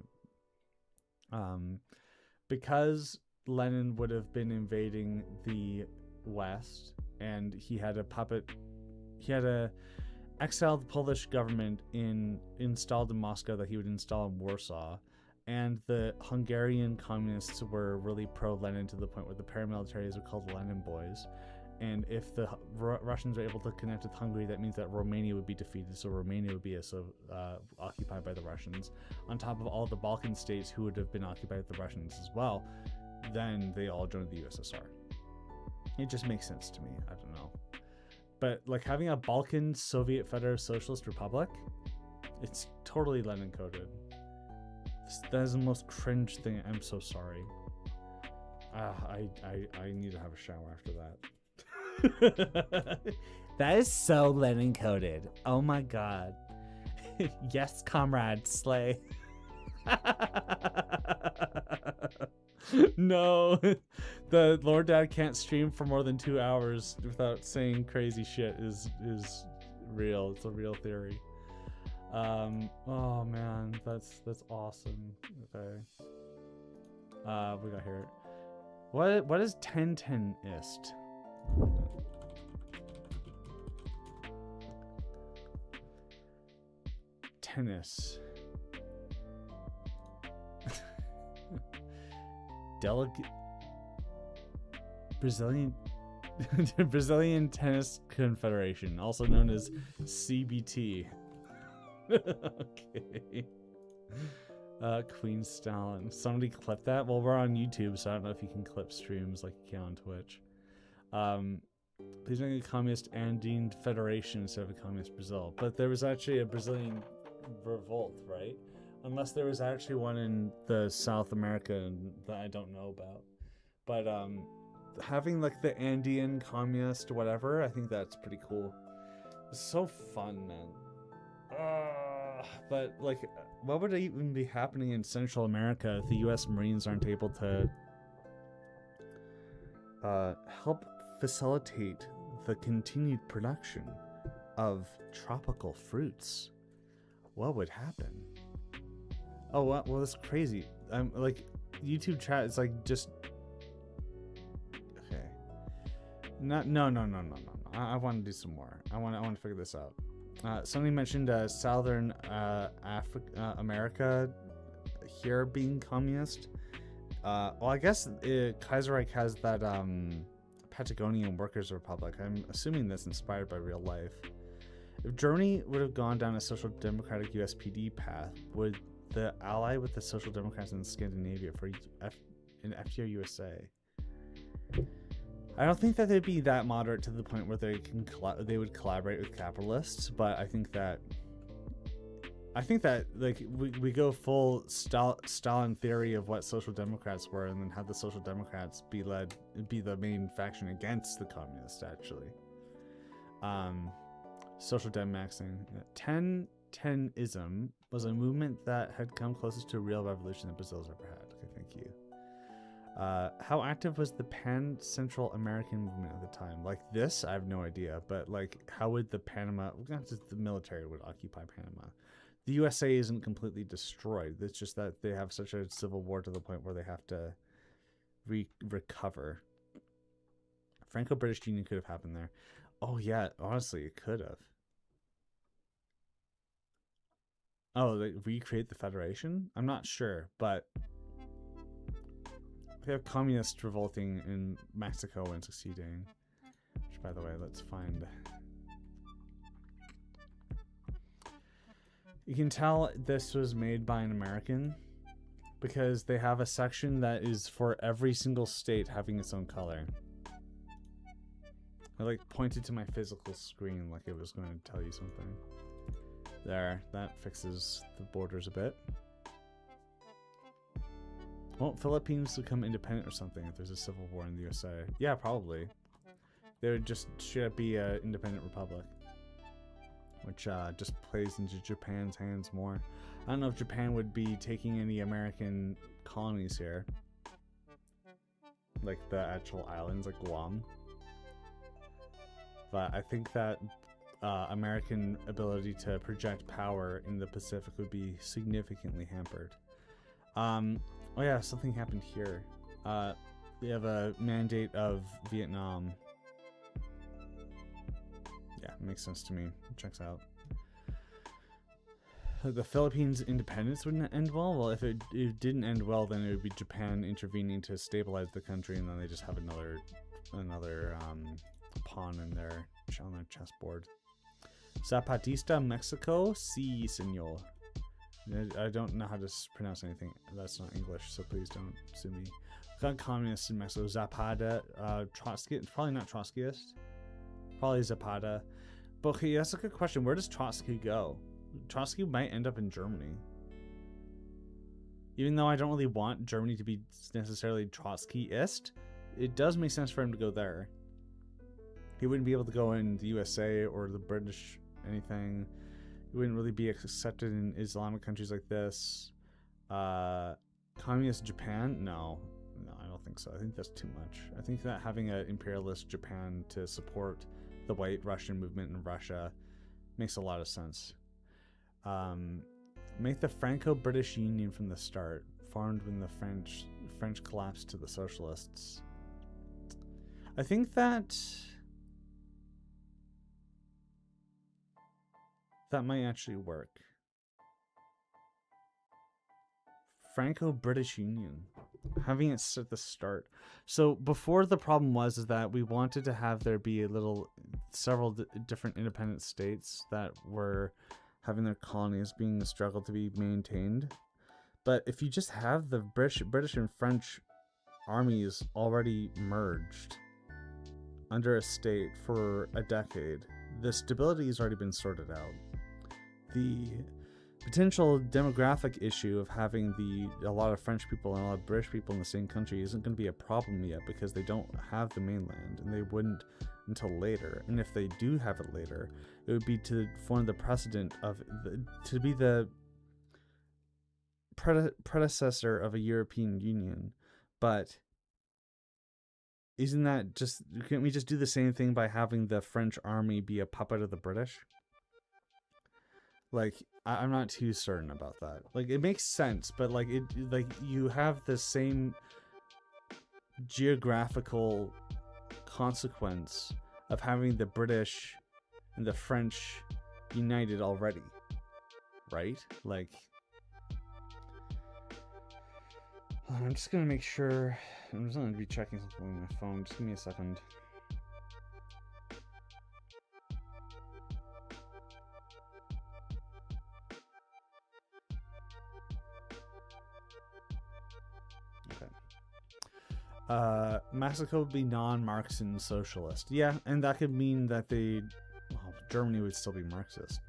Because Lenin would have been invading the West, and he had a exiled Polish government installed in Moscow that he would install in Warsaw, and the Hungarian communists were really pro-Lenin to the point where the paramilitaries were called Lenin Boys. and if the Russians are able to connect with Hungary, that means that Romania would be defeated, so Romania would be occupied by the Russians, on top of all the Balkan states who would have been occupied by the Russians as well. Then they all joined the USSR. It just makes sense to me. I don't know. But like having a Balkan Soviet Federative Socialist Republic, it's totally Lenin coded. That is the most cringe thing. I'm so sorry. I need to have a shower after that. That is so Lenin coded. Oh my god. Yes, comrade, slay. No, the Lord Dad can't stream for more than 2 hours without saying crazy shit is real. It's a real theory. Oh man, that's awesome. Okay. We got here. What is tentenist? Tennis. Brazilian Tennis Confederation, also known as CBT. Okay. Queen Stalin. Somebody clip that? Well, we're on YouTube, so I don't know if you can clip streams like you can on Twitch. Please make a communist Andean Federation instead of a communist Brazil. But there was actually a Brazilian revolt, right? Unless there was actually one in the South America that I don't know about. But having like the Andean communist whatever, I think that's pretty cool. It's so fun, man. But like, what would even be happening in Central America if the U.S. Marines aren't able to help facilitate the continued production of tropical fruits? What would happen? Oh, well, that's crazy. I'm like, YouTube chat is like just okay. No. I want to do some more. I want to figure this out. Somebody mentioned Southern America here being communist. Well, I guess Kaiserreich has that Patagonian Workers' Republic. I'm assuming that's inspired by real life. If Germany would have gone down a social democratic USPD path, would the ally with the Social Democrats in Scandinavia for an FDR USA? I don't think that they'd be that moderate to the point where they would collaborate with capitalists, but I think that like we go full Stalin theory of what social democrats were, and then have the social democrats be the main faction against the communists. Actually, social dem maxing. Tenism was a movement that had come closest to a real revolution that Brazil's ever had. Okay, thank you. How active was the Pan-Central American movement at the time? Like this, I have no idea. But like, how would the military would occupy Panama? The USA isn't completely destroyed. It's just that they have such a civil war to the point where they have to recover. Franco-British Union could have happened there. Oh yeah, honestly, it could have. Oh, like recreate the Federation? I'm not sure, but we have communists revolting in Mexico and succeeding. Which, by the way, let's find. You can tell this was made by an American because they have a section that is for every single state having its own color. I like pointed to my physical screen like it was going to tell you something. There, that fixes the borders a bit. Won't Philippines become independent or something if there's a civil war in the USA? Yeah, probably. They would just straight up be an independent republic. Which just plays into Japan's hands more. I don't know if Japan would be taking any American colonies here. Like the actual islands, like Guam. But I think that American ability to project power in the Pacific would be significantly hampered. Oh yeah, something happened here. We have a mandate of Vietnam. Yeah, makes sense to me. It checks out. The Philippines' independence wouldn't end well. Well, if it didn't end well, then it would be Japan intervening to stabilize the country, and then they just have another pawn in their on their chessboard. Zapatista Mexico, si senor. I don't know how to pronounce anything that's not English, so please don't sue me. Got communists in Mexico. Zapata, Trotsky, probably not Trotskyist. Probably Zapata. But okay, that's a good question. Where does Trotsky go? Trotsky might end up in Germany. Even though I don't really want Germany to be necessarily Trotskyist, it does make sense for him to go there. He wouldn't be able to go in the USA or the British anything. He wouldn't really be accepted in Islamic countries like this. Communist Japan? No, I don't think so. I think that's too much. I think that having an imperialist Japan to support the white Russian movement in Russia makes a lot of sense. Make the Franco-British Union from the start, formed when the French collapsed to the socialists. I think that might actually work. Franco-British Union, having it at the start. So before, the problem is that we wanted to have there be several different independent states that were having their colonies being struggled to be maintained. But if you just have the British and French armies already merged under a state for a decade, the stability has already been sorted out. The potential demographic issue of having a lot of French people and a lot of British people in the same country isn't going to be a problem yet, because they don't have the mainland, and they wouldn't until later. And if they do have it later, it would be to form the precedent to be the predecessor of a European Union. But isn't that just, can't we just do the same thing by having the French army be a puppet of the British? Like, I'm not too certain about that. Like, it makes sense, but like you have the same geographical consequence of having the British and the French united already, right? Like, I'm just gonna make sure. I'm just gonna be checking something on my phone. Just give me a second. Mexico would be non-Marxian socialist. Yeah, and that could mean that Germany would still be Marxist.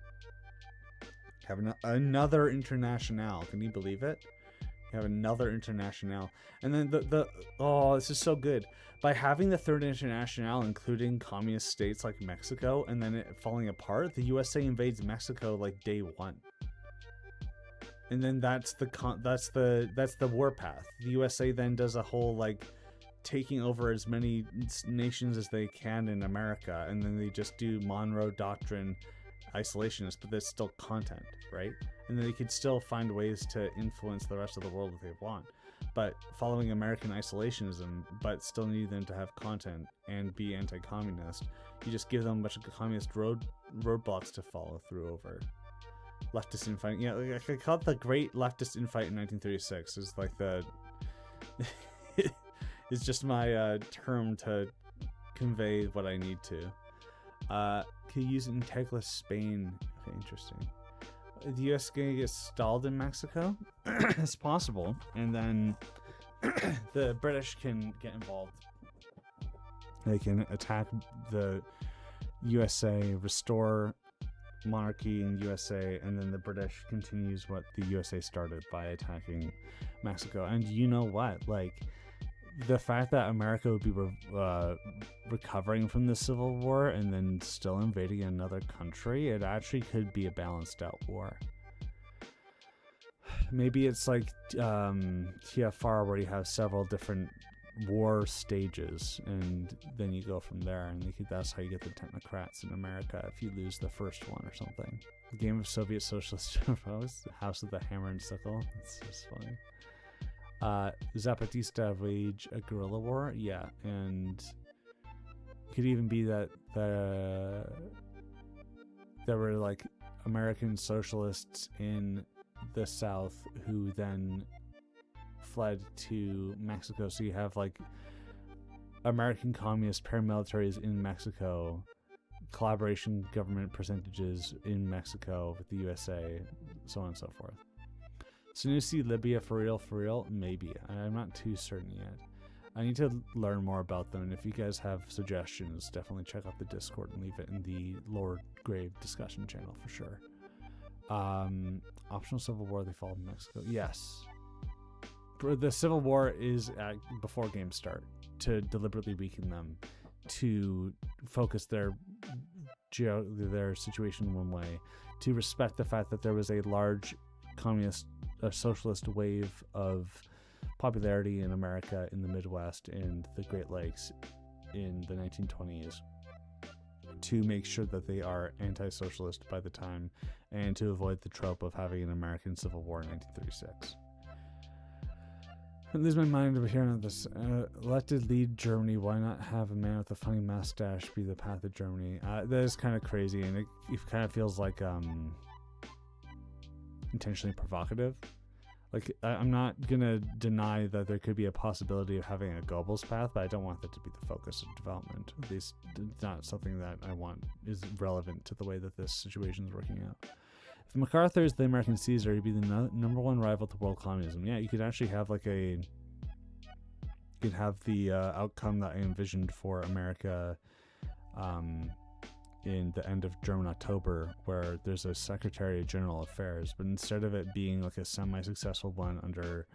Have another international. Can you believe it? You have another international. And then this is so good. By having the third international, including communist states like Mexico, and then it falling apart, the USA invades Mexico like day one. And then that's the warpath. The USA then does a whole like taking over as many nations as they can in America, and then they just do Monroe Doctrine isolationist, but there's still content, right? And then they could still find ways to influence the rest of the world if they want, but following American isolationism, but still need them to have content and be anti-communist. You just give them a bunch of communist roadblocks to follow through over. Leftist infighting. Yeah, I call it the Great Leftist Infight in 1936. Is like the it's just my term to convey what I need to. Could use Integla Spain. Okay, interesting. The U.S. gonna get stalled in Mexico? It's possible, and then the British can get involved. They can attack the USA, restore monarchy in USA, and then the British continues what the USA started by attacking Mexico. And you know what? Like, the fact that America would be recovering from the Civil War and then still invading another country, it actually could be a balanced out war. Maybe it's like TFR, where you have several different war stages, and then you go from there, and that's how you get the technocrats in America if you lose the first one or something. The game of Soviet socialist House of the Hammer and Sickle. It's just funny. Zapatista wage a guerrilla war, yeah, and it could even be that there were like American socialists in the South who then fled to Mexico. So you have like American communist paramilitaries in Mexico, collaboration government percentages in Mexico with the USA, so on and so forth. Sanusi, Libya, for real? Maybe. I'm not too certain yet. I need to learn more about them, and if you guys have suggestions, definitely check out the Discord and leave it in the Lord Grave discussion channel for sure. Optional civil war, they followed Mexico. Yes. The civil war is before games start, to deliberately weaken them, to focus their situation one way, to respect the fact that there was a large socialist wave of popularity in America in the Midwest and the Great Lakes in the 1920s, to make sure that they are anti-socialist by the time, and to avoid the trope of having an American Civil War in 1936. I lose my mind over here on this. Elected lead Germany. Why not have a man with a funny mustache be the path of Germany? That is kind of crazy, and it kind of feels like intentionally provocative. Like, I'm not gonna deny that there could be a possibility of having a Goebbels path, but I don't want that to be the focus of development. At least it's not something that I want is relevant to the way that this situation is working out. If MacArthur is the American Caesar, he'd be the number one rival to world communism. Yeah, you could actually have like you could have the outcome that I envisioned for America in the end of German October, where there's a Secretary of General Affairs, but instead of it being like a semi-successful one under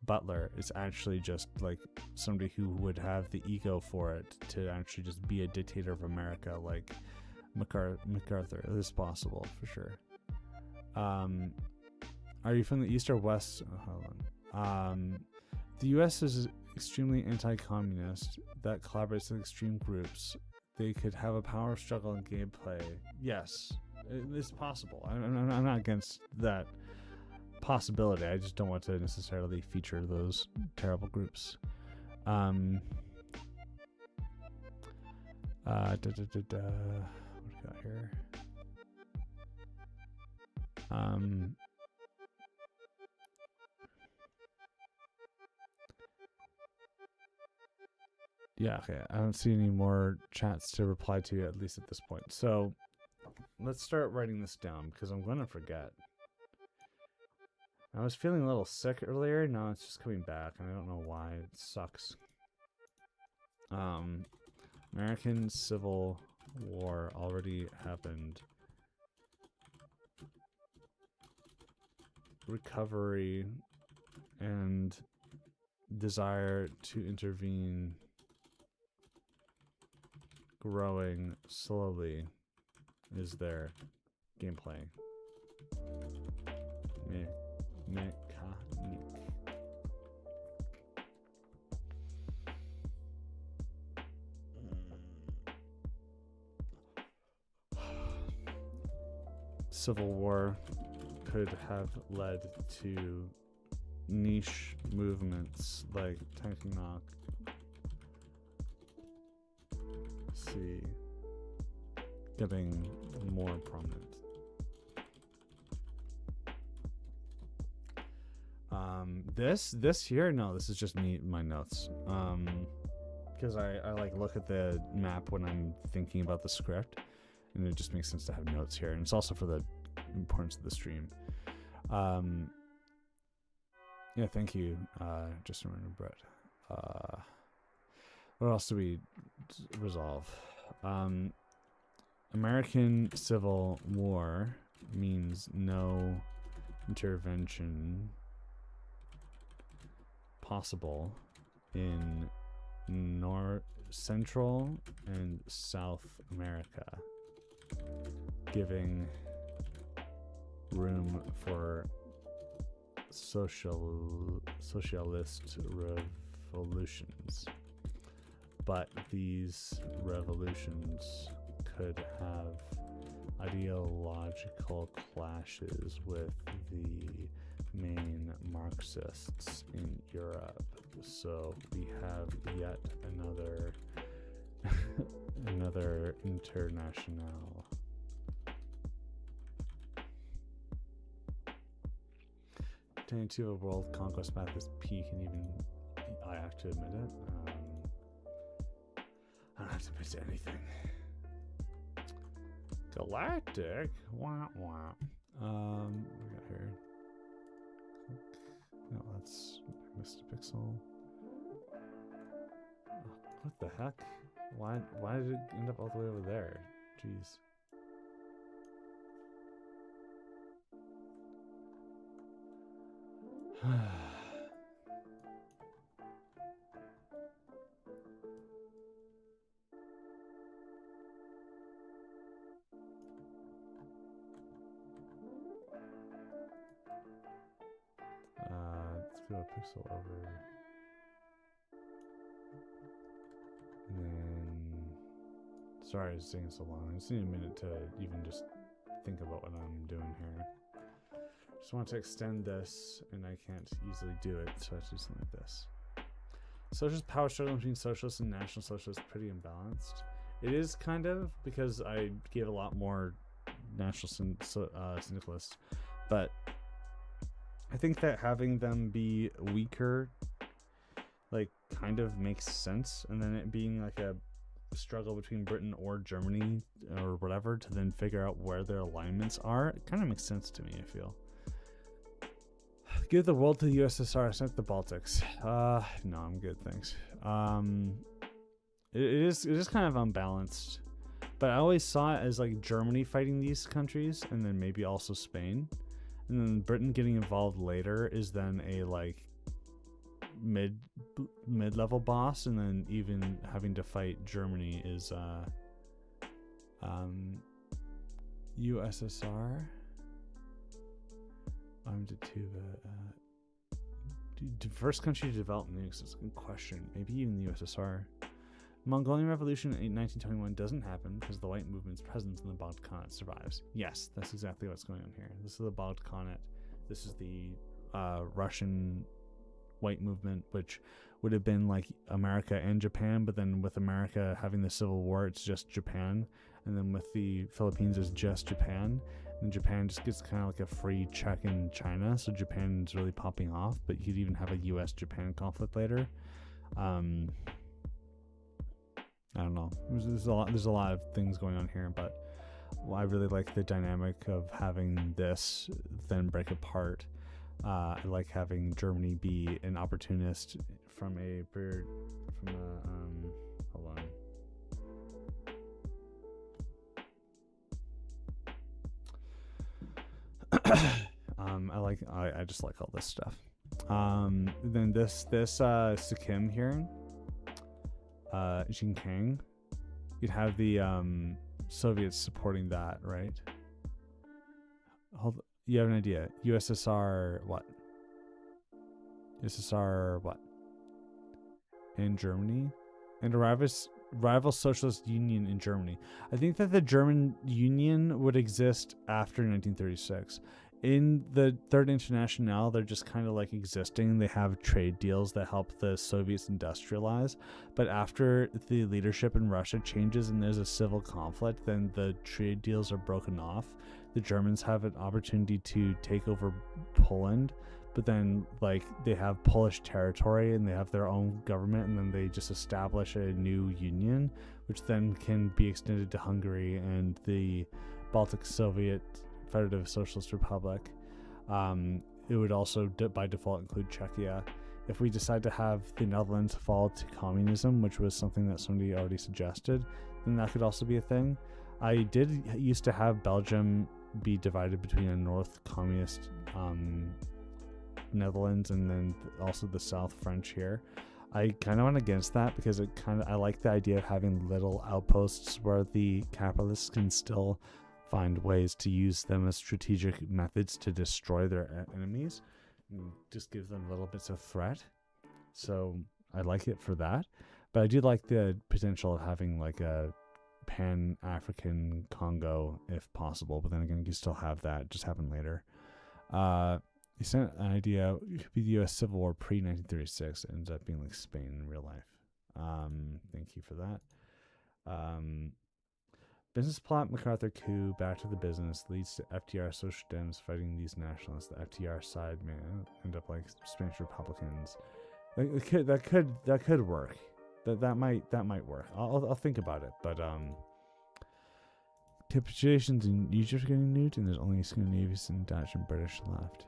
Butler, it's actually just like somebody who would have the ego for it to actually just be a dictator of America, like MacArthur. It is possible for sure. Are you from the East or West? Oh, hold on. The U.S. is extremely anti-communist that collaborates with extreme groups. They could have a power struggle in gameplay. Yes, it's possible. I'm not against that possibility. I just don't want to necessarily feature those terrible groups. What do we got here? Yeah, okay. I don't see any more chats to reply to, at least at this point. So let's start writing this down because I'm going to forget. I was feeling a little sick earlier. Now it's just coming back, and I don't know why. It sucks. American Civil War already happened. Recovery and desire to intervene growing slowly is their gameplay mechanic. Civil War could have led to niche movements like Technoc. See, getting more prominent. This here, no, this is just me, my notes. Because I like look at the map when I'm thinking about the script, and it just makes sense to have notes here, and it's also for the importance of the stream. Yeah, thank you, just remember Brett. What else do we resolve? American Civil War means no intervention possible in Central and South America, giving room for socialist revolutions. But these revolutions could have ideological clashes with the main Marxists in Europe. So we have yet another international. To a world conquest path is peak, and even I have to admit it. don't have to admit to anything. Galactic? Wah, wah. What we got here? No, that's I missed a pixel. What the heck? Why did it end up all the way over there? Jeez. Let's go a pixel over. And then, sorry it's taking so long. I just need a minute to even just think about what I'm doing here. Just want to extend this, and I can't easily do it, so I have to do something like this. Socialist power struggle between socialists and national socialists pretty imbalanced. It is kind of, because I gave a lot more national syndicalists, but I think that having them be weaker like kind of makes sense, and then it being like a struggle between Britain or Germany or whatever to then figure out where their alignments are, it kind of makes sense to me, I feel. Give the world to the USSR, sent the Baltics. No, I'm good, thanks. It is kind of unbalanced, but I always saw it as like Germany fighting these countries, and then maybe also Spain, and then Britain getting involved later is then a like mid-level boss, and then even having to fight Germany is USSR. I'm to the first country to develop nukes is a good question. Maybe even the USSR. Mongolian Revolution in 1921 doesn't happen because the white movement's presence in the Balkanate survives. Yes, that's exactly what's going on here. This is the Balkanate. This is the Russian white movement, which would have been like America and Japan, but then with America having the Civil War, it's just Japan, and then with the Philippines, it's just Japan, and Japan just gets kind of like a free check in China, so Japan is really popping off, but you could even have a US-Japan conflict later. I don't know. There's a lot of things going on here, but I really like the dynamic of having this then break apart. I like having Germany be an opportunist from a hold on. I just like all this stuff. Then this Sikkim here, Xinjiang, you'd have the Soviets supporting that, right? You have an idea. USSR what? USSR what? And Germany? And a rival socialist union in Germany. I think that the German Union would exist after 1936. In the Third Internationale, they're just kind of like existing. They have trade deals that help the Soviets industrialize. But after the leadership in Russia changes and there's a civil conflict, then the trade deals are broken off. The Germans have an opportunity to take over Poland, but then like they have Polish territory and they have their own government, and then they just establish a new union, which then can be extended to Hungary and the Baltic Soviet Federative Socialist Republic. It would also by default include Czechia. If we decide to have the Netherlands fall to communism, which was something that somebody already suggested, then that could also be a thing. I did used to have Belgium be divided between a North communist Netherlands and then also the South French here. I kind of went against that because I like the idea of having little outposts where the capitalists can still find ways to use them as strategic methods to destroy their enemies and just give them little bits of threat. So I like it for that, but I do like the potential of having like a Pan-African Congo if possible, but then again you still have that just happen later. You sent an idea, it could be the US Civil War pre-1936. It ends up being like Spain in real life. Thank you for that. Business plot, MacArthur coup, back to the business, leads to FDR social dems fighting these nationalists. The FDR side may end up like Spanish Republicans. Like that could work. That might work. I'll think about it. But capitulations in Egypt are getting nuked, and there's only Scandinavians and Dutch and British left.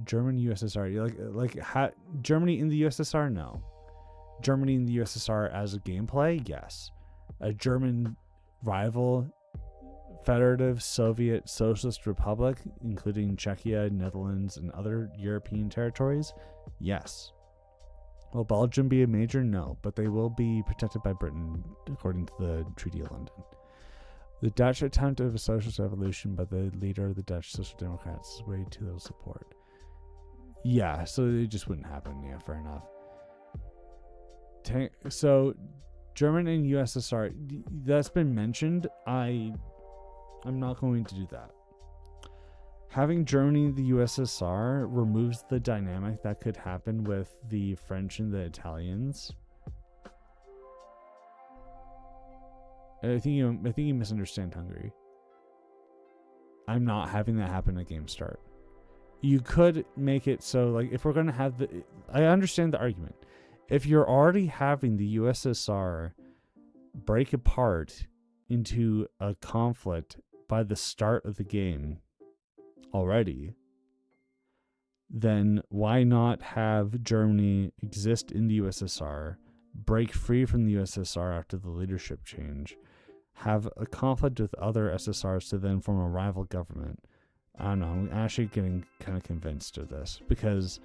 German USSR, Germany in the USSR, no. Germany in the USSR as a gameplay, yes. A German rival federative Soviet Socialist Republic, including Czechia, Netherlands, and other European territories, yes. Will Belgium be a major? No, but they will be protected by Britain according to the Treaty of London. The Dutch attempt of a socialist revolution by the leader of the Dutch Social Democrats is way too little support. Yeah, so it just wouldn't happen. Yeah, fair enough. So, German and USSR, that's been mentioned. I'm not going to do that. Having Germany and the USSR removes the dynamic that could happen with the French and the Italians. I think you misunderstand Hungary. I'm not having that happen at game start. You could make it so, like, if we're going to have I understand the argument. If you're already having the USSR break apart into a conflict by the start of the game already, then why not have Germany exist in the USSR, break free from the USSR after the leadership change, have a conflict with other SSRs to then form a rival government? I don't know. I'm actually getting kind of convinced of this, because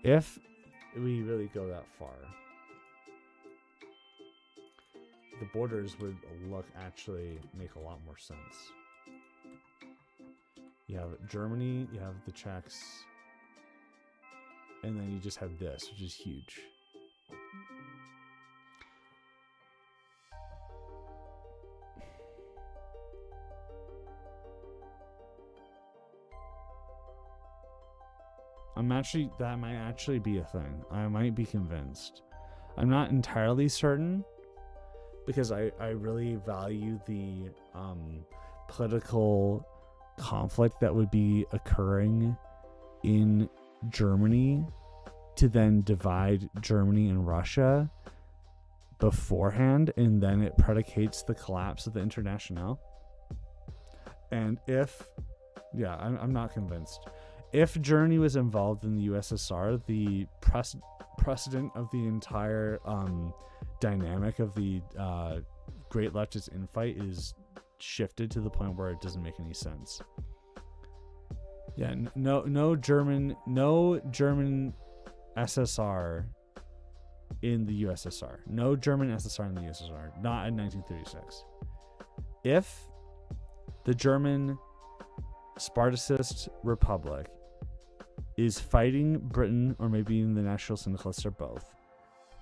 if we really go that far, the borders would actually make a lot more sense. You have Germany, you have the Czechs, and then you just have this, which is huge. That might actually be a thing. I might be convinced. I'm not entirely certain, because I really value the political conflict that would be occurring in Germany to then divide Germany and Russia beforehand, and then it predicates the collapse of the Internationale. And I'm not convinced. If Germany was involved in the USSR, the precedent of the entire dynamic of the Great Leftist infight is shifted to the point where it doesn't make any sense. Yeah, no German SSR in the USSR. No German SSR in the USSR. Not in 1936. If the German Spartakus Republic is fighting Britain, or maybe even the National Syndicalists, or both,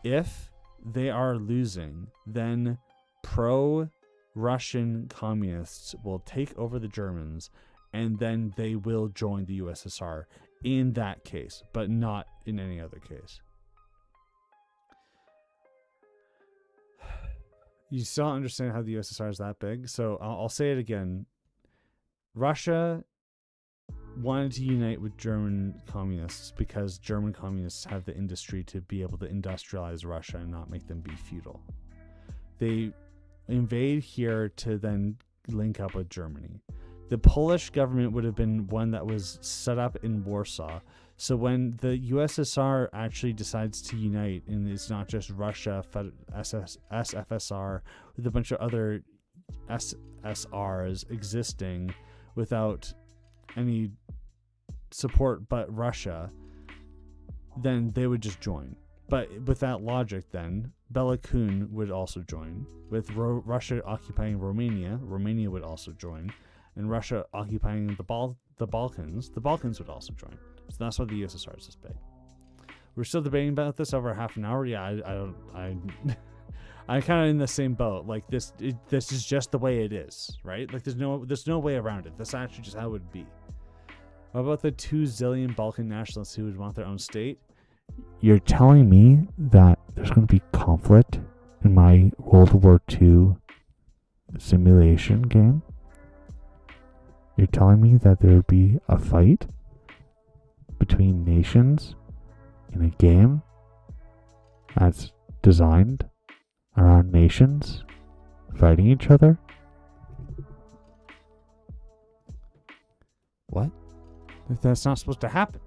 if they are losing, then pro-Russian communists will take over the Germans, and then they will join the USSR in that case, but not in any other case. You still don't understand how the USSR is that big, so I'll say it again. Russia wanted to unite with German communists because German communists have the industry to be able to industrialize Russia and not make them be feudal. They invade here to then link up with Germany. The Polish government would have been one that was set up in Warsaw. So when the USSR actually decides to unite, and it's not just Russia, SFSR, with a bunch of other SSRs existing without any support but Russia, then they would just join. But with that logic, then Balkan would also join. With Russia occupying Romania, Romania would also join, and Russia occupying the Balkans, the Balkans would also join. So that's why the USSR is this big. We're still debating about this over half an hour. Yeah, I'm kind of in the same boat. Like this is just the way it is, right? Like there's no way around it. That's actually just how it would be. What about the 2 zillion Balkan nationalists who would want their own state? You're telling me that there's going to be conflict in my World War II simulation game? You're telling me that there would be a fight between nations in a game that's designed around nations fighting each other? What? That's not supposed to happen.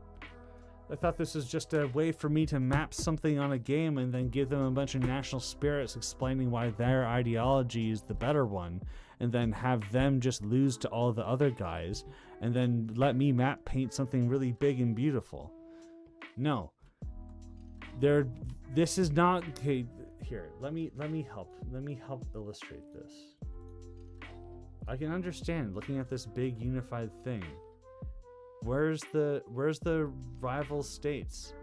I thought this was just a way for me to map something on a game and then give them a bunch of national spirits explaining why their ideology is the better one, and then have them just lose to all the other guys, and then let me map paint something really big and beautiful. No. This is not okay. Here, let me help illustrate this. I can understand looking at this big unified thing. Where's the rival states?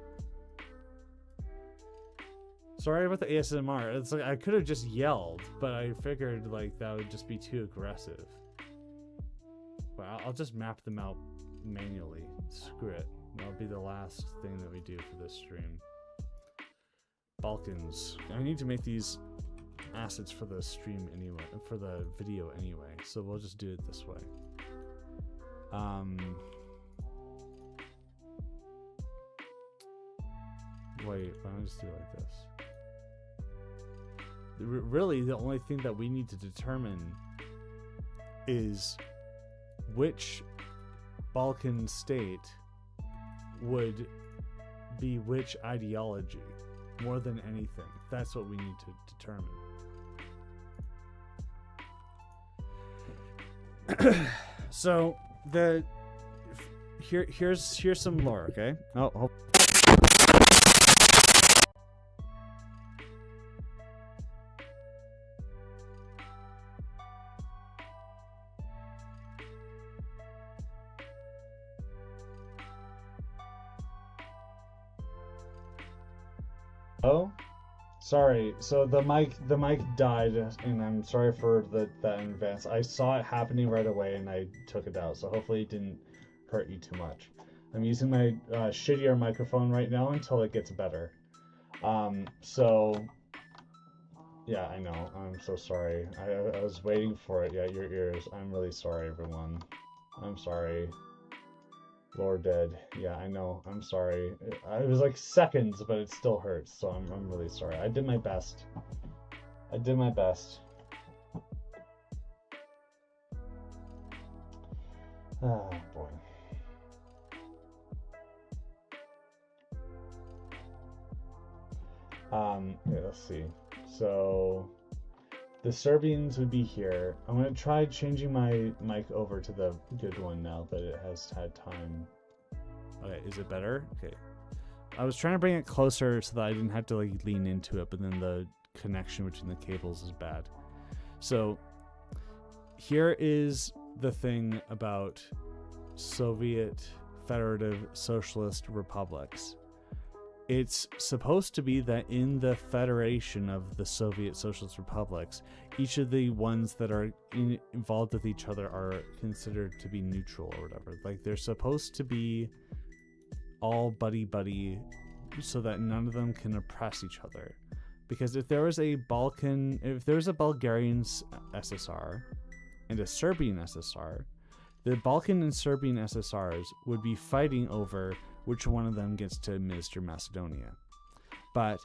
Sorry about the ASMR. It's like I could have just yelled, but I figured like that would just be too aggressive. But I'll just map them out manually. Screw it. That'll be the last thing that we do for this stream. Balkans. I need to make these assets for the stream anyway, for the video anyway. So we'll just do it this way. Wait, why don't I just do it like this? Really, the only thing that we need to determine is which Balkan state would be which ideology more than anything. That's what we need to determine. So here's some lore, okay? Oh. Oh, sorry. So the mic died, and I'm sorry for that in advance. I saw it happening right away, and I took it out. So hopefully it didn't hurt you too much. I'm using my shittier microphone right now until it gets better. So yeah, I know. I'm so sorry. I was waiting for it. Yeah, your ears. I'm really sorry, everyone. I'm sorry. Lord dead. Yeah, I know. I'm sorry. It was like seconds, but it still hurts. So I'm really sorry. I did my best. Oh boy. Yeah, let's see. So the Serbians would be here. I'm gonna try changing my mic over to the good one now that it has had time. Okay, is it better? Okay. I was trying to bring it closer so that I didn't have to like lean into it, but then the connection between the cables is bad. So here is the thing about Soviet Federative Socialist Republics. It's supposed to be that in the federation of the Soviet Socialist Republics, each of the ones that are involved with each other are considered to be neutral or whatever. Like they're supposed to be all buddy-buddy so that none of them can oppress each other. Because if there was a Bulgarian SSR and a Serbian SSR, the Balkan and Serbian SSRs would be fighting over which one of them gets to administer Macedonia. But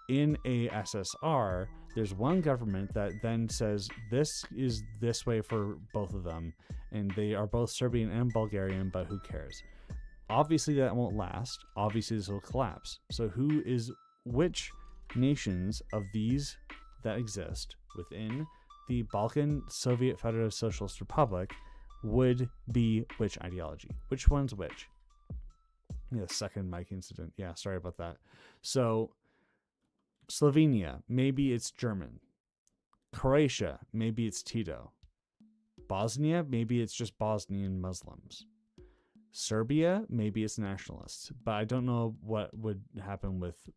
in a SSR, there's one government that then says this is this way for both of them, and they are both Serbian and Bulgarian, but who cares? Obviously that won't last. Obviously this will collapse. So who is which nations of these that exist within the Balkan Soviet Federative Socialist Republic would be which ideology? Which one's which? Yeah, second mic incident. Yeah, sorry about that. So Slovenia, maybe it's German. Croatia, maybe it's Tito. Bosnia, maybe it's just Bosnian Muslims. Serbia, maybe it's nationalists. But I don't know what would happen with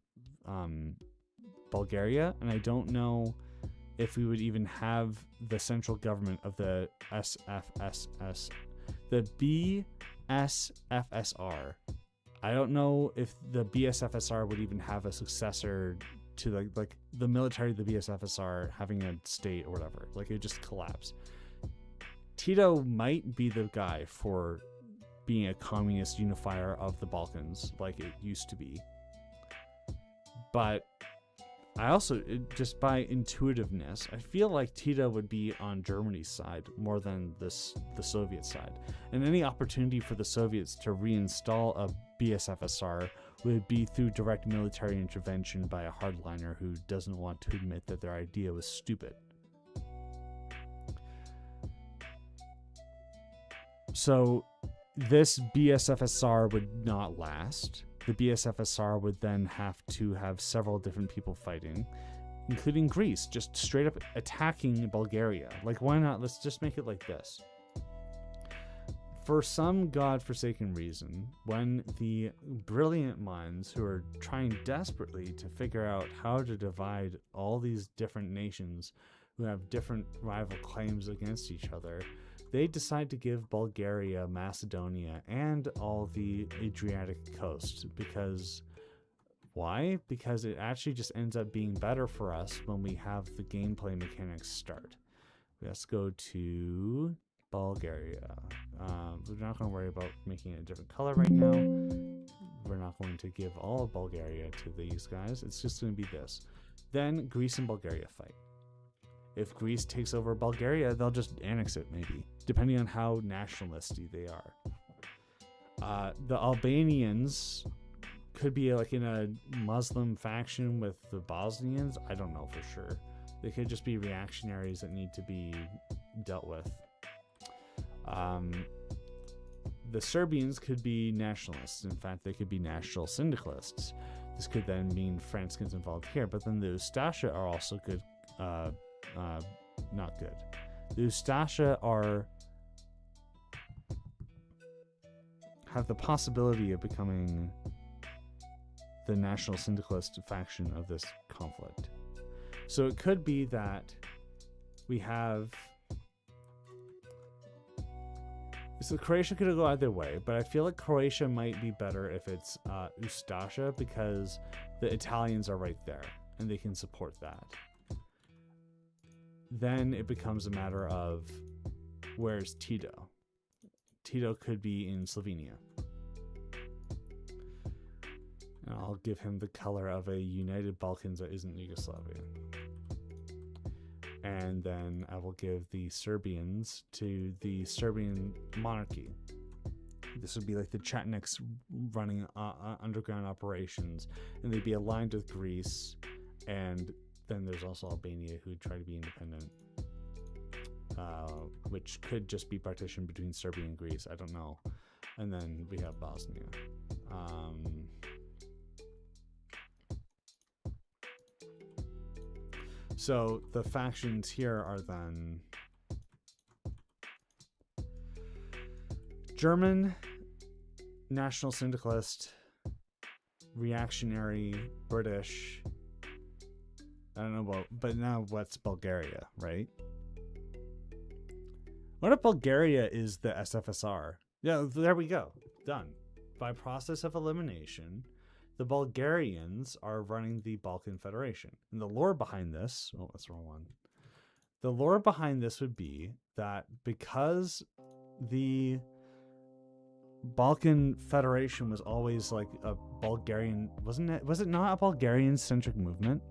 Bulgaria, and I don't know if we would even have the central government of the SFSS, the BSFSR. I don't know if the BSFSR would even have a successor to like the military of the BSFSR having a state or whatever. Like it would just collapse. Tito might be the guy for being a communist unifier of the Balkans like it used to be. But I also, just by intuitiveness, I feel like Tito would be on Germany's side more than the Soviet side. And any opportunity for the Soviets to reinstall a BSFSR would be through direct military intervention by a hardliner who doesn't want to admit that their idea was stupid. So this BSFSR would not last. The BSFSR would then have to have several different people fighting, including Greece, just straight up attacking Bulgaria. Like, why not? Let's just make it like this. For some godforsaken reason, when the brilliant minds who are trying desperately to figure out how to divide all these different nations who have different rival claims against each other, they decide to give Bulgaria, Macedonia, and all the Adriatic coast. Because, why? Because it actually just ends up being better for us when we have the gameplay mechanics start. Let's go to Bulgaria. We're not going to worry about making it a different color right now. We're not going to give all of Bulgaria to these guys. It's just going to be this. Then Greece and Bulgaria fight. If Greece takes over Bulgaria, they'll just annex it, maybe, depending on how nationalistic they are. The Albanians could be like in a Muslim faction with the Bosnians. I don't know for sure. They could just be reactionaries that need to be dealt with. The Serbians could be nationalists. In fact, they could be national syndicalists. This could then mean France gets involved here. But then the Ustasha are also good. Not good. The Ustasha have the possibility of becoming the national syndicalist faction of this conflict. So it could be that we have... So Croatia could go either way, but I feel like Croatia might be better if it's Ustasha, because the Italians are right there and they can support that. Then it becomes a matter of, where's Tito? Tito could be in Slovenia. And I'll give him the color of a united Balkans that isn't Yugoslavia. And then I will give the Serbians to the Serbian monarchy. This would be like the Chetniks running underground operations, and they'd be aligned with Greece. And then there's also Albania, who would try to be independent, which could just be partitioned between Serbia and Greece. I don't know. And then we have Bosnia. So the factions here are then German, national syndicalist, reactionary, British. I don't know about, but now what's Bulgaria, right? What if Bulgaria is the SFSR? Yeah, there we go. Done. By process of elimination, the Bulgarians are running the Balkan Federation. And the lore behind this, oh, that's the wrong one. The lore behind this would be that because the Balkan Federation was always like a Bulgarian, wasn't it? Was it not a Bulgarian-centric movement?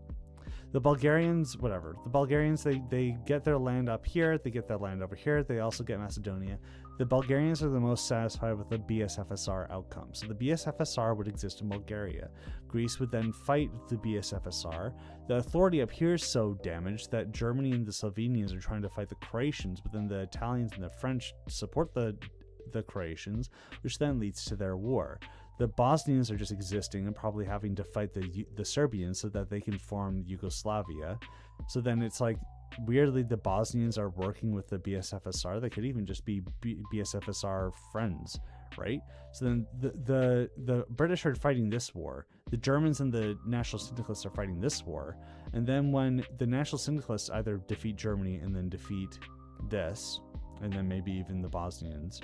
The Bulgarians, whatever. The Bulgarians, they get their land up here. They get their land over here. They also get Macedonia. The Bulgarians are the most satisfied with the BSFSR outcome. So the BSFSR would exist in Bulgaria. Greece would then fight the BSFSR. The authority up here is so damaged that Germany and the Slovenians are trying to fight the Croatians, but then the Italians and the French support the Croatians, which then leads to their war. The Bosnians are just existing and probably having to fight the Serbians so that they can form Yugoslavia. So then it's like, weirdly, the Bosnians are working with the BSFSR. They could even just be BSFSR friends, right? So then the British are fighting this war. The Germans and the National Syndicalists are fighting this war. And then when the National Syndicalists either defeat Germany and then defeat this, and then maybe even the Bosnians,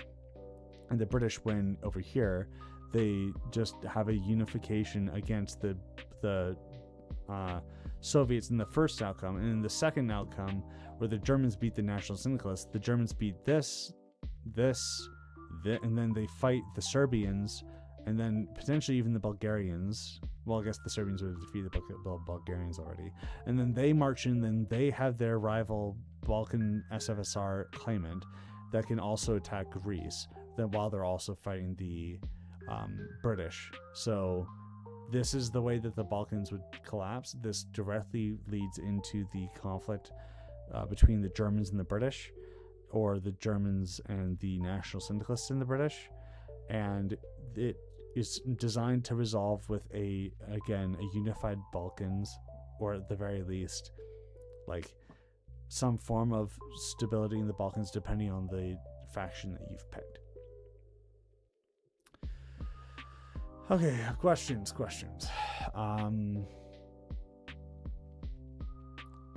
and the British win over here, they just have a unification against the Soviets in the first outcome. And in the second outcome, where the Germans beat the National Syndicalists, the Germans beat this, and then they fight the Serbians, and then potentially even the Bulgarians. Well, I guess the Serbians would have defeated the Bulgarians already. And then they march in, then they have their rival Balkan SFSR claimant that can also attack Greece, then while they're also fighting the British. So this is the way that the Balkans would collapse. This directly leads into the conflict between the Germans and the British, or the Germans and the National Syndicalists and the British. And it is designed to resolve with a unified Balkans, or at the very least, like some form of stability in the Balkans, depending on the faction that you've picked. Okay, questions.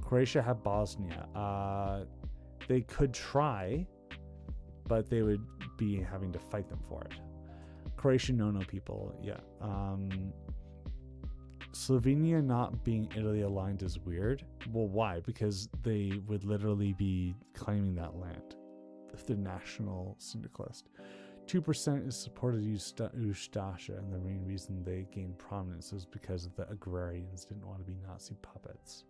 Croatia had Bosnia. They could try, but they would be having to fight them for it. Croatian no people, yeah. Slovenia not being Italy aligned is weird. Well, why? Because they would literally be claiming that land if they're national syndicalist. 2% is supported Ustasha, and the main reason they gained prominence is because the agrarians didn't want to be Nazi puppets.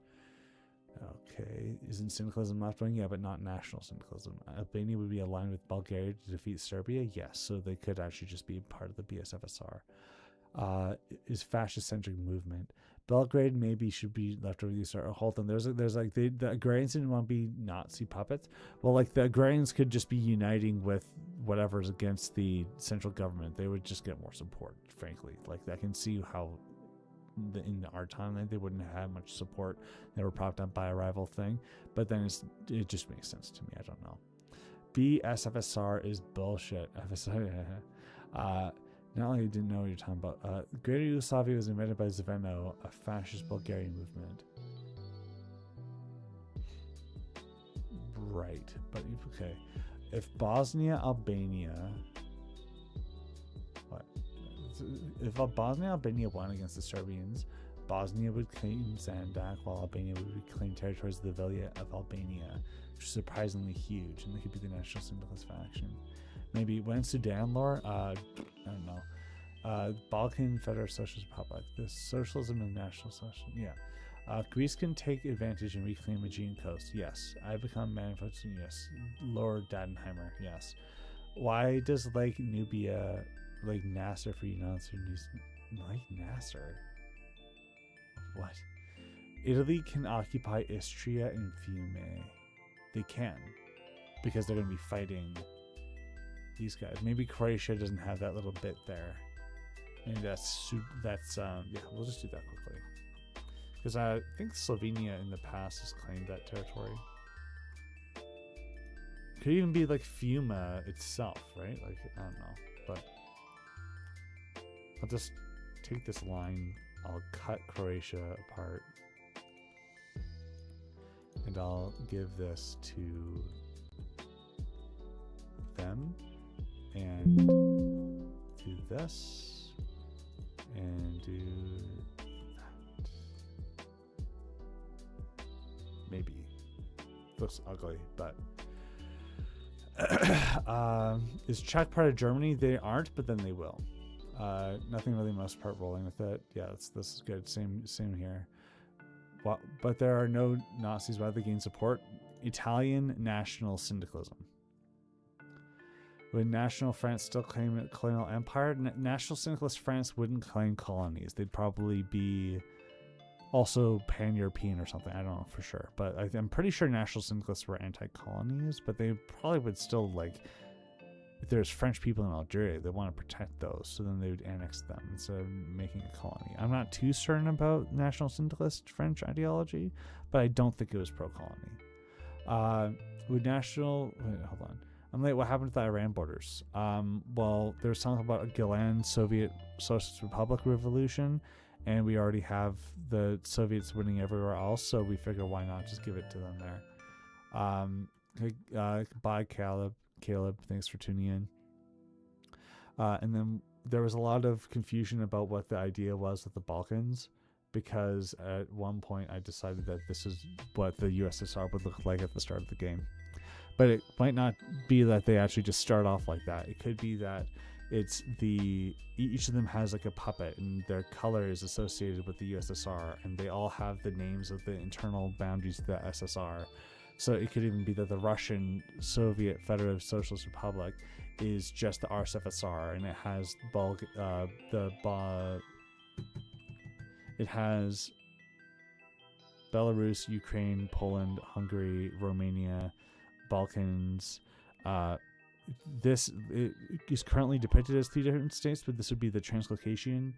Okay, isn't syndicalism left wing? Yeah, but not national syndicalism. Albania would be aligned with Bulgaria to defeat Serbia? Yes, so they could actually just be part of the BSFSR. Is fascist-centric movement. Belgrade maybe should be left over the hold on. There's like the agrarians didn't want to be Nazi puppets. Well, like the agrarians could just be uniting with whatever's against the central government. They would just get more support, frankly. Like I can see how in our timeline they wouldn't have much support. They were propped up by a rival thing, but then it just makes sense to me. I don't know. BSFSR is bullshit. Not only didn't know what you're talking about. Greater Yugoslavia was invented by Zveno, a fascist Bulgarian movement. Right, but okay. If Bosnia, Albania, what? If Bosnia, Albania won against the Serbians, Bosnia would claim Zandak, while Albania would reclaim territories of the Vilja of Albania, which is surprisingly huge, and they could be the National Syndicalist faction. Maybe when Sudan lore, I don't know. Balkan Federal Socialist Republic. The socialism and national socialism. Yeah. Greece can take advantage and reclaim Aegean coast. Yes. I become manifesting. Yes. Lord Dadenheimer. Yes. Why does Lake Nubia, Lake Nasser for United States? Lake Nasser? What? Italy can occupy Istria and Fiume. They can, because they're going to be fighting these guys. Maybe Croatia doesn't have that little bit there. Maybe that's yeah, we'll just do that quickly, because I think Slovenia in the past has claimed that territory. Could even be like Fiume itself, right? Like, I don't know, but I'll just take this line, I'll cut Croatia apart, and I'll give this to them, and do this, and do that. Maybe. Looks ugly, but is Czech part of Germany? They aren't, but then they will. Nothing really, most part rolling with it. Yeah, this is good. Same here. Well, but there are no Nazis. Why they gain support? Italian national syndicalism. Would National France still claim a colonial empire? National syndicalist France wouldn't claim colonies. They'd probably be also pan-European or something. I don't know for sure, but I'm pretty sure national syndicalists were anti-colonies, but they probably would still, like, if there's French people in Algeria, they want to protect those, so then they would annex them instead of making a colony. I'm not too certain about national syndicalist French ideology, but I don't think it was pro-colony. Would national... Wait, hold on. I'm late. What happened to the Iran borders? Well, there was something about a Gilan Soviet Socialist Republic revolution, and we already have the Soviets winning everywhere else, so we figure why not just give it to them there. Bye, Caleb. Thanks for tuning in. And then there was a lot of confusion about what the idea was with the Balkans, because at one point I decided that this is what the USSR would look like at the start of the game. But it might not be that they actually just start off like that. It could be that it's each of them has like a puppet, and their color is associated with the USSR, and they all have the names of the internal boundaries of the SSR. So it could even be that the Russian Soviet Federative Socialist Republic is just the RSFSR, and it has it has Belarus, Ukraine, Poland, Hungary, Romania, Balkans. This is currently depicted as 3 different states, but this would be the Transcaucasian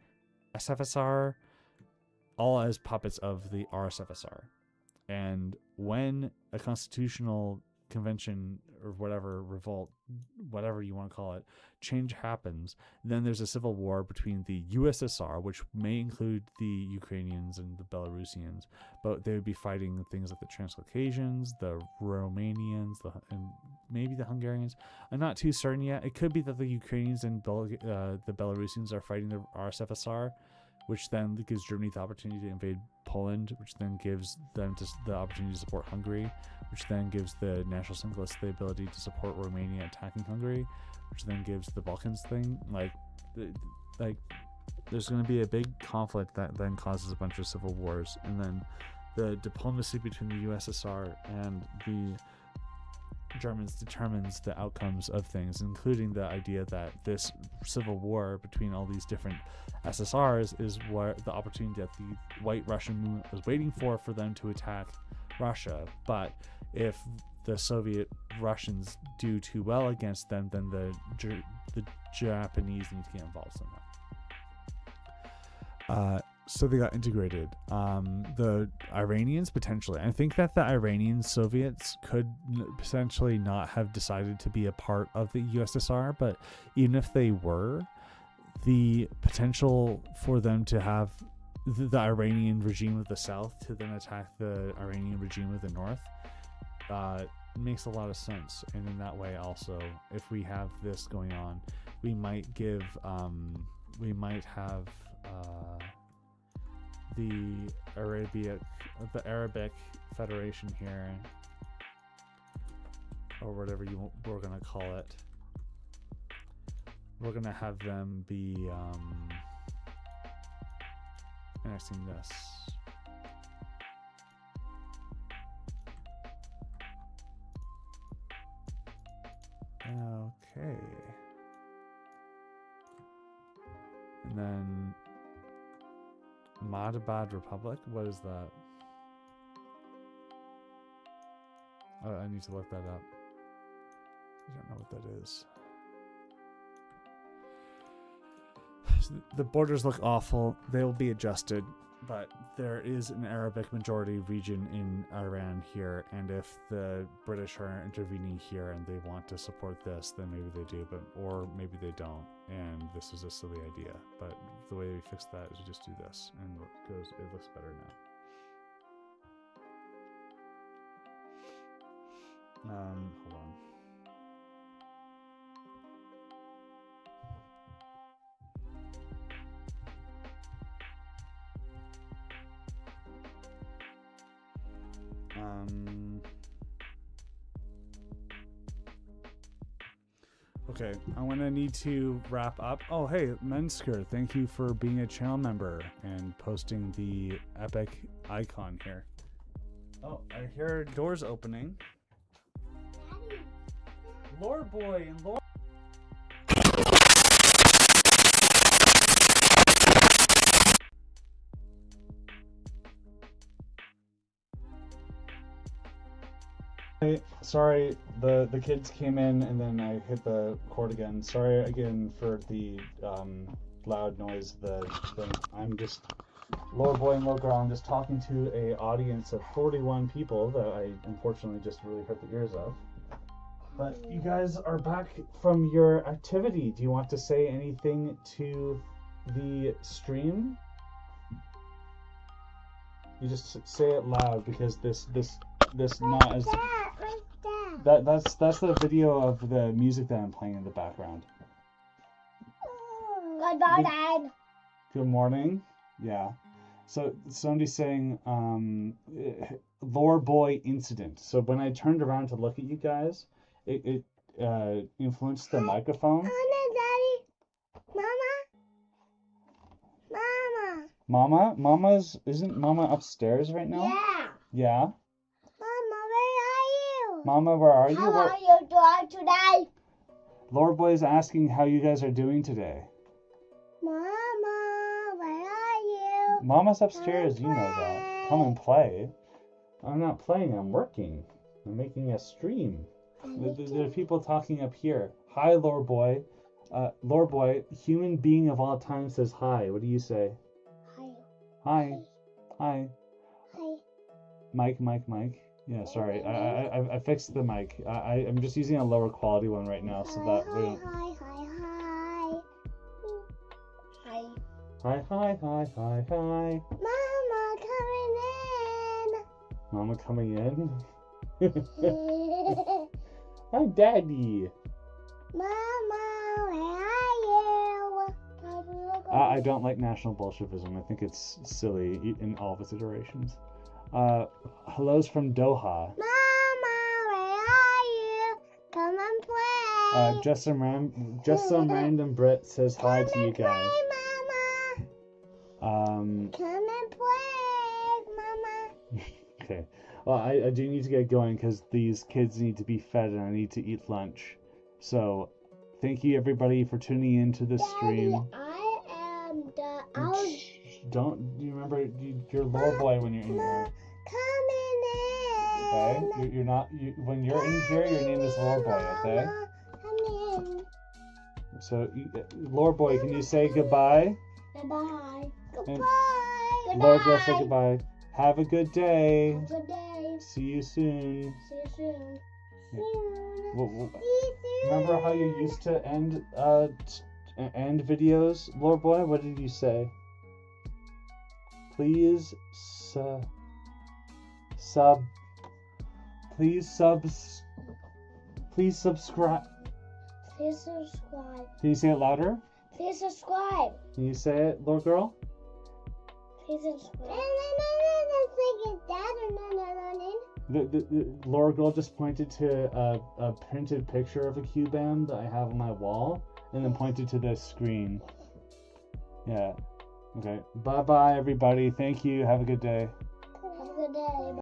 SFSR, all as puppets of the RSFSR. And when a constitutional convention or whatever, revolt, whatever you want to call it, change happens, then there's a civil war between the USSR, which may include the Ukrainians and the Belarusians, but they would be fighting things like the Transcaucasians, the Romanians, and maybe the Hungarians. I'm not too certain yet. It could be that the Ukrainians and the Belarusians are fighting the RSFSR, which then gives Germany the opportunity to invade Poland, which then gives them the opportunity to support Hungary, which then gives the National Syndicalists the ability to support Romania attacking Hungary, which then gives the Balkans thing. Like there's going to be a big conflict that then causes a bunch of civil wars, and then the diplomacy between the USSR and the Germans determines the outcomes of things, including the idea that this civil war between all these different SSRs is what the opportunity that the White Russian movement was waiting for them to attack Russia. But if the Soviet Russians do too well against them, then the Japanese need to get involved somehow. So they got integrated. The Iranians, potentially. I think that the Iranian Soviets could potentially not have decided to be a part of the USSR, but even if they were, the potential for them to have the Iranian regime of the south to then attack the Iranian regime of the north makes a lot of sense. And in that way also, if we have this going on, we might have the Arabic Federation here, or whatever we're gonna call it. We're gonna have them be annexing this. Okay. And then Madabad Republic? What is that? Oh, I need to look that up. I don't know what that is. So the borders look awful. They will be adjusted, but there is an Arabic majority region in Iran here, and if the British are intervening here and they want to support this, then maybe they do, or maybe they don't, and this is a silly idea. But the way we fix that is we just do this, and it looks better now. Hold on. Okay, I'm gonna need to wrap up. Oh, hey, Mensker, thank you for being a channel member and posting the epic icon here. Oh, I hear doors opening. Daddy. Lore boy and Lore. Sorry, the kids came in and then I hit the cord again. Sorry again for the loud noise. I'm just Lore boy and Lore girl. I'm just talking to a audience of 41 people that I unfortunately just really hurt the ears of. But you guys are back from your activity. Do you want to say anything to the stream? You just say it loud because this not as that's the video of the music that I'm playing in the background. Good morning, Dad. Good morning. Yeah. So somebody's saying lore boy incident. So when I turned around to look at you guys, it influenced the microphone. Daddy. Isn't Mama upstairs right now? Yeah. Mama, where are you? Mama, where are you? How are you doing today? Lord Boy is asking how you guys are doing today. Mama, where are you? Mama's upstairs, you know that. Come and play. I'm not playing, I'm working. I'm making a stream. There are people talking up here. Hi, Lord Boy. Lord Boy, human being of all time says hi. What do you say? Hi. Hi. Hi. Mike. Yeah, sorry. I fixed the mic. I'm just using a lower quality one right now so that we don't... Hi. Mama coming in. Hi, Daddy. Mama, where are you? I don't like National Bolshevism. I think it's silly in all of its iterations. Hellos from Doha. Mama, where are you? Come and play. Just some random Brit says hi to you guys. Come and play, Mama. Okay. Well, I do need to get going because these kids need to be fed and I need to eat lunch. So, thank you everybody for tuning in to this stream. I am the Don't you remember you're Lord Boy when you're in here? coming in. Okay. You're not. When you're in here, your name is Lord Boy. Okay. Come in. So, Lord Boy, can you say goodbye? Goodbye. And Goodbye. Lord Boy, say goodbye. Have a good day. Have a good day. See you soon. See you soon. Yeah. Soon. Well, See you soon. remember how you used to end videos, Lord Boy? What did you say? Please subscribe. Please subscribe. Can you say it louder? Please subscribe. Can you say it, Lord Girl? Please subscribe. The Laura Girl just pointed to a printed picture of a QBAM that I have on my wall, and then pointed to this screen. Yeah. Okay. Bye-bye, everybody. Thank you. Have a good day. Have a good day.